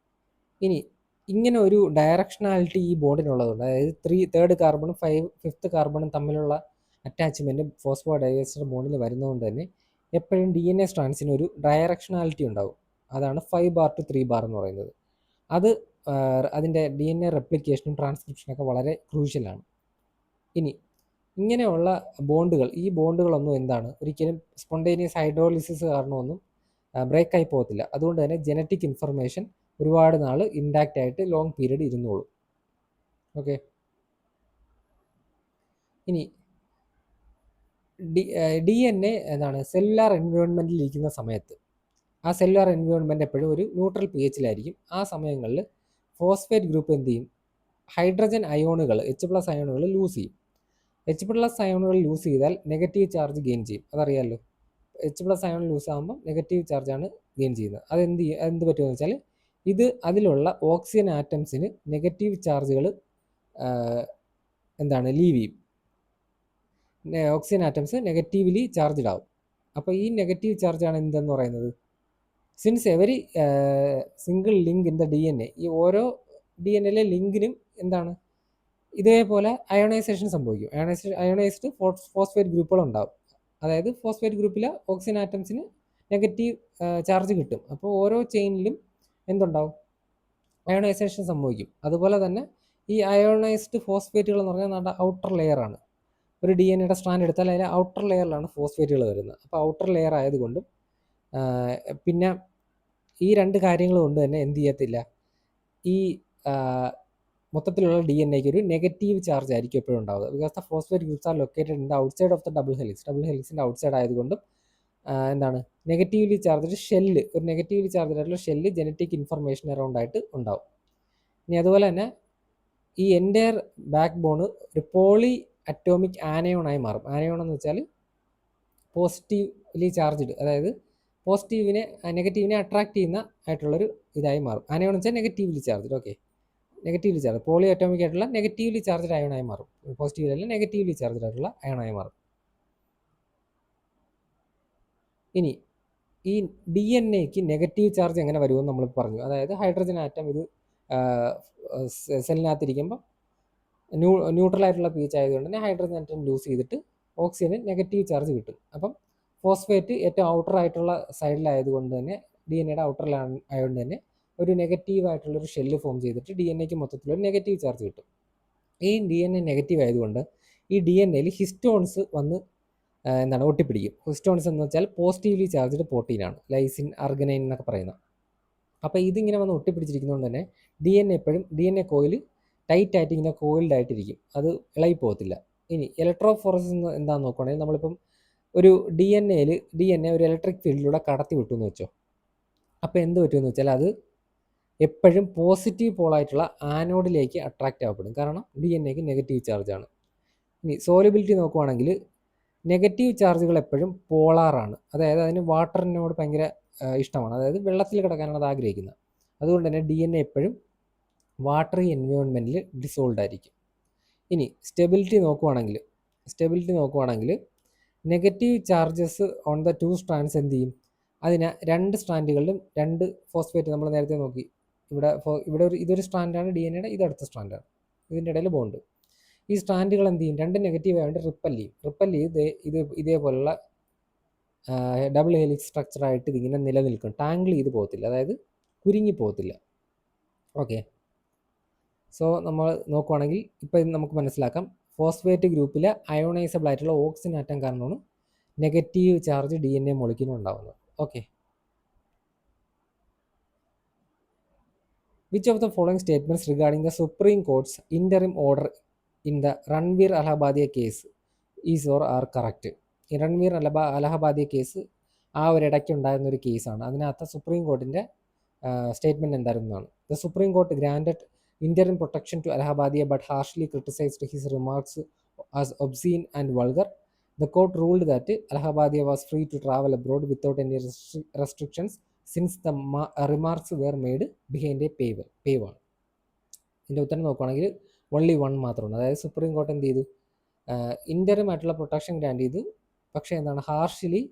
ഇനി ഇങ്ങനെ ഒരു ഡയറക്ഷണാലിറ്റി ഈ ബോണ്ടിനുള്ളതുകൊണ്ട്, അതായത് തേർഡ് കാർബണും ഫിഫ്ത്ത് കാർബണും തമ്മിലുള്ള അറ്റാച്ച്മെൻറ്റ് ഫോസ്ഫോഡൈഎസ്റ്റർ ബോണ്ടിൽ വരുന്നതുകൊണ്ട് തന്നെ എപ്പോഴും DNA സ്ട്രാൻഡ്സിന് ഒരു ഡയറക്ഷണാലിറ്റി ഉണ്ടാവും. അതാണ് 5 ബാർ ടു 3 ബാർ എന്ന് പറയുന്നത്. അത് അതിൻ്റെ DNA റെപ്ലിക്കേഷനും ട്രാൻസ്ക്രിപ്ഷനൊക്കെ വളരെ ക്രൂഷ്യലാണ്. ഇനി ഇങ്ങനെയുള്ള ബോണ്ടുകൾ, ഈ ബോണ്ടുകളൊന്നും എന്താണ് ഒരിക്കലും സ്പോണ്ടേനിയസ് ഹൈഡ്രോളിസിസ് കാരണമൊന്നും ബ്രേക്കായി പോകത്തില്ല. അതുകൊണ്ട് തന്നെ ജനറ്റിക് ഇൻഫർമേഷൻ ഒരുപാട് നാൾ ഇൻടാക്റ്റ് ആയിട്ട് ലോങ് പീരീഡ് ഇരുന്നോളും. ഓക്കെ, ഇനി DNA എന്താണ് സെല്ലുലാർ എൻവയോൺമെൻറ്റിൽ ഇരിക്കുന്ന സമയത്ത്, ആ സെല്ലുലാർ എൻവയോൺമെൻറ്റ് എപ്പോഴും ഒരു ന്യൂട്രൽ pHയിലായിരിക്കും. ആ സമയങ്ങളിൽ ഫോസ്ഫേറ്റ് ഗ്രൂപ്പ് എന്ത് ചെയ്യും? ഹൈഡ്രജൻ അയോണുകൾ, H+ അയോണുകൾ ലൂസ് ചെയ്യും. H+ അയോണുകൾ ലൂസ് ചെയ്താൽ നെഗറ്റീവ് ചാർജ് ഗെയിൻ ചെയ്യും. അതറിയാമല്ലോ, H+ അയോൺ ലൂസ് ആകുമ്പോൾ നെഗറ്റീവ് ചാർജാണ് ഗെയിൻ ചെയ്യുന്നത്. അതെന്ത് പറ്റുമെന്ന് വെച്ചാൽ അതിലുള്ള ഓക്സിജൻ ആറ്റംസിന് നെഗറ്റീവ് ചാർജുകൾ ലീവ് ചെയ്യും. ഓക്സിജൻ ആറ്റംസ് നെഗറ്റീവ്ലി ചാർജ്ഡ് ആവും. അപ്പോൾ ഈ നെഗറ്റീവ് ചാർജാണ് എന്തെന്ന് പറയുന്നത്, since every single link in the DNA, ഈ ഓരോ DNAയിലെ ലിങ്കിനും ഇതേപോലെ അയോണൈസേഷൻ സംഭവിക്കും. അയോണൈസ്ഡ് ഫോസ്ഫേറ്റ് ഗ്രൂപ്പുകൾ ഉണ്ടാവും. അതായത് ഫോസ്ഫേറ്റ് ഗ്രൂപ്പിലെ ഓക്സിജൻ ആറ്റംസിന് നെഗറ്റീവ് ചാർജ് കിട്ടും. അപ്പോൾ ഓരോ ചെയിനിലും എന്തുണ്ടാവും? അയോണൈസേഷൻ സംഭവിക്കും. അതുപോലെ തന്നെ ഈ അയോണൈസ്ഡ് ഫോസ്ഫേറ്റുകൾ എന്ന് പറഞ്ഞാൽ നമ്മുടെ ഔട്ടർ ലെയറാണ്. ഒരു DNAയുടെ സ്ട്രാൻഡ് എടുത്താൽ അതിലെ ഔട്ടർ ലെയറിലാണ് ഫോസ്ഫേറ്റുകൾ വരുന്നത്. അപ്പോൾ ഔട്ടർ ലെയർ ആയതുകൊണ്ടും പിന്നെ ഈ രണ്ട് കാര്യങ്ങൾ കൊണ്ട് തന്നെ എന്ത് ചെയ്യത്തില്ല, ഈ മൊത്തത്തിലുള്ള DNAക്ക് ഒരു നെഗറ്റീവ് ചാർജ് ആയിരിക്കും എപ്പോഴും ഉണ്ടാവുക. Because the phosphate groups are located in the outside of the double ഹെലിക്സിൻ്റെ ഔട്ട്സൈഡ് ആയതുകൊണ്ടും നെഗറ്റീവ്ലി ചാർജ്ഡ് ഷെല്ല്, ഒരു നെഗറ്റീവ്ലി ചാർജ്ഡ് ആയിട്ടുള്ള ഷെല്ല് ജനറ്റിക് ഇൻഫർമേഷൻ അറൗണ്ട് ആയിട്ട് ഉണ്ടാവും. ഇനി അതുപോലെ തന്നെ ഈ എൻ്റയർ ബാക്ക് ബോൺ ഒരു പോളി അറ്റോമിക് ആനയോണായി മാറും. ആനയോൺ എന്ന് വെച്ചാൽ പോസിറ്റീവ്ലി ചാർജ്ഡ്, അതായത് നെഗറ്റീവിനെ അട്രാക്ട് ചെയ്യുന്ന ആയിട്ടുള്ളൊരു ഇതായി മാറും. ആനയോൺ എന്ന് വെച്ചാൽ negatively charged. Okay, negatively charge, poly atomic ആയിട്ടുള്ള നെഗറ്റീവ്ലി ചാർജ്ഡ് അയോണായി മാറും. പോസിറ്റീവ് അല്ല, നെഗറ്റീവ്ലി ചാർജ്ഡ് ആയിട്ടുള്ള അയോണായി മാറും. ഇനി ഈ DNAക്ക് നെഗറ്റീവ് ചാർജ് എങ്ങനെ വരുമെന്ന് നമ്മൾ പറഞ്ഞു. അതായത് ഹൈഡ്രജൻ ആറ്റം ഇത് സെല്ലിനകത്തിരിക്കുമ്പോൾ ന്യൂട്രൽ ആയിട്ടുള്ള pH ആയതുകൊണ്ട് തന്നെ ഹൈഡ്രജൻ ആറ്റം ലൂസ് ചെയ്തിട്ട് ഓക്സിജന് നെഗറ്റീവ് ചാർജ് കിട്ടും. അപ്പം ഫോസ്ഫേറ്റ് ഏറ്റവും ഔട്ടർ ആയിട്ടുള്ള സൈഡിലായതുകൊണ്ട് തന്നെ, DNAയുടെ ഔട്ടറിലായതുകൊണ്ട് തന്നെ ഒരു നെഗറ്റീവ് ആയിട്ടുള്ളൊരു ഷെല്ല് ഫോം ചെയ്തിട്ട് DNAക്ക് മൊത്തത്തിലൊരു നെഗറ്റീവ് ചാർജ് കിട്ടും. ഈ DNA നെഗറ്റീവ് ആയതുകൊണ്ട് ഈ DNAയിൽ ഹിസ്റ്റോൺസ് വന്ന് ഒട്ടിപ്പിടിക്കും. ഹിസ്റ്റോൺസ് എന്ന് വെച്ചാൽ പോസിറ്റീവ്ലി ചാർജ്ഡ് പ്രോട്ടീനാണ്, ലൈസിൻ, അർഗനൈൻ എന്നൊക്കെ പറയുന്നത്. അപ്പോൾ ഇതിങ്ങനെ വന്ന് ഒട്ടിപ്പിടിച്ചിരിക്കുന്നതുകൊണ്ട് തന്നെ എപ്പോഴും DNA കോയിൽ ടൈറ്റ് ആയിട്ട് ഇങ്ങനെ കോയിൽഡ് ആയിട്ടിരിക്കും, അത് ഇളകി പോകത്തില്ല. ഇനി ഇലക്ട്രോഫോറസിസ് എന്താണെന്ന് നോക്കുകയാണെങ്കിൽ, നമ്മളിപ്പം ഒരു DNA ഒരു ഇലക്ട്രിക് ഫീൽഡിലൂടെ കടത്തി വിട്ടു എന്ന് വെച്ചോ. അപ്പോൾ എന്ത് പറ്റുമെന്ന് വെച്ചാൽ അത് എപ്പോഴും പോസിറ്റീവ് പോളായിട്ടുള്ള ആനോഡിലേക്ക് അട്രാക്റ്റ് ആവപ്പെടും. കാരണം DNAക്ക് നെഗറ്റീവ് ചാർജാണ്. ഇനി സോലിബിലിറ്റി നോക്കുവാണെങ്കിൽ നെഗറ്റീവ് ചാർജുകൾ എപ്പോഴും പോളാറാണ്. അതായത് അതിന് വാട്ടറിനോട് ഭയങ്കര ഇഷ്ടമാണ്, അതായത് വെള്ളത്തിൽ കിടക്കാനാണ് അത് ആഗ്രഹിക്കുന്നത്. അതുകൊണ്ട് തന്നെ DNA എപ്പോഴും വാട്ടറി എൻവയോൺമെൻറ്റിൽ ഡിസോൾവ് ആയിരിക്കും. ഇനി സ്റ്റെബിലിറ്റി നോക്കുവാണെങ്കിൽ negative charges on the 2 strands എന്ത് ചെയ്യും? അതിന് 2 സ്ട്രാൻഡുകളിലും 2 ഫോസ്ഫേറ്റ്, നമ്മൾ നേരത്തെ നോക്കി, ഇവിടെ ഇതൊരു സ്ട്രാൻഡാണ് DNAയുടെ, ഇതടുത്ത സ്ട്രാൻഡാണ്, ഇതിൻ്റെ ഇടയിൽ ബോണ്ട്. ഈ സ്ട്രാൻഡുകൾ എന്ത് ചെയ്യും? 2 നെഗറ്റീവ് ആയതുകൊണ്ട് റിപ്പൽ ചെയ്ത് ഇതേപോലുള്ള ഡബിൾ ഹെലിക്സ് സ്ട്രക്ചറായിട്ട് ഇതിങ്ങനെ നിലനിൽക്കും. ടാങ്കിൾ ചെയ്ത് പോകത്തില്ല, അതായത് കുരുങ്ങി പോകത്തില്ല. ഓക്കെ, സോ നമ്മൾ നോക്കുവാണെങ്കിൽ ഇപ്പം നമുക്ക് മനസ്സിലാക്കാം, ഫോസ്ഫേറ്റ് ഗ്രൂപ്പിൽ അയോണൈസബിൾ ആയിട്ടുള്ള ഓക്സിജൻ ആറ്റം കാരണമാണ് നെഗറ്റീവ് ചാർജ് DNA മോളിക്യൂളിന് ഉണ്ടാകുന്നത്. Okay, which of the following statements regarding the supreme കോർട്ട്സ് interim order in the Ranveer Allahbadia case is or are correct? ഈ റൺവീർ അലഹബാദിയ കേസ് ആ ഒരു ഇടയ്ക്ക് ഉണ്ടായിരുന്ന ഒരു കേസാണ്. അതിനകത്ത് സുപ്രീം കോർട്ടിൻ്റെ സ്റ്റേറ്റ്മെൻറ്റ് എന്തായിരുന്നതാണ്? The supreme court granted interim protection to Allahabadiya but harshly criticized his remarks as obscene and vulgar. The court ruled that Allahabadiya was free to travel abroad without any restrictions since the remarks were made behind a paywall. ഇതിൻ്റെ ഉത്തരം നോക്കുകയാണെങ്കിൽ only one മാത്രമാണ്. അതായത് supreme court എന്ത് ചെയ്തു? Interim ആയിട്ടുള്ള protection grand ചെയ്തു. പക്ഷേ ഹാർഷ്ലി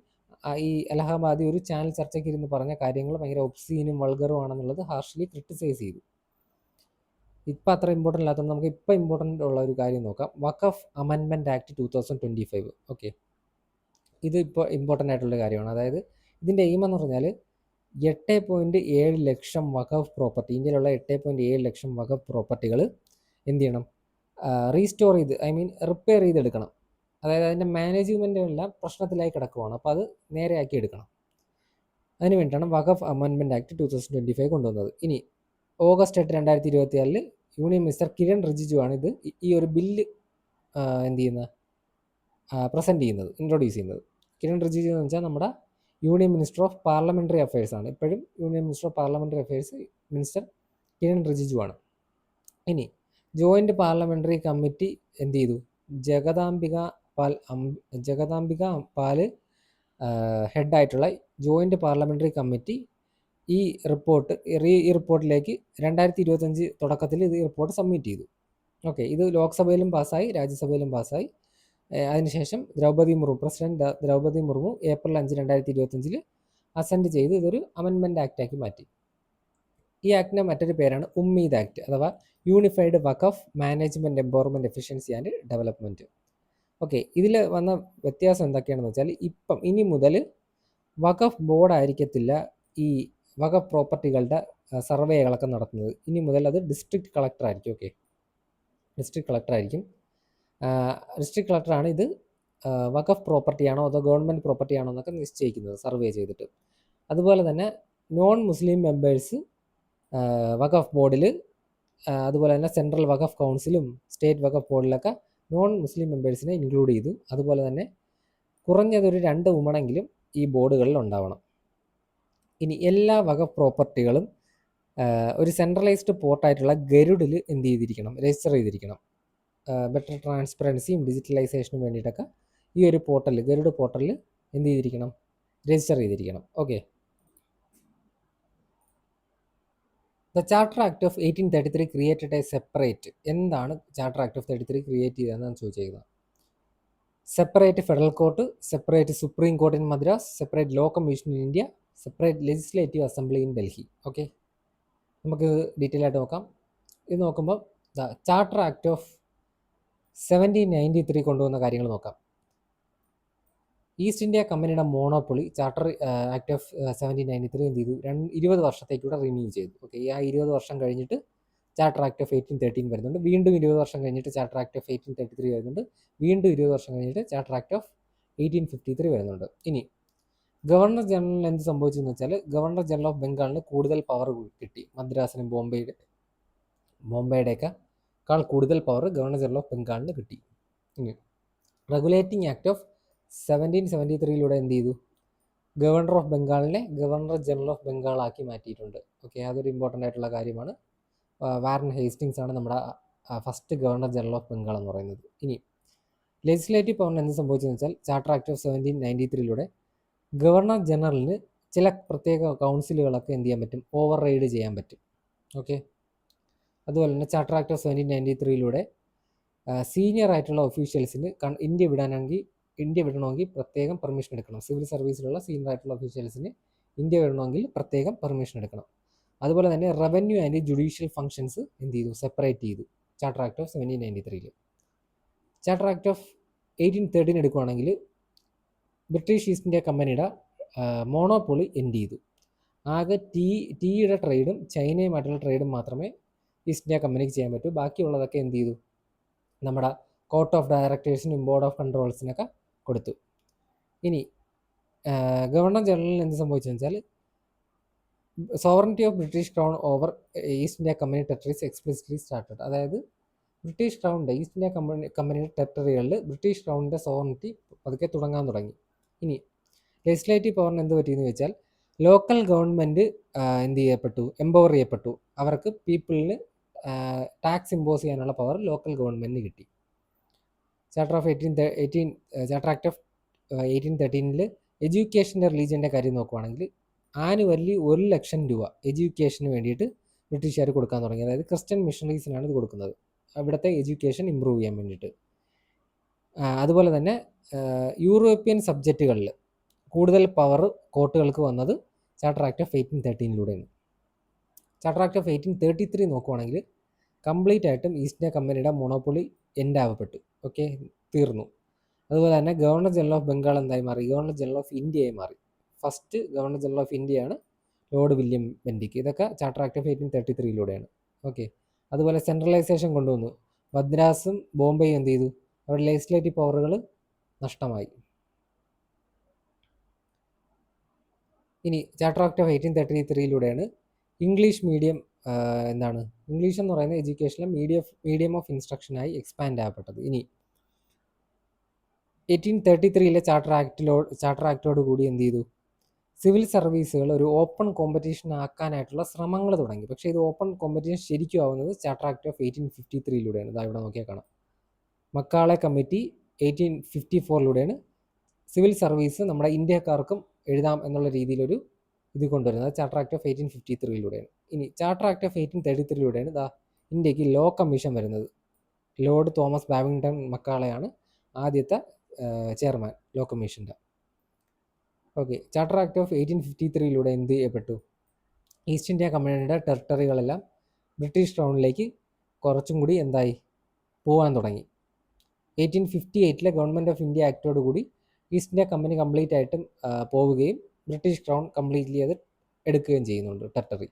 ഈ അലഹബാദി ഒരു ചാനൽ ചർച്ചയ്ക്ക് ഇരുന്ന് പറഞ്ഞ കാര്യങ്ങൾ ഭയങ്കര ഒബ്സീനും വൾഗറും ആണെന്നുള്ളത് ഹാർഷ്ലി ക്രിട്ടിസൈസ് ചെയ്തു. ഇപ്പം അത്ര ഇമ്പോർട്ടൻ്റ് ഇല്ലാത്തതുകൊണ്ട് നമുക്ക് ഇപ്പം ഇമ്പോർട്ടൻ്റ് ഉള്ള ഒരു കാര്യം നോക്കാം. വഖഫ് അമെൻമെൻറ്റ് ആക്ട് 2025. ഓക്കെ, ഇത് ഇപ്പോൾ ഇമ്പോർട്ടൻ്റ് ആയിട്ടുള്ള കാര്യമാണ്. അതായത് ഇതിൻ്റെ എയിം എന്ന് പറഞ്ഞാൽ 8.7 ലക്ഷം വഖഫ് പ്രോപ്പർട്ടി, ഇന്ത്യയിലുള്ള 8.7 ലക്ഷം വഖഫ് പ്രോപ്പർട്ടികൾ എന്ത് ചെയ്യണം, റീസ്റ്റോർ ചെയ്ത്, ഐ മീൻ റിപ്പയർ ചെയ്തെടുക്കണം. അതായത് അതിൻ്റെ മാനേജ്മെൻറ്റ് എല്ലാം പ്രശ്നത്തിലായി കിടക്കുവാണ്, അപ്പോൾ അത് നേരെയാക്കി എടുക്കണം. അതിന് വേണ്ടിയിട്ടാണ് വഖഫ് അമെൻമെൻറ്റ് ആക്ട് 2025 കൊണ്ടുവന്നത്. ഇനി August 8, 2024 union minister Kiran Rijiju ആണ് ഈ ഒരു ബില്ല് എന്ത് ചെയ്യുന്നത്, പ്രസൻറ്റ് ചെയ്യുന്നത്, ഇൻട്രൊഡ്യൂസ് ചെയ്യുന്നത്. കിരൺ റിജിജു എന്ന് വെച്ചാൽ നമ്മുടെ union minister of parliamentary affairs ആണ്. ഇപ്പോഴും union minister of parliamentary affairs minister Kiran Rijiju ആണ്. ഇനി ജോയിൻറ്റ് പാർലമെൻ്ററി കമ്മിറ്റി എന്ത് ചെയ്തു, ജഗദാംബിക പാൽ ഹെഡായിട്ടുള്ള ജോയിൻറ്റ് പാർലമെൻ്ററി കമ്മിറ്റി ഈ റിപ്പോർട്ടിലേക്ക് 2025 തുടക്കത്തിൽ ഇത് റിപ്പോർട്ട് സബ്മിറ്റ് ചെയ്തു. ഓക്കെ, ഇത് ലോക്സഭയിലും പാസ്സായി, രാജ്യസഭയിലും പാസ്സായി. അതിനുശേഷം president Droupadi Murmu April 5, 2025 assent ചെയ്ത് ഇതൊരു അമെൻമെൻറ്റ് ആക്റ്റാക്കി മാറ്റി. ഈ ആക്ടിൻ്റെ മറ്റൊരു പേരാണ് ഉമ്മീദ് ആക്ട്, അഥവാ unified Waqf management empowerment efficiency and development. Okay, ഇതിൽ വന്ന വ്യത്യാസം എന്തൊക്കെയാണെന്ന് വെച്ചാൽ, ഇനി മുതൽ വഖഫ് ബോർഡ് ആയിരിക്കത്തില്ല ഈ വഖഫ് പ്രോപ്പർട്ടികളുടെ സർവേകളൊക്കെ നടത്തുന്നത്. ഇനി മുതൽ അത് ഡിസ്ട്രിക്ട് കളക്ടർ ആയിരിക്കും. ഓക്കെ, ഡിസ്ട്രിക്ട് കളക്ടർ ആയിരിക്കും. ഡിസ്ട്രിക്ട് കളക്ടറാണ് ഇത് വഖഫ് പ്രോപ്പർട്ടി ആണോ അതോ ഗവൺമെൻറ് പ്രോപ്പർട്ടി ആണോ എന്നൊക്കെ നിശ്ചയിക്കുന്നത് സർവേ ചെയ്തിട്ട്. അതുപോലെ തന്നെ നോൺ മുസ്ലിം മെമ്പേഴ്സ് വഖഫ് ബോർഡിൽ, അതുപോലെ തന്നെ സെൻട്രൽ വഖഫ് കൗൺസിലും സ്റ്റേറ്റ് വഖഫ് ബോർഡിലൊക്കെ നോൺ മുസ്ലിം മെമ്പേഴ്സിനെ ഇൻക്ലൂഡ് ചെയ്തു. അതുപോലെ തന്നെ കുറഞ്ഞതൊരു 2 വുമണെങ്കിലും ഈ ബോർഡുകളിൽ ഉണ്ടാവണം. ഇനി എല്ലാ വഖഫ് പ്രോപ്പർട്ടികളും ഒരു സെൻട്രലൈസ്ഡ് പോർട്ടായിട്ടുള്ള ഗരുഡിൽ എന്ത് ചെയ്തിരിക്കണം, രജിസ്റ്റർ ചെയ്തിരിക്കണം. ബെറ്റർ ട്രാൻസ്പെറൻസിയും ഡിജിറ്റലൈസേഷനും വേണ്ടിയിട്ടൊക്കെ ഈ ഒരു ഗരുഡ് പോർട്ടലിൽ എന്ത് ചെയ്തിരിക്കണം, രജിസ്റ്റർ ചെയ്തിരിക്കണം. Okay, the charter act of 1833 created A separate. എന്താണ് ചാർട്ടർ ആക്ട് ഓഫ് 33 ക്രിയേറ്റ് ചെയ്തതെന്നാണ് ചോദിച്ചിരിക്കുന്നത്. Separate federal court, separate supreme court in Madras, separate law commission in India, separate legislative assembly in Delhi. Okay, നമുക്ക് ഡീറ്റെയിൽ ആയിട്ട് നോക്കാം. ഇത് നോക്കുമ്പോൾ the charter act of 1793 കൊണ്ടുവന്ന കാര്യങ്ങൾ നോക്കാം. ഈസ്റ്റ് ഇന്ത്യ കമ്പനിയുടെ മോണോപ്പൊളി ചാർട്ടർ ആക്ട് ഓഫ് 1793 എന്ത് ചെയ്തു, 20 വർഷത്തേക്കൂടെ റിന്യൂ ചെയ്തു. ഓക്കെ, ഈ 20 വർഷം കഴിഞ്ഞിട്ട് ചാർട്ടർ ആക്ട് ഓഫ് 1813 വരുന്നുണ്ട്. വീണ്ടും 20 വർഷം കഴിഞ്ഞിട്ട് ചാർട്ടർ ആക്ട് ഓഫ് 1833 വരുന്നുണ്ട്. വീണ്ടും 20 വർഷം കഴിഞ്ഞിട്ട് ചാർട്ടർ ആക്ട് ഓഫ് 1853 വരുന്നുണ്ട്. ഇനി ഗവർണർ ജനറലിന് എന്ത് സംഭവിച്ചെന്ന് വെച്ചാൽ, ഗവർണർ ജനറൽ ഓഫ് ബംഗാളിന് കൂടുതൽ പവർ കിട്ടി. മദ്രാസിനും ബോംബെയുടെയൊക്കെ കൂടുതൽ പവർ ഗവർണർ ജനറൽ ഓഫ് ബംഗാളിന് കിട്ടി. ഇനി റെഗുലേറ്റിംഗ് ആക്ട് ഓഫ് 1773 എന്ത് ചെയ്തു, ഗവർണർ ഓഫ് ബംഗാളിനെ ഗവർണർ ജനറൽ ഓഫ് ബംഗാൾ ആക്കി മാറ്റിയിട്ടുണ്ട്. ഓക്കെ, അതൊരു ഇമ്പോർട്ടൻ്റ് ആയിട്ടുള്ള കാര്യമാണ്. വാരൻ ഹേസ്റ്റിങ്സ് ആണ് നമ്മുടെ first governor general of Bengal എന്ന് പറയുന്നത്. ഇനി ലെജിസ്ലേറ്റീവ് പവറിന് എന്ത് സംഭവിച്ചെന്ന് വെച്ചാൽ, ചാർട്ടർ ആക്ട് ഓഫ് 1793 ഗവർണർ ജനറലിന് ചില പ്രത്യേക കൗൺസിലുകളൊക്കെ എന്ത് ചെയ്യാൻ പറ്റും, ഓവർ റൈഡ് ചെയ്യാൻ പറ്റും. ഓക്കെ, അതുപോലെ തന്നെ ചാർട്ടർ ആക്ട് ഓഫ് 1793 സീനിയർ ആയിട്ടുള്ള ഒഫീഷ്യൽസിന് ഇന്ത്യ വിടണമെങ്കിൽ പ്രത്യേകം പെർമിഷൻ എടുക്കണം. സിവിൽ സർവീസിലുള്ള സീനിയർ ആയിട്ടുള്ള ഒഫീഷ്യൽസിന് ഇന്ത്യ വിടണമെങ്കിൽ പ്രത്യേകം പെർമിഷൻ എടുക്കണം. അതുപോലെ തന്നെ റവന്യൂ ആൻഡ് ജുഡീഷ്യൽ ഫംഗ്ഷൻസ് എന്ത് ചെയ്തു, സെപ്പറേറ്റ് ചെയ്തു charter act of 1793. Charter act of 1813 എടുക്കുകയാണെങ്കിൽ ബ്രിട്ടീഷ് ഈസ്റ്റ് ഇന്ത്യ കമ്പനിയുടെ മോണോപ്പൊളി എൻഡ് ചെയ്തു. ആകെ ടീയുടെ ട്രേഡും ചൈനയുമായിട്ടുള്ള ട്രേഡും മാത്രമേ ഈസ്റ്റ് ഇന്ത്യ കമ്പനിക്ക് ചെയ്യാൻ പറ്റൂ. ബാക്കിയുള്ളതൊക്കെ എന്ത് ചെയ്തു, നമ്മുടെ കോർട്ട് ഓഫ് ഡയറക്ടേഴ്സിനും ബോർഡ് ഓഫ് കൺട്രോൾസിനൊക്കെ കൊടുത്തു. ഇനി ഗവർണർ ജനറലിന് എന്ത് സംഭവിച്ചെന്ന് വെച്ചാൽ, sovereignty of British crown over east India company territories explicitly started. അതായത് ബ്രിട്ടീഷ് ക്രൗണിൻ്റെ ഈസ്റ്റ് ഇന്ത്യ കമ്പനിയുടെ ടെറിട്ടറികളിൽ ബ്രിട്ടീഷ് ക്രൗണിൻ്റെ സോവറിറ്റി പതുക്കെ തുടങ്ങി. ഇനി ലെജിസ്ലേറ്റീവ് പവറിന് എന്ത് പറ്റിയെന്ന് വെച്ചാൽ, ലോക്കൽ ഗവൺമെൻറ് എന്ത് ചെയ്യപ്പെട്ടു, എംപവർ ചെയ്യപ്പെട്ടു. അവർക്ക് പീപ്പിളിന് ടാക്സ് ഇമ്പോസ് ചെയ്യാനുള്ള പവർ ലോക്കൽ ഗവൺമെൻറ്റിന് കിട്ടി. ചാർട്ടർ ആക്ട് ഓഫ് 1813 എഡ്യൂക്കേഷൻ്റെ റിലീജിയൻ്റെ കാര്യം നോക്കുവാണെങ്കിൽ, ആനുവല്ലി 1 ലക്ഷം രൂപ എഡ്യൂക്കേഷന് വേണ്ടിയിട്ട് ബ്രിട്ടീഷുകാർ കൊടുക്കാൻ തുടങ്ങി. അതായത് ക്രിസ്ത്യൻ മിഷണറീസിനാണ് ഇത് കൊടുക്കുന്നത്, അവിടുത്തെ എഡ്യൂക്കേഷൻ ഇമ്പ്രൂവ് ചെയ്യാൻ വേണ്ടിയിട്ട്. അതുപോലെ തന്നെ യൂറോപ്യൻ സബ്ജക്റ്റുകളിൽ കൂടുതൽ പവർ കോർട്ടുകൾക്ക് വന്നത് charter act of 1813 charter act of 1833 നോക്കുവാണെങ്കിൽ, കംപ്ലീറ്റ് ആയിട്ടും ഈസ്റ്റ് ഇന്ത്യ കമ്പനിയുടെ മൊണോപ്പൊളി എൻഡ് ആവപ്പെട്ടു. ഓക്കെ, തീർന്നു. അതുപോലെ തന്നെ ഗവർണർ ജനറൽ ഓഫ് ബംഗാൾ എന്തായി മാറി? ഗവർണർ ജനറൽ ഓഫ് ഇന്ത്യയായി മാറി. ഫസ്റ്റ് ഗവർണർ ജനറൽ ഓഫ് ഇന്ത്യയാണ് ലോർഡ് വില്യം ബെൻഡിക്ക്. ഇതൊക്കെ ചാർട്ടർ ആക്ട് ഓഫ് 1833 ഓക്കെ. അതുപോലെ സെൻട്രലൈസേഷൻ കൊണ്ടുവന്നു. മദ്രാസും ബോംബെയും എന്ത് ചെയ്തു? അവരുടെ ലെജിസ്ലേറ്റീവ് പവറുകൾ നഷ്ടമായി. ഇനി charter act of 1833 English medium എന്താണ്? ഇംഗ്ലീഷ് എന്ന് പറയുന്ന എഡ്യൂക്കേഷനിലെ മീഡിയം ഓഫ് ഇൻസ്ട്രക്ഷനായി എക്സ്പാൻഡ് ആകപ്പെട്ടത്. ഇനി 1833 ചാർട്ടർ ആക്ടോട് കൂടി എന്ത് ചെയ്തു? സിവിൽ സർവീസുകൾ ഒരു ഓപ്പൺ കോമ്പറ്റീഷൻ ആക്കാനായിട്ടുള്ള ശ്രമങ്ങൾ തുടങ്ങി. പക്ഷേ ഇത് ഓപ്പൺ കോമ്പറ്റീഷൻ ശരിക്കും ആവുന്നത് ചാർട്ടർ ആക്ട് ഓഫ് 1853 ഇതാ ഇവിടെ നോക്കിയാൽ കാണാം. മക്കാളെ കമ്മിറ്റി 1854 സിവിൽ സർവീസ് നമ്മുടെ ഇന്ത്യക്കാർക്കും എഴുതാം എന്നുള്ള രീതിയിലൊരു ഇത് കൊണ്ടുവരുന്നത് ചാർട്ടർ ആക്ട് ഓഫ് 1853 ഇനി ചാർട്ടർ ആക്ട് ഓഫ് 1833 ദാ ഇന്ത്യക്ക് ലോ കമ്മീഷൻ വരുന്നത്. ലോർഡ് തോമസ് ബാബിംഗ്ടൺ മക്കാളെയാണ് ആദ്യത്തെ ചെയർമാൻ ലോ കമ്മീഷൻ്റെ. ഓക്കെ, ചാർട്ടർ ആക്ട് ഓഫ് 1853 എന്ത് ചെയ്യപ്പെട്ടു? ഈസ്റ്റ് ഇന്ത്യ കമ്പനിയുടെ ടെറിട്ടറികളെല്ലാം ബ്രിട്ടീഷ് ക്രൗണിലേക്ക് കുറച്ചും കൂടി എന്തായി പോകാൻ തുടങ്ങി. 1858 ഗവൺമെൻറ് ഓഫ് ഇന്ത്യ ആക്ടോട് കൂടി ഈസ്റ്റ് ഇന്ത്യ കമ്പനി കംപ്ലീറ്റ് ആയിട്ടും പോവുകയും ബ്രിട്ടീഷ് ക്രൗൺ കംപ്ലീറ്റ്ലി അത് എടുക്കുകയും ചെയ്യുന്നുണ്ട് ടെറിട്ടറി.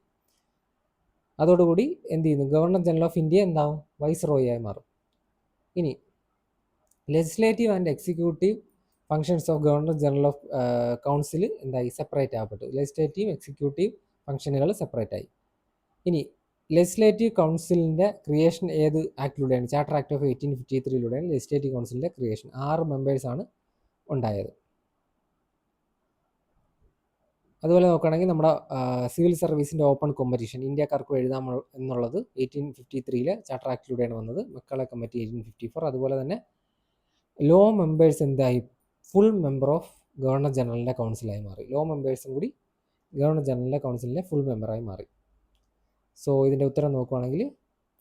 അതോടുകൂടി എന്ത് ചെയ്യുന്നു? ഗവർണർ ജനറൽ ഓഫ് ഇന്ത്യ എന്താവും? വൈസ് റോയായി മാറും. ഇനി legislative and executive functions of governor general of council എന്തായി? സെപ്പറേറ്റ് ആകപ്പെട്ടു. ലെജിസ്ലേറ്റീവ് എക്സിക്യൂട്ടീവ് ഫംഗ്ഷനുകൾ സെപ്പറേറ്റ് ആയി. ഇനി ലെജിസ്ലേറ്റീവ് കൗൺസിലിൻ്റെ ക്രിയേഷൻ ഏത് ആക്ടിലൂടെയാണ്? ചാർട്ടർ ആക്ട് ഓഫ് 1853 ലെജിസ്ലേറ്റീവ് കൗൺസിലിൻ്റെ ക്രിയേഷൻ. 6 മെമ്പേഴ്സാണ് ഉണ്ടായത്. അതുപോലെ നോക്കുകയാണെങ്കിൽ നമ്മുടെ സിവിൽ സർവീസിൻ്റെ ഓപ്പൺ കോമ്പറ്റീഷൻ ഇന്ത്യക്കാർക്ക് എഴുതാം എന്നുള്ളത് 1853 ചാർട്ടർ ആക്ടിലൂടെയാണ് വന്നത്. മക്കളെ കമ്മിറ്റി 1854. അതുപോലെ തന്നെ ലോ മെമ്പേഴ്സ് എന്തായി? ഫുൾ മെമ്പർ ഓഫ് ഗവർണർ ജനറലിൻ്റെ കൗൺസിലായി മാറി. ലോ മെമ്പേഴ്സും കൂടി ഗവർണർ ജനറലിൻ്റെ കൗൺസിലിൻ്റെ ഫുൾ മെമ്പറായി മാറി. സോ ഇതിൻ്റെ ഉത്തരം നോക്കുകയാണെങ്കിൽ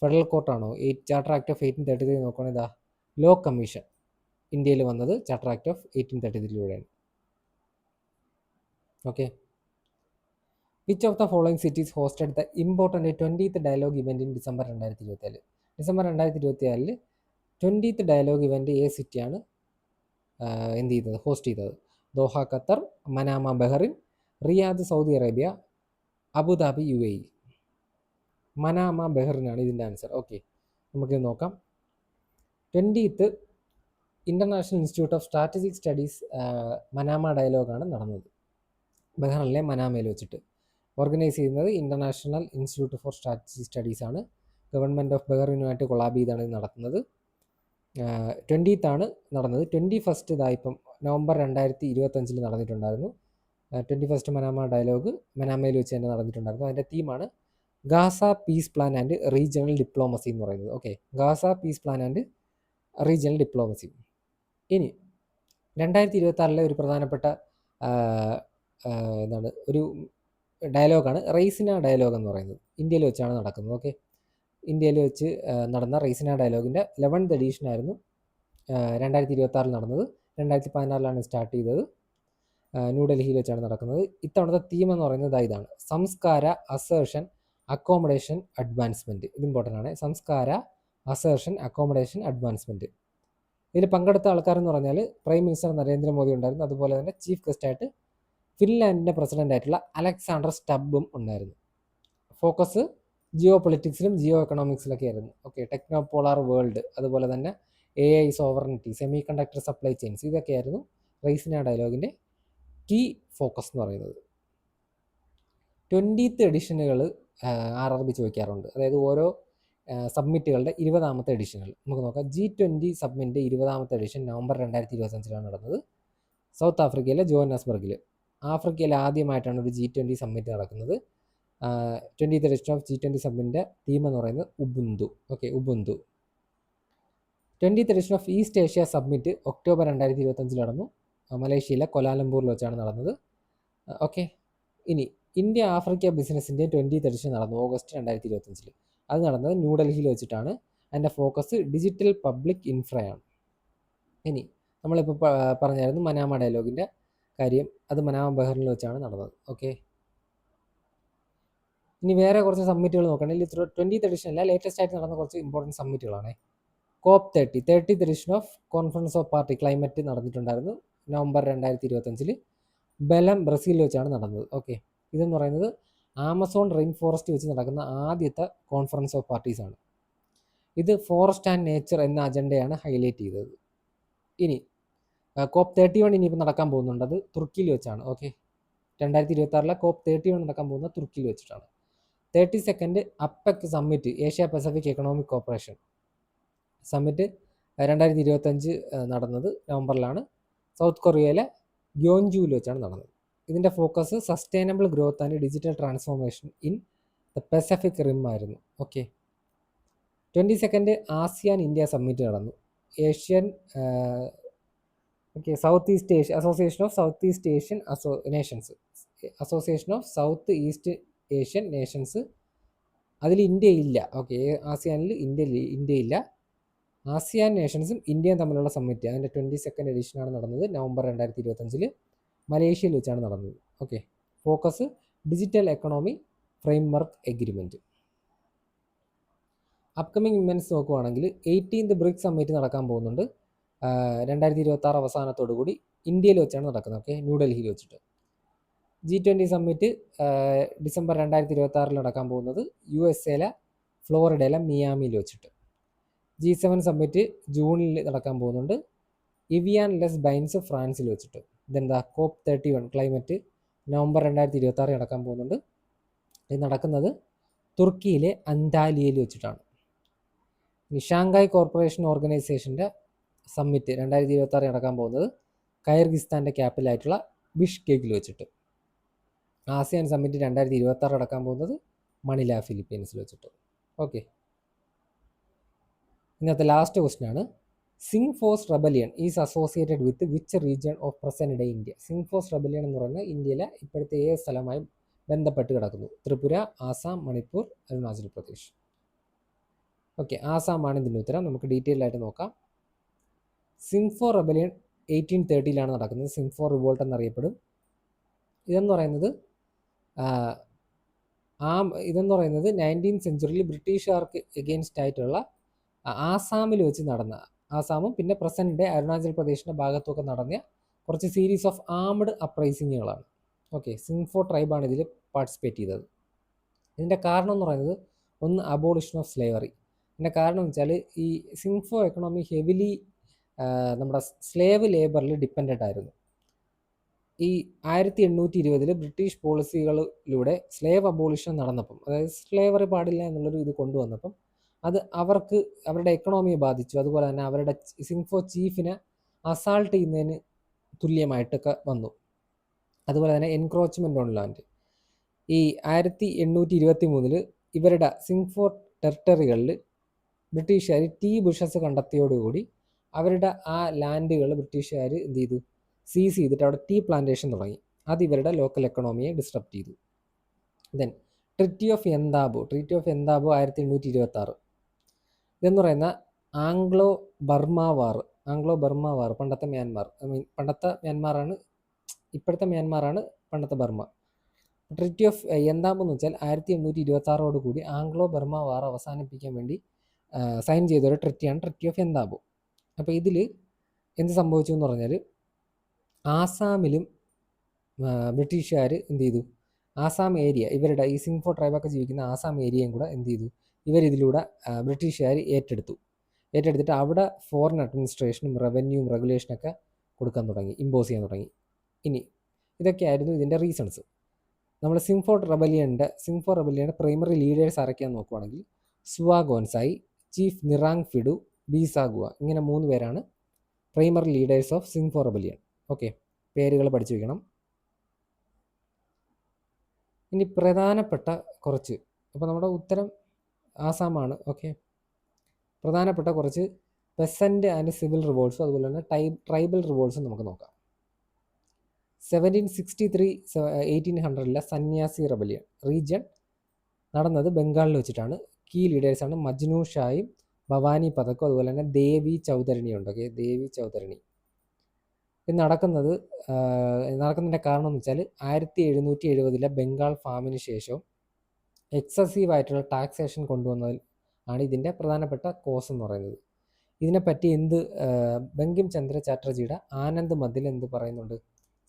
ഫെഡറൽ കോർട്ടാണോ? ചാർട്ടർ ആക്ട് ഓഫ് 1833 നോക്കുകയാണെങ്കിൽ ഇതാ ലോ കമ്മീഷൻ ഇന്ത്യയിൽ വന്നത് charter act of 1833 okay. Which of the following cities hosted the important 20th dialogue event in December 2024? December 2024 20th dialogue event ഏത് സിറ്റിയാണ് എന്ത് ചെയ്തത്? ഹോസ്റ്റ് ചെയ്തത്? Doha Qatar, Manama Bahrain, Riyadh Saudi Arabia, അബുദാബി UAE. Manama ബഹ്റിനാണ് ഇതിൻ്റെ answer. Okay, നമുക്ക് നോക്കാം. 20th international institute of strategic studies Manama ഡയലോഗാണ് നടന്നത്. ബഹ്റിനിലെ മനാമയിൽ വെച്ചിട്ട്. ഓർഗനൈസ് ചെയ്യുന്നത് international institute for strategic studies ആണ്. ഗവൺമെൻറ് ഓഫ് ബഹ്റിനുമായിട്ട് കൊളാബ് ചെയ്താണ് ഇത് നടത്തുന്നത്. 20th ആണ് നടന്നത്. 21st ഇതായിപ്പം നവംബർ 2025 നടന്നിട്ടുണ്ടായിരുന്നു. 21st മനാമ ഡയലോഗ് മനാമയിൽ വെച്ച് തന്നെ നടന്നിട്ടുണ്ടായിരുന്നു. അതിൻ്റെ തീമാണ് Gaza peace plan and regional diplomacy എന്ന് പറയുന്നത്. Okay, Gaza peace plan and regional diplomacy. ഇനി 2026 ഒരു പ്രധാനപ്പെട്ട എന്താണ് ഒരു ഡയലോഗാണ് റൈസിന ഡയലോഗ് എന്ന് പറയുന്നത്. ഇന്ത്യയിൽ വെച്ചാണ് നടക്കുന്നത്. ഓക്കെ, ഇന്ത്യയിൽ വെച്ച് നടന്ന റൈസിന ഡയലോഗിൻ്റെ 11th എഡീഷൻ ആയിരുന്നു 2026 നടന്നത്. 2016 സ്റ്റാർട്ട് ചെയ്തത്. ന്യൂഡൽഹിയിൽ വെച്ചാണ് നടക്കുന്നത്. ഇത്തവണത്തെ തീം എന്ന് പറയുന്നത് ഇതാണ്: സംസ്കാര, അസേർഷൻ, അക്കോമഡേഷൻ, അഡ്വാൻസ്മെൻറ്റ്. ഇത് ഇമ്പോർട്ടൻ്റ് ആണ്. സംസ്കാര, അസേർഷൻ, അക്കോമഡേഷൻ, അഡ്വാൻസ്മെൻറ്റ്. ഇതിൽ പങ്കെടുത്ത ആൾക്കാരെന്ന് പറഞ്ഞാൽ പ്രൈം മിനിസ്റ്റർ നരേന്ദ്രമോദി ഉണ്ടായിരുന്നു. അതുപോലെ തന്നെ ചീഫ് ഗസ്റ്റായിട്ട് ഫിൻലാൻഡിൻ്റെ പ്രസിഡൻ്റ് ആയിട്ടുള്ള അലക്സാണ്ടർ സ്റ്റബും ഉണ്ടായിരുന്നു. ഫോക്കസ് ജിയോ പൊളിറ്റിക്സിലും ജിയോ എക്കണോമിക്സിലൊക്കെ ആയിരുന്നു. ഓക്കെ, ടെക്നോപോളാർ വേൾഡ്, അതുപോലെ തന്നെ AI sovereignty, semi conductor supply chains, ഇതൊക്കെയായിരുന്നു റൈസിന ഡയലോഗിൻ്റെ കീ ഫോക്കസ് എന്ന് പറയുന്നത്. 20th എഡിഷനുകൾ RRB ചോദിക്കാറുണ്ട്. അതായത് ഓരോ സബ്മിറ്റുകളുടെ 20ാമത്തെ എഡിഷനുകൾ നമുക്ക് നോക്കാം. G20 സബ്മിറ്റിൻ്റെ 20ാമത്തെ എഡിഷൻ നവംബർ 2025 നടന്നത് സൗത്ത് ആഫ്രിക്കയിലെ ജോഹന്നാസ്ബർഗിൽ. ആഫ്രിക്കയിൽ ആദ്യമായിട്ടാണ് ഒരു G20 സബ്മിറ്റ് നടക്കുന്നത്. 20th edition of G20 സബ്മിറ്റിൻ്റെ theme എന്ന് പറയുന്നത് Ubuntu. Okay, Ubuntu. 20th edition of East Asia summit October 2025 നടന്നു. മലേഷ്യയിലെ കൊലാലംപൂരിൽ വെച്ചാണ് നടന്നത്. ഓക്കെ, ഇനി ഇന്ത്യ ആഫ്രിക്ക ബിസിനസ്സിൻ്റെ 20th എഡിഷൻ നടന്നു ഓഗസ്റ്റ് 2025. അത് നടന്നത് ന്യൂഡൽഹിയിൽ വെച്ചിട്ടാണ്. അതിൻ്റെ ഫോക്കസ് ഡിജിറ്റൽ പബ്ലിക് ഇൻഫ്രയാണ്. ഇനി നമ്മളിപ്പോൾ പറഞ്ഞായിരുന്നു മനാമ ഡയലോഗിൻ്റെ കാര്യം. അത് മനാമ ബഹ്റിനിൽ വെച്ചാണ് നടന്നത്. ഓക്കെ, ഇനി വേറെ കുറച്ച് സമ്മിറ്റുകൾ നോക്കുകയാണെങ്കിൽ 20th എഡിഷൻ അല്ല, ലേറ്റസ്റ്റ് ആയിട്ട് നടന്ന കുറച്ച് ഇമ്പോർട്ടൻറ്റ് സമ്മിറ്റുകളാണ്. COP 30th edition of conference of party climate നടന്നിട്ടുണ്ടായിരുന്നു നവംബർ 2025 ബെലം ബ്രസീലിൽ വെച്ചാണ് നടന്നത്. ഓക്കെ, ഇതെന്ന് പറയുന്നത് ആമസോൺ റെയിൻ ഫോറസ്റ്റ് വെച്ച് നടക്കുന്ന ആദ്യത്തെ കോൺഫറൻസ് ഓഫ് പാർട്ടീസ് ആണ്. ഇത് ഫോറസ്റ്റ് ആൻഡ് നേച്ചർ എന്ന അജണ്ടയാണ് ഹൈലൈറ്റ് ചെയ്തത്. ഇനി COP 31 ഇനിയിപ്പോൾ നടക്കാൻ പോകുന്നുണ്ട്, അത് തുർക്കിയിൽ വെച്ചാണ്. ഓക്കെ, 2026 COP 31 നടക്കാൻ പോകുന്നത് തുർക്കിയിൽ വെച്ചിട്ടാണ്. 32nd APEC summit, Asia Pacific economic corporation summit 2025 നടന്നത് നവംബറിലാണ്. സൗത്ത് കൊറിയയിലെ ഗ്യോൻജുവിൽ വെച്ചാണ് നടന്നത്. ഇതിൻ്റെ focus sustainable growth and digital transformation in the Pacific rim ആയിരുന്നു. Okay, 22nd ASEAN India summit നടന്നു. South east Asia association of south east Asian nations അതിൽ ഇന്ത്യ ഇല്ല. ഓക്കെ, ആസിയാനിൽ ഇന്ത്യ ഇല്ല. ആസിയാൻ നേഷൻസും ഇന്ത്യയും തമ്മിലുള്ള സമ്മിറ്റ്, അതിൻ്റെ 22nd എഡിഷനാണ് നടന്നത് നവംബർ 2025 മലേഷ്യയിൽ വെച്ചാണ് നടന്നത്. Okay, focus digital economy framework agreement. Upcoming events നോക്കുവാണെങ്കിൽ 18th ബ്രിക്സ് സമ്മിറ്റ് നടക്കാൻ പോകുന്നുണ്ട് 2026 അവസാനത്തോടു കൂടി ഇന്ത്യയിൽ വെച്ചാണ് നടക്കുന്നത്. ഓക്കെ, ന്യൂഡൽഹിയിൽ വെച്ചിട്ട്. G20 സമ്മിറ്റ് ഡിസംബർ 2026 നടക്കാൻ പോകുന്നത് USA ഫ്ലോറിഡയിലെ മിയാമിയിൽ വെച്ചിട്ട്. G7 സമ്മിറ്റ് ജൂണിൽ നടക്കാൻ പോകുന്നുണ്ട് ഇവിയാൻ ലെസ് ബൈൻസ് ഫ്രാൻസിൽ വെച്ചിട്ട്. ഇതെന്താ COP 31 ക്ലൈമറ്റ് നവംബർ 2026 നടക്കാൻ പോകുന്നുണ്ട്. ഇത് നടക്കുന്നത് തുർക്കിയിലെ അന്താലിയയിൽ വെച്ചിട്ടാണ്. ഷാങ്ഹായ് കോർപ്പറേഷൻ ഓർഗനൈസേഷൻ്റെ സമ്മിറ്റ് 2026 നടക്കാൻ പോകുന്നത് കൈർഗിസ്ഥാൻ്റെ ക്യാപിറ്റലായിട്ടുള്ള ബിഷ്കെക്കിൽ വെച്ചിട്ട്. ആസിയാൻ സമ്മിറ്റ് 2026 നടക്കാൻ പോകുന്നത് മണില ഫിലിപ്പീൻസിൽ വെച്ചിട്ട്. ഓക്കെ, ഇന്നത്തെ ലാസ്റ്റ് ക്വസ്റ്റ്യൻ ആണ്. Singphos rebellion is associated with which region of present day India? Singphos rebellion എന്ന് പറയുന്നത് ഇന്ത്യയിലെ ഇപ്പോഴത്തെ ഏത് സ്ഥലമായി ബന്ധപ്പെട്ട് കിടക്കുന്നു? ത്രിപുര, ആസാം, മണിപ്പൂർ, അരുണാചൽ പ്രദേശ്. ഓക്കെ, ആസാമാണ് ഇതിൻ്റെ ഉത്തരം. നമുക്ക് ഡീറ്റെയിൽ ആയിട്ട് നോക്കാം. സിംഗ്ഫോ റെബലിയൻ 1830 നടക്കുന്നത്. സിംഗ്ഫോ റിവോൾട്ട് എന്നറിയപ്പെടും. ഇതെന്ന് പറയുന്നത് 19th സെഞ്ച്വറിയിൽ ബ്രിട്ടീഷുകാർക്ക് എഗെയിൻസ്റ്റ് ആയിട്ടുള്ള ആസാമിൽ വെച്ച് നടന്ന, ആസാമും പിന്നെ പ്രസന്റ് ഡേ അരുണാചൽ പ്രദേശിൻ്റെ ഭാഗത്തൊക്കെ നടന്ന കുറച്ച് സീരീസ് ഓഫ് ആംഡ് അപ്രൈസിങ്ങുകളാണ്. ഓക്കെ, സിംഗ്ഫോ ട്രൈബാണ് ഇതിൽ പാർട്ടിസിപ്പേറ്റ് ചെയ്തത്. ഇതിൻ്റെ കാരണം എന്ന് പറയുന്നത് ഒന്ന് അബോളിഷൻ ഓഫ് സ്ലേവറി. ഇതിൻ്റെ കാരണം എന്ന് വെച്ചാൽ ഈ സിംഗ്ഫോ എക്കണോമി ഹെവിലി നമ്മുടെ സ്ലേവ് ലേബറിൽ ഡിപ്പെൻഡൻ്റ് ആയിരുന്നു. ഈ 1820 ബ്രിട്ടീഷ് പോളിസികളിലൂടെ സ്ലേവ് അബോളിഷൻ നടന്നപ്പം, അതായത് സ്ലേവറി പാടില്ല എന്നുള്ളൊരു ഇത് കൊണ്ടുവന്നപ്പം അത് അവർക്ക് അവരുടെ എക്കണോമിയെ ബാധിച്ചു. അതുപോലെ തന്നെ അവരുടെ സിംഗ്ഫോ ചീഫിനെ അസാൾട്ട് ചെയ്യുന്നതിന് തുല്യമായിട്ടൊക്കെ വന്നു. അതുപോലെ തന്നെ എൻക്രോച്ച്മെൻ്റ് ഓൺ ലാൻഡ്. ഈ 1823 ഇവരുടെ സിംഗ്ഫോ ടെറിട്ടറികളിൽ ബ്രിട്ടീഷുകാർ ടീ ബുഷസ് കണ്ടെത്തിയോടുകൂടി അവരുടെ ആ ലാൻഡുകൾ ബ്രിട്ടീഷുകാർ എന്ത് ചെയ്തു? സീസ് ചെയ്തിട്ട് അവിടെ ടീ പ്ലാന്റേഷൻ തുടങ്ങി. അത് ഇവരുടെ ലോക്കൽ എക്കണോമിയെ ഡിസ്ട്രപ്റ്റ് ചെയ്തു. Then treaty of Yandabo 1826. ഇതെന്ന് പറയുന്ന ആംഗ്ലോ ബർമ വാർ, പണ്ടത്തെ മ്യാൻമാറാണ്, ഇപ്പോഴത്തെ മ്യാൻമാറാണ് പണ്ടത്തെ ബർമ. ട്രീറ്റി ഓഫ് എന്താബോ എന്ന് വെച്ചാൽ 1826 കൂടി ആംഗ്ലോ ബർമ വാർ അവസാനിപ്പിക്കാൻ വേണ്ടി സൈൻ ചെയ്തൊരു ട്രീറ്റിയാണ് ട്രീറ്റി ഓഫ് എന്താബോ. അപ്പോൾ ഇതിൽ എന്ത് സംഭവിച്ചു എന്ന് പറഞ്ഞാൽ ആസാമിലും ബ്രിട്ടീഷുകാർ എന്ത് ചെയ്തു? ആസാം ഏരിയ, ഇവരുടെ ഈ സിംഗ്ഫോ ട്രൈബൊക്കെ ജീവിക്കുന്ന ആസാം ഏരിയയും കൂടെ എന്ത് ചെയ്തു? ഇവരിതിലൂടെ ബ്രിട്ടീഷുകാർ ഏറ്റെടുത്തിട്ട് അവിടെ ഫോറിൻ അഡ്മിനിസ്ട്രേഷനും റവന്യൂവും റെഗുലേഷനൊക്കെ കൊടുക്കാൻ തുടങ്ങി, ഇമ്പോസ് ചെയ്യാൻ തുടങ്ങി. ഇനി ഇതൊക്കെയായിരുന്നു ഇതിൻ്റെ റീസൺസ്. നമ്മൾ സിംഗ്ഫോ റെബലിയൻ്റെ പ്രൈമറി ലീഡേഴ്സ് ആരൊക്കെയാണെന്ന് നോക്കുവാണെങ്കിൽ സുവാ ഗോൻസായി, ചീഫ് നിറാങ് ഫിഡു, ബീസാഗുവ, ഇങ്ങനെ 3 പേരാണ് primary leaders of Singpho rebellion. Okay, പേരുകൾ പഠിച്ചു വയ്ക്കണം. ഇനി പ്രധാനപ്പെട്ട കുറച്ച്, അപ്പോൾ നമ്മുടെ ഉത്തരം ആസാമാണ്. ഓക്കെ, പ്രധാനപ്പെട്ട കുറച്ച് പെസൻറ്റ് ആൻഡ് സിവിൽ റിവോൾട്ട്സും അതുപോലെ തന്നെ ട്രൈബൽ റിവോൾട്ട്സും നമുക്ക് നോക്കാം. 1763 1800 സന്യാസി റെബലിയൻ റീജിയൻ നടന്നത് ബംഗാളിൽ വെച്ചിട്ടാണ്. കീ ലീഡേഴ്സാണ് മജ്നു ഷായും ഭവാനി പതക്കും അതുപോലെ തന്നെ ദേവി ചൗധരണിയുണ്ട്. ഓക്കെ, ദേവി ചൗധരണി. ഇത് നടക്കുന്നതിൻ്റെ കാരണം എന്ന് വെച്ചാൽ 1770 ബംഗാൾ ഫാമിന് ശേഷവും എക്സസീവ് ആയിട്ടുള്ള ടാക്സേഷൻ കൊണ്ടുവന്നതിൽ ആണ് ഇതിൻ്റെ പ്രധാനപ്പെട്ട കോസ് എന്ന് പറയുന്നത്. ഇതിനെപ്പറ്റി ബങ്കിം ചന്ദ്ര ചാറ്റർജിയുടെ ആനന്ദ് മതിൽ എന്ത് പറയുന്നുണ്ട്?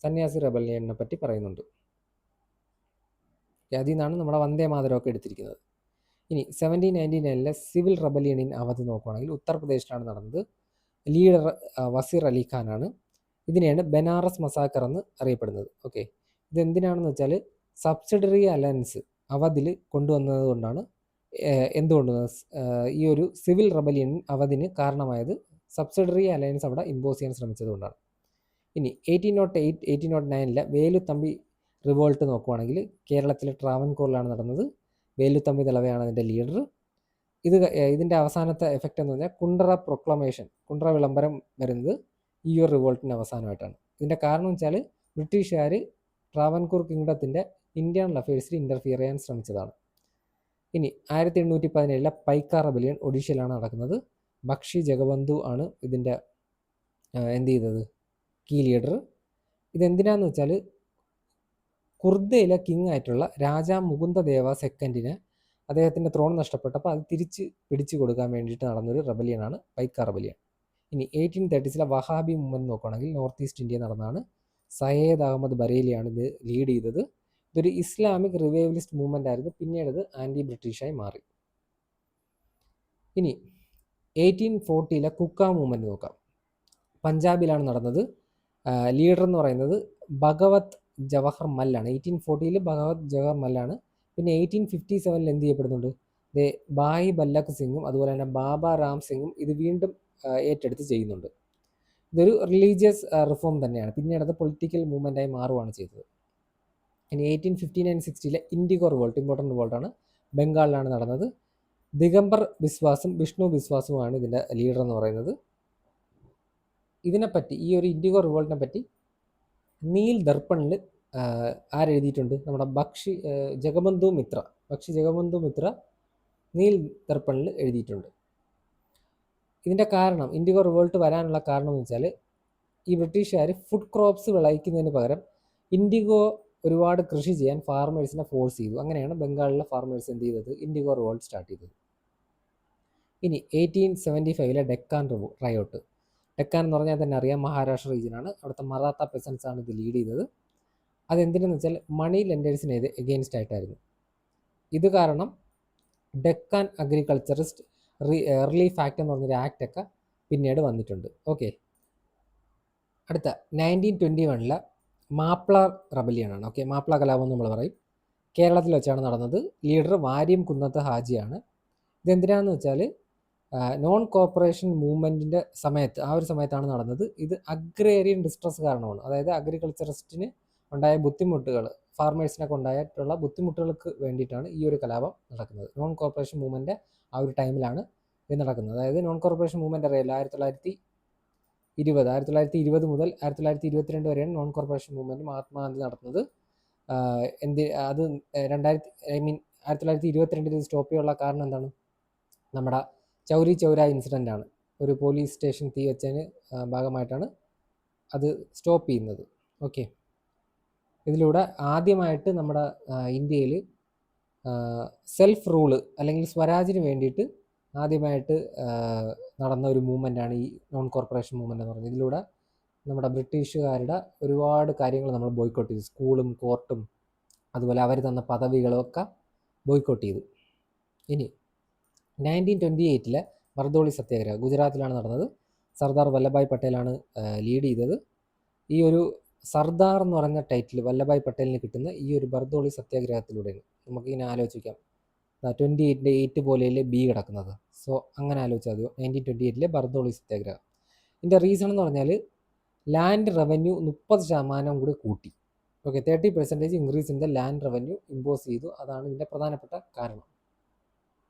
സന്യാസി റെബല്യനെ പറ്റി പറയുന്നുണ്ട്. അതിൽ നിന്നാണ് നമ്മുടെ വന്ദേ മാതരമൊക്കെ എടുത്തിരിക്കുന്നത്. ഇനി 1799 സിവിൽ റെബല്യൻ ഇൻ അവധ് നോക്കുകയാണെങ്കിൽ ഉത്തർപ്രദേശിലാണ് നടന്നത്. ലീഡർ വസീർ അലി ഖാനാണ്. ഇതിനെയാണ് ബനാറസ് മസാക്കർ എന്ന് അറിയപ്പെടുന്നത്. ഓക്കെ, ഇതെന്തിനാണെന്ന് വെച്ചാൽ സബ്സിഡറി അലയൻസ് അവധിൽ കൊണ്ടുവന്നത് കൊണ്ടാണ്. എന്തുകൊണ്ട് ഈ ഒരു സിവിൽ റെബല്യൻ അവധിന് കാരണമായത് സബ്സിഡറി അലയൻസ് അവിടെ ഇമ്പോസ് ചെയ്യാൻ ശ്രമിച്ചത് കൊണ്ടാണ്. ഇനി 1808 1809 വേലുത്തമ്പി റിവോൾട്ട് നോക്കുവാണെങ്കിൽ കേരളത്തിലെ ട്രാവൻകൂറിലാണ് നടന്നത്. വേലുത്തമ്പി ദളവയാണ് അതിൻ്റെ ലീഡർ. ഇതിൻ്റെ അവസാനത്തെ എഫക്റ്റ് എന്ന് പറഞ്ഞാൽ കുണ്ട്ര വിളംബരം വരുന്നത് ഈ ഒരു റിവോൾട്ടിൻ്റെ അവസാനമായിട്ടാണ്. ഇതിൻ്റെ കാരണം വെച്ചാൽ ബ്രിട്ടീഷുകാർ ട്രാവൻകൂർ കിങ്ഡത്തിൻ്റെ ഇന്റേണൽ അഫയേഴ്സിൽ ഇൻ്റർഫിയർ ചെയ്യാൻ ശ്രമിച്ചതാണ്. ഇനി 1817 പൈക്ക റെബല്യൻ ഒഡീഷയിലാണ് നടക്കുന്നത്. ബക്ഷി ജഗബന്ധു ആണ് ഇതിൻ്റെ കീ ലീഡർ. ഇതെന്തിനാന്ന് വെച്ചാൽ കുർദയിലെ കിങ് ആയിട്ടുള്ള രാജാ മുകുന്ദദേവ സെക്കൻഡിന് അദ്ദേഹത്തിൻ്റെ ത്രോൺ നഷ്ടപ്പെട്ടപ്പോൾ അത് തിരിച്ച് പിടിച്ചു കൊടുക്കാൻ വേണ്ടിയിട്ട് നടന്നൊരു റെബല്യനാണ് പൈക്ക റെബല്യൻ. ഇനി 1830 വഹാബി മൂവ്മെൻറ്റ് നോക്കുകയാണെങ്കിൽ നോർത്ത് ഈസ്റ്റ് ഇന്ത്യ നടന്നതാണ്. സയ്യേദ് അഹമ്മദ് ബറേലിയാണ് ഇത് ലീഡ് ചെയ്തത്. ഇതൊരു ഇസ്ലാമിക് റിവൈവലിസ്റ്റ് മൂവ്മെൻ്റ് ആയിരുന്നു. പിന്നീട് ഇത് ആൻറ്റി ബ്രിട്ടീഷായി മാറി. ഇനി 1840 കുക്ക മൂവ്മെൻറ്റ് നോക്കാം. പഞ്ചാബിലാണ് നടന്നത്. ലീഡർ എന്ന് പറയുന്നത് ഭഗവത് ജവഹർ മല്ലാണ്. 1840 ഭഗവത് ജവഹർ മല്ലാണ്. പിന്നെ 1857 എന്ത് ചെയ്യപ്പെടുന്നുണ്ട്? ഭായ് ബല്ലക് സിംഗും അതുപോലെ തന്നെ ബാബ റാം സിംഗും ഇത് വീണ്ടും ഏറ്റെടുത്ത് ചെയ്യുന്നുണ്ട്. ഇതൊരു റിലീജിയസ് റിഫോം തന്നെയാണ്. പിന്നീട് അത് പൊളിറ്റിക്കൽ മൂവ്മെൻറ്റായി മാറുകയാണ് ചെയ്തത്. ഇനി 1859-60 ഇൻഡിഗോ റിവോൾട്ട്, ഇമ്പോർട്ടൻ്റ് റിവോൾട്ടാണ്. ബംഗാളിലാണ് നടന്നത്. ദിഗംബർ ബിസ്വാസും വിഷ്ണു ബിസ്വാസുമാണ് ഇതിൻ്റെ ലീഡർ എന്ന് പറയുന്നത്. ഇതിനെപ്പറ്റി, ഈ ഒരു ഇൻഡിഗോ റിവോൾട്ടിനെ പറ്റി നീൽ ദർപ്പണിൽ ആരെഴുതിയിട്ടുണ്ട്? നമ്മുടെ ബക്ഷി ജഗബന്ധു മിത്ര നീൽ ദർപ്പണിൽ എഴുതിയിട്ടുണ്ട്. ഇതിൻ്റെ കാരണം, ഇൻഡിഗോ റിവോൾട്ട് വരാനുള്ള കാരണം എന്ന് വെച്ചാൽ ഈ ബ്രിട്ടീഷുകാർ ഫുഡ് ക്രോപ്സ് വിളയിക്കുന്നതിന് പകരം ഇൻഡിഗോ ഒരുപാട് കൃഷി ചെയ്യാൻ ഫാർമേഴ്സിനെ ഫോഴ്സ് ചെയ്തു. അങ്ങനെയാണ് ബംഗാളിലെ ഫാർമേഴ്സ് എന്ത് ചെയ്തത്? ഇൻഡിഗോ റിവോൾട്ട് സ്റ്റാർട്ട് ചെയ്തത്. ഇനി 1875 ഡെക്കാൻ റയോട്ട്. ഡെക്കാൻ എന്ന് പറഞ്ഞാൽ തന്നെ അറിയാം, മഹാരാഷ്ട്ര റീജിയനാണ്. അവിടുത്തെ മറാത്ത പെസൻസ് ആണ് ഇത് ലീഡ് ചെയ്തത്. അതെന്തിനെന്ന് വെച്ചാൽ മണി ലെൻഡേഴ്സിന് എഗെയിൻസ്റ്റ് ആയിട്ടായിരുന്നു. ഇത് കാരണം ഡെക്കാൻ അഗ്രികൾച്ചറിസ്റ്റ് റിലീഫ് ആക്ട് എന്ന് പറഞ്ഞൊരു ആക്റ്റൊക്കെ പിന്നീട് വന്നിട്ടുണ്ട്. ഓക്കെ, അടുത്ത 1921 മാപ്ല റെബല്യനാണ്. ഓക്കെ, മാപ്ല കലാപം നമ്മൾ പറയും. കേരളത്തിൽ വെച്ചാണ് നടന്നത്. ലീഡർ വാര്യം കുന്നത്ത് ഹാജിയാണ്. ഇതെന്തിനാണെന്ന് വെച്ചാൽ നോൺ കോർപ്പറേഷൻ മൂവ്മെൻറ്റിൻ്റെ സമയത്ത്, ആ ഒരു സമയത്താണ് നടന്നത്. ഇത് അഗ്രേറിയൻ ഡിസ്ട്രസ് കാരണമാണ്. അതായത് അഗ്രികൾച്ചറിസ്റ്റിന് ഉണ്ടായ ബുദ്ധിമുട്ടുകൾ, ഫാർമേഴ്സിനൊക്കെ ഉണ്ടായിട്ടുള്ള ബുദ്ധിമുട്ടുകൾക്ക് വേണ്ടിയിട്ടാണ് ഈ ഒരു കലാപം നടക്കുന്നത്. നോൺ കോർപ്പറേഷൻ മൂവ്മെൻറ്റ് ആ ഒരു ടൈമിലാണ് ഇത് നടക്കുന്നത്. അതായത് നോൺ കോർപ്പറേഷൻ മൂവ്മെൻറ്റ് അറിയില്ല, 1920 മുതൽ 1922 വരെയാണ് നോൺ കോർപ്പറേഷൻ മൂവ്മെൻറ്റ് മഹാത്മാഗാന്ധി നടത്തുന്നത്. അത് 1922 സ്റ്റോപ്പ് ചെയ്യാനുള്ള കാരണം എന്താണ്? നമ്മുടെ ചൗരി ചൗര ഇൻസിഡൻ്റ് ആണ്. ഒരു പോലീസ് സ്റ്റേഷൻ തീ വെച്ചതിന് ഭാഗമായിട്ടാണ് അത് സ്റ്റോപ്പ് ചെയ്യുന്നത്. ഓക്കെ, ഇതിലൂടെ ആദ്യമായിട്ട് നമ്മുടെ ഇന്ത്യയിൽ സെൽഫ് റൂള് അല്ലെങ്കിൽ സ്വരാജിന് വേണ്ടിയിട്ട് ആദ്യമായിട്ട് നടന്ന ഒരു മൂവ്മെൻ്റാണ് ഈ നോൺ കോർപ്പറേഷൻ മൂവ്മെൻ്റ് എന്ന് പറയുന്നത്. ഇതിലൂടെ നമ്മുടെ ബ്രിട്ടീഷുകാരുടെ ഒരുപാട് കാര്യങ്ങൾ നമ്മൾ ബോയ്ക്കോട്ട് ചെയ്തു. സ്കൂളും കോർട്ടും അതുപോലെ അവർ തന്ന പദവികളും ഒക്കെ ബോയ്ക്കോട്ട് ചെയ്തു. ഇനി 1928 ബർദോളി സത്യാഗ്രഹം ഗുജറാത്തിലാണ് നടന്നത്. സർദാർ വല്ലഭായ് പട്ടേലാണ് ലീഡ് ചെയ്തത്. ഈ ഒരു സർദാർ എന്ന് പറഞ്ഞ ടൈറ്റിൽ വല്ലഭായ് പട്ടേലിന് കിട്ടുന്ന ഈ ഒരു ബർദോളി സത്യാഗ്രഹത്തിലൂടെയാണ്. നമുക്കിങ്ങനെ ആലോചിക്കാം, 28 പോലെയല്ലേ ബി കിടക്കുന്നത്. സോ അങ്ങനെ ആലോചിച്ചാൽ മതിയോ? 1928 ബർദോളി സത്യാഗ്രഹം. ഇതിൻ്റെ റീസൺ എന്ന് പറഞ്ഞാൽ ലാൻഡ് റവന്യൂ 30% കൂടി കൂട്ടി. Okay, 30% increase in the land revenue impose ചെയ്തു. അതാണ് ഇതിൻ്റെ പ്രധാനപ്പെട്ട കാരണം.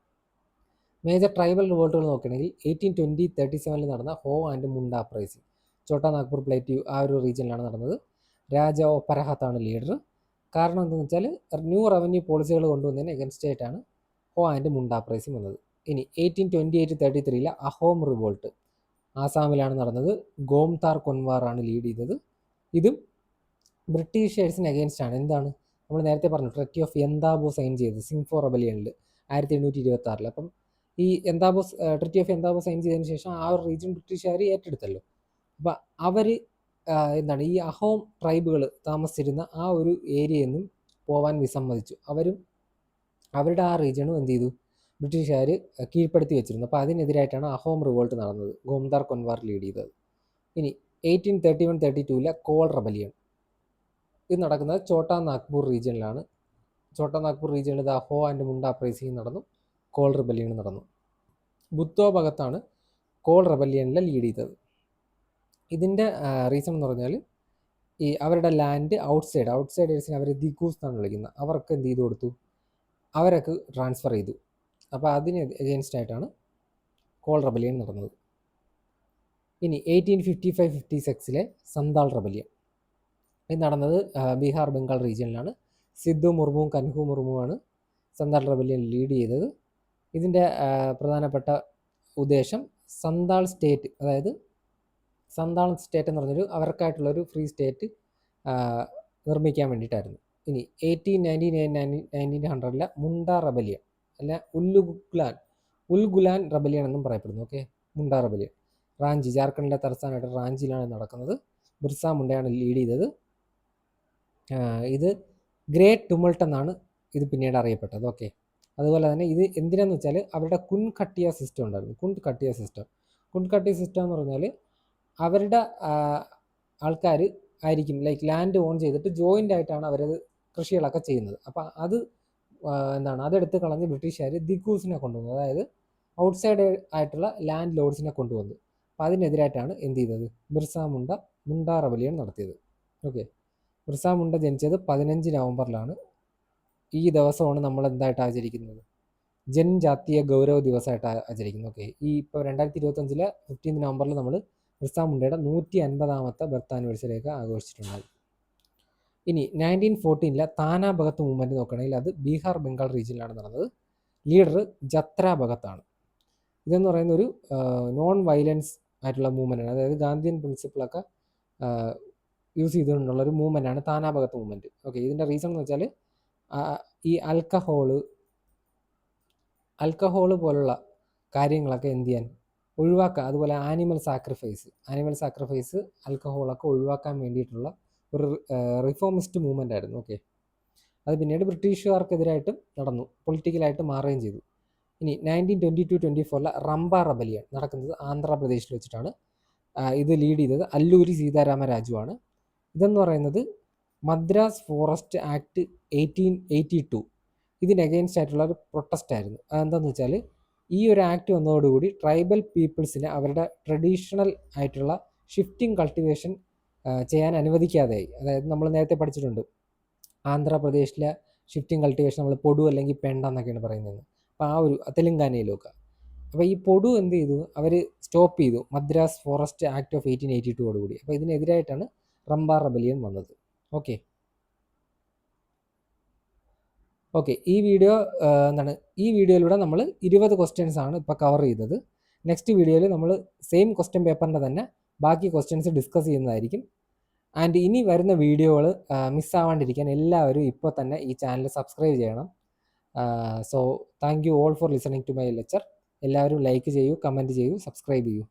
മേജർ ട്രൈബൽ റിവോൾട്ടുകൾ നോക്കുകയാണെങ്കിൽ 1837 നടന്ന Ho and Munda uprising, Chota Nagpur plateau ആ ഒരു റീജിയനിലാണ് നടന്നത്. രാജ ഒപ്പരഹത്താണ് ലീഡർ. കാരണം എന്താണെന്ന് വെച്ചാൽ ന്യൂ റവന്യൂ പോളിസികൾ കൊണ്ടുവന്നതിന് എഗൻസ്റ്റ് ആയിട്ടാണ് ഹോ ആൻഡ് മുണ്ട അപ്രൈസിംഗ് വന്നത്. ഇനി 1828-33 അഹോം റിവോൾട്ട് ആസാമിലാണ് നടന്നത്. ഗോംതാർ കൊൻവാറാണ് ലീഡ് ചെയ്തത്. ഇതും ബ്രിട്ടീഷേഴ്സിന് എഗെയിൻസ്റ്റ് ആണ്. എന്താണ്? നമ്മൾ നേരത്തെ പറഞ്ഞു ട്രെറ്റി ഓഫ് എന്താബോ സൈൻ ചെയ്തത് സിംഫോ റെബലിയനിൽ 1826. അപ്പം ഈ ട്രെറ്റി ഓഫ് എന്താബോ സൈൻ ചെയ്തതിന് ശേഷം ആ ഒരു റീജിയൻ ബ്രിട്ടീഷുകാർ ഏറ്റെടുത്തല്ലോ. അപ്പം അവർ എന്താണ് ഈ അഹോം ട്രൈബുകൾ താമസിച്ചിരുന്ന ആ ഒരു ഏരിയയിൽ നിന്നും പോവാൻ വിസമ്മതിച്ചു. അവരുടെ ആ റീജിയണും എന്ത് ചെയ്തു, ബ്രിട്ടീഷുകാർ കീഴ്പ്പെടുത്തി വെച്ചിരുന്നു. അപ്പോൾ അതിനെതിരായിട്ടാണ് അഹോം റിവോൾട്ട് നടന്നത്, ഗോംദാർ കൊൻവാർ ലീഡ് ചെയ്തത്. ഇനി 1831-32 കോൾ റെബലിയൻ. ഇത് നടക്കുന്നത് ഛോട്ടാ നാഗ്പൂർ റീജിയനിലാണ്. ഛോട്ടാ നാഗ്പൂർ റീജിയനിൽ ഇത് അഹോ ആൻഡ് മുണ്ട അപ്രൈസിങ് നടന്നു, കോൾ റെബലിയൻ നടന്നു. ബുത്തോ ഭഗത്താണ് കോൾ റെബലിയനിൽ ലീഡ് ചെയ്തത്. ഇതിൻ്റെ റീസൺ എന്ന് പറഞ്ഞാൽ ഈ അവരുടെ ലാൻഡ് ഔട്ട്സൈഡേഴ്സിനെ അവർ ദിഗൂസ് എന്നാണ് വിളിക്കുന്നത്. അവർക്ക് എന്ത് ചെയ്ത് കൊടുത്തു, അവരൊക്കെ ട്രാൻസ്ഫർ ചെയ്തു. അപ്പോൾ അതിന് എഗെയിൻസ്റ്റ് ആയിട്ടാണ് കോൾ റെബലിയൻ നടന്നത്. ഇനി 1855-56 സന്താൾ റെബലിയൻ. ഇത് നടന്നത് ബീഹാർ ബംഗാൾ റീജിയനിലാണ്. സിദ്ധു മുർമുവും കൻഹു മുർമുവാണ് സന്താൾ റെബലിയൻ ലീഡ് ചെയ്തത്. ഇതിൻ്റെ പ്രധാനപ്പെട്ട ഉദ്ദേശം സന്താൾ സ്റ്റേറ്റ്, അതായത് സന്താൾ സ്റ്റേറ്റ് എന്ന് പറഞ്ഞൊരു അവർക്കായിട്ടുള്ളൊരു ഫ്രീ സ്റ്റേറ്റ് നിർമ്മിക്കാൻ വേണ്ടിയിട്ടായിരുന്നു. ഇനി 1899-1900 മുണ്ട റെബലിയൻ അല്ല ഉൽഗുലാൻ റെബലിയൻ എന്നും പറയപ്പെടുന്നു. ഓക്കെ, മുണ്ട റെബലിയൻ റാഞ്ചി, ജാർഖണ്ഡിലെ തലസ്ഥാനമായിട്ട് റാഞ്ചിയിലാണ് നടക്കുന്നത്. ബിർസ മുണ്ടയാണ് ലീഡ് ചെയ്തത്. ഇത് ഗ്രേറ്റ് ടുമൾട്ട് എന്നാണ് ഇത് പിന്നീട് അറിയപ്പെട്ടത്. ഓക്കെ, അതുപോലെ തന്നെ ഇത് എന്തിനാന്ന് വെച്ചാൽ അവരുടെ കുൻഖട്ടിയ സിസ്റ്റം ഉണ്ടായിരുന്നു. കുൻഖട്ടിയ സിസ്റ്റം എന്ന് പറഞ്ഞാൽ അവരുടെ ആൾക്കാർ ആയിരിക്കും ലൈക്ക് ലാൻഡ് ഓൺ ചെയ്തിട്ട് ജോയിൻ്റ് ആയിട്ടാണ് അവരത് കൃഷികളൊക്കെ ചെയ്യുന്നത്. അപ്പോൾ അത് അതെടുത്ത് കളഞ്ഞ് ബ്രിട്ടീഷുകാർ ദിഗൂസിനെ കൊണ്ടുവന്നു, അതായത് ഔട്ട്സൈഡ് ആയിട്ടുള്ള ലാൻഡ് ലോഡ്സിനെ കൊണ്ടുവന്നു. അപ്പോൾ അതിനെതിരായിട്ടാണ് എന്ത് ചെയ്തത്, ബിർസ മുണ്ട റെബലിയൻ നടത്തിയത്. ഓക്കെ, ബിർസ മുണ്ട ജനിച്ചത് 15 നവംബറിലാണ്. ഈ ദിവസമാണ് നമ്മൾ എന്തായിട്ട് ആചരിക്കുന്നത്, ജൻജാതീയ ഗൗരവ ദിവസമായിട്ട് ആചരിക്കുന്നത്. ഓക്കെ, ഈ ഇപ്പോൾ 2025 15 നവംബറിൽ നമ്മൾ ബിർസ മുണ്ടയുടെ 150ാമത്തെ ബർത്ത് ആനിവേഴ്സറി ഒക്കെ ആഘോഷിച്ചിട്ടുണ്ടായി. ഇനി 1914 താനാ ഭഗത് മൂവ്മെൻറ്റ് നോക്കുകയാണെങ്കിൽ അത് ബീഹാർ ബംഗാൾ റീജിയനിലാണ് നടന്നത്. ലീഡർ ജത്ര ഭഗത്താണ്. ഇതെന്ന് പറയുന്ന ഒരു നോൺ വയലൻസ് ആയിട്ടുള്ള മൂവ്മെൻറ്റാണ്, അതായത് ഗാന്ധിയൻ പ്രിൻസിപ്പിളൊക്കെ യൂസ് ചെയ്തുകൊണ്ടുള്ളൊരു മൂവ്മെൻറ്റാണ് താനാ ഭഗത് മൂവ്മെൻറ്റ്. ഓക്കെ, ഇതിൻ്റെ റീസൺ എന്ന് വെച്ചാൽ ഈ ആൽക്കഹോള് പോലുള്ള കാര്യങ്ങളൊക്കെ എന്ത് ചെയ്യാൻ ഒഴിവാക്കുക, അതുപോലെ ആനിമൽ സാക്രിഫൈസ് ആൽക്കഹോളൊക്കെ ഒഴിവാക്കാൻ വേണ്ടിയിട്ടുള്ള ഒരു റിഫോമിസ്റ്റ് മൂവ്മെൻ്റ് ആയിരുന്നു. ഓക്കെ, അത് പിന്നീട് ബ്രിട്ടീഷുകാർക്കെതിരായിട്ടും നടന്നു, പൊളിറ്റിക്കലായിട്ട് മാറുകയും ചെയ്തു. ഇനി 1922-24 റംബ റെബലിയൻ നടക്കുന്നത് ആന്ധ്രാപ്രദേശിൽ വെച്ചിട്ടാണ്. ഇത് ലീഡ് ചെയ്തത് അല്ലൂരി സീതാരാമ രാജുവാണ്. ഇതെന്ന് പറയുന്നത് മദ്രാസ് ഫോറസ്റ്റ് ആക്ട് 1882 ഇതിന് അഗെയിൻസ്റ്റ് ആയിട്ടുള്ള ഒരു പ്രൊട്ടസ്റ്റ് ആയിരുന്നു. അതെന്താണെന്ന് വെച്ചാൽ ഈ ഒരു ആക്ട് വന്നതോടുകൂടി ട്രൈബൽ പീപ്പിൾസിനെ അവരുടെ ട്രഡീഷണൽ ആയിട്ടുള്ള ഷിഫ്റ്റിംഗ് കൾട്ടിവേഷൻ ചെയ്യാൻ അനുവദിക്കാതെയായി. അതായത് നമ്മൾ നേരത്തെ പഠിച്ചിട്ടുണ്ട് ആന്ധ്രാപ്രദേശിലെ ഷിഫ്റ്റിംഗ് കൾട്ടിവേഷൻ നമ്മൾ പൊടു അല്ലെങ്കിൽ പെണ്ട എന്നൊക്കെയാണ് പറയുന്നത്. അപ്പോൾ ആ ഒരു തെലുങ്കാനയിലൊക്കെ അപ്പോൾ ഈ പൊടു എന്ത് ചെയ്തു, അവർ സ്റ്റോപ്പ് ചെയ്തു മദ്രാസ് ഫോറസ്റ്റ് ആക്ട് ഓഫ് 1882 അപ്പോൾ ഇതിനെതിരായിട്ടാണ് റംബ റെബലിയൻ വന്നത്. ഓക്കെ, ഈ വീഡിയോയിലൂടെ നമ്മൾ 20 ക്വസ്റ്റ്യൻസ് ആണ് ഇപ്പോൾ കവർ ചെയ്തത്. നെക്സ്റ്റ് വീഡിയോയിൽ നമ്മൾ സെയിം ക്വസ്റ്റ്യൻ പേപ്പറിൻ്റെ തന്നെ ബാക്കി ക്വസ്റ്റ്യൻസ് ഡിസ്കസ് ചെയ്യുന്നതായിരിക്കും. ആൻഡ് ഇനി വരുന്ന വീഡിയോകൾ മിസ്സാവാണ്ടിരിക്കാൻ എല്ലാവരും ഇപ്പോൾ തന്നെ ഈ ചാനൽ സബ്സ്ക്രൈബ് ചെയ്യണം. So thank you all for listening to my lecture. എല്ലാവരും ലൈക്ക് ചെയ്യൂ, കമൻറ്റ് ചെയ്യൂ, സബ്സ്ക്രൈബ് ചെയ്യൂ.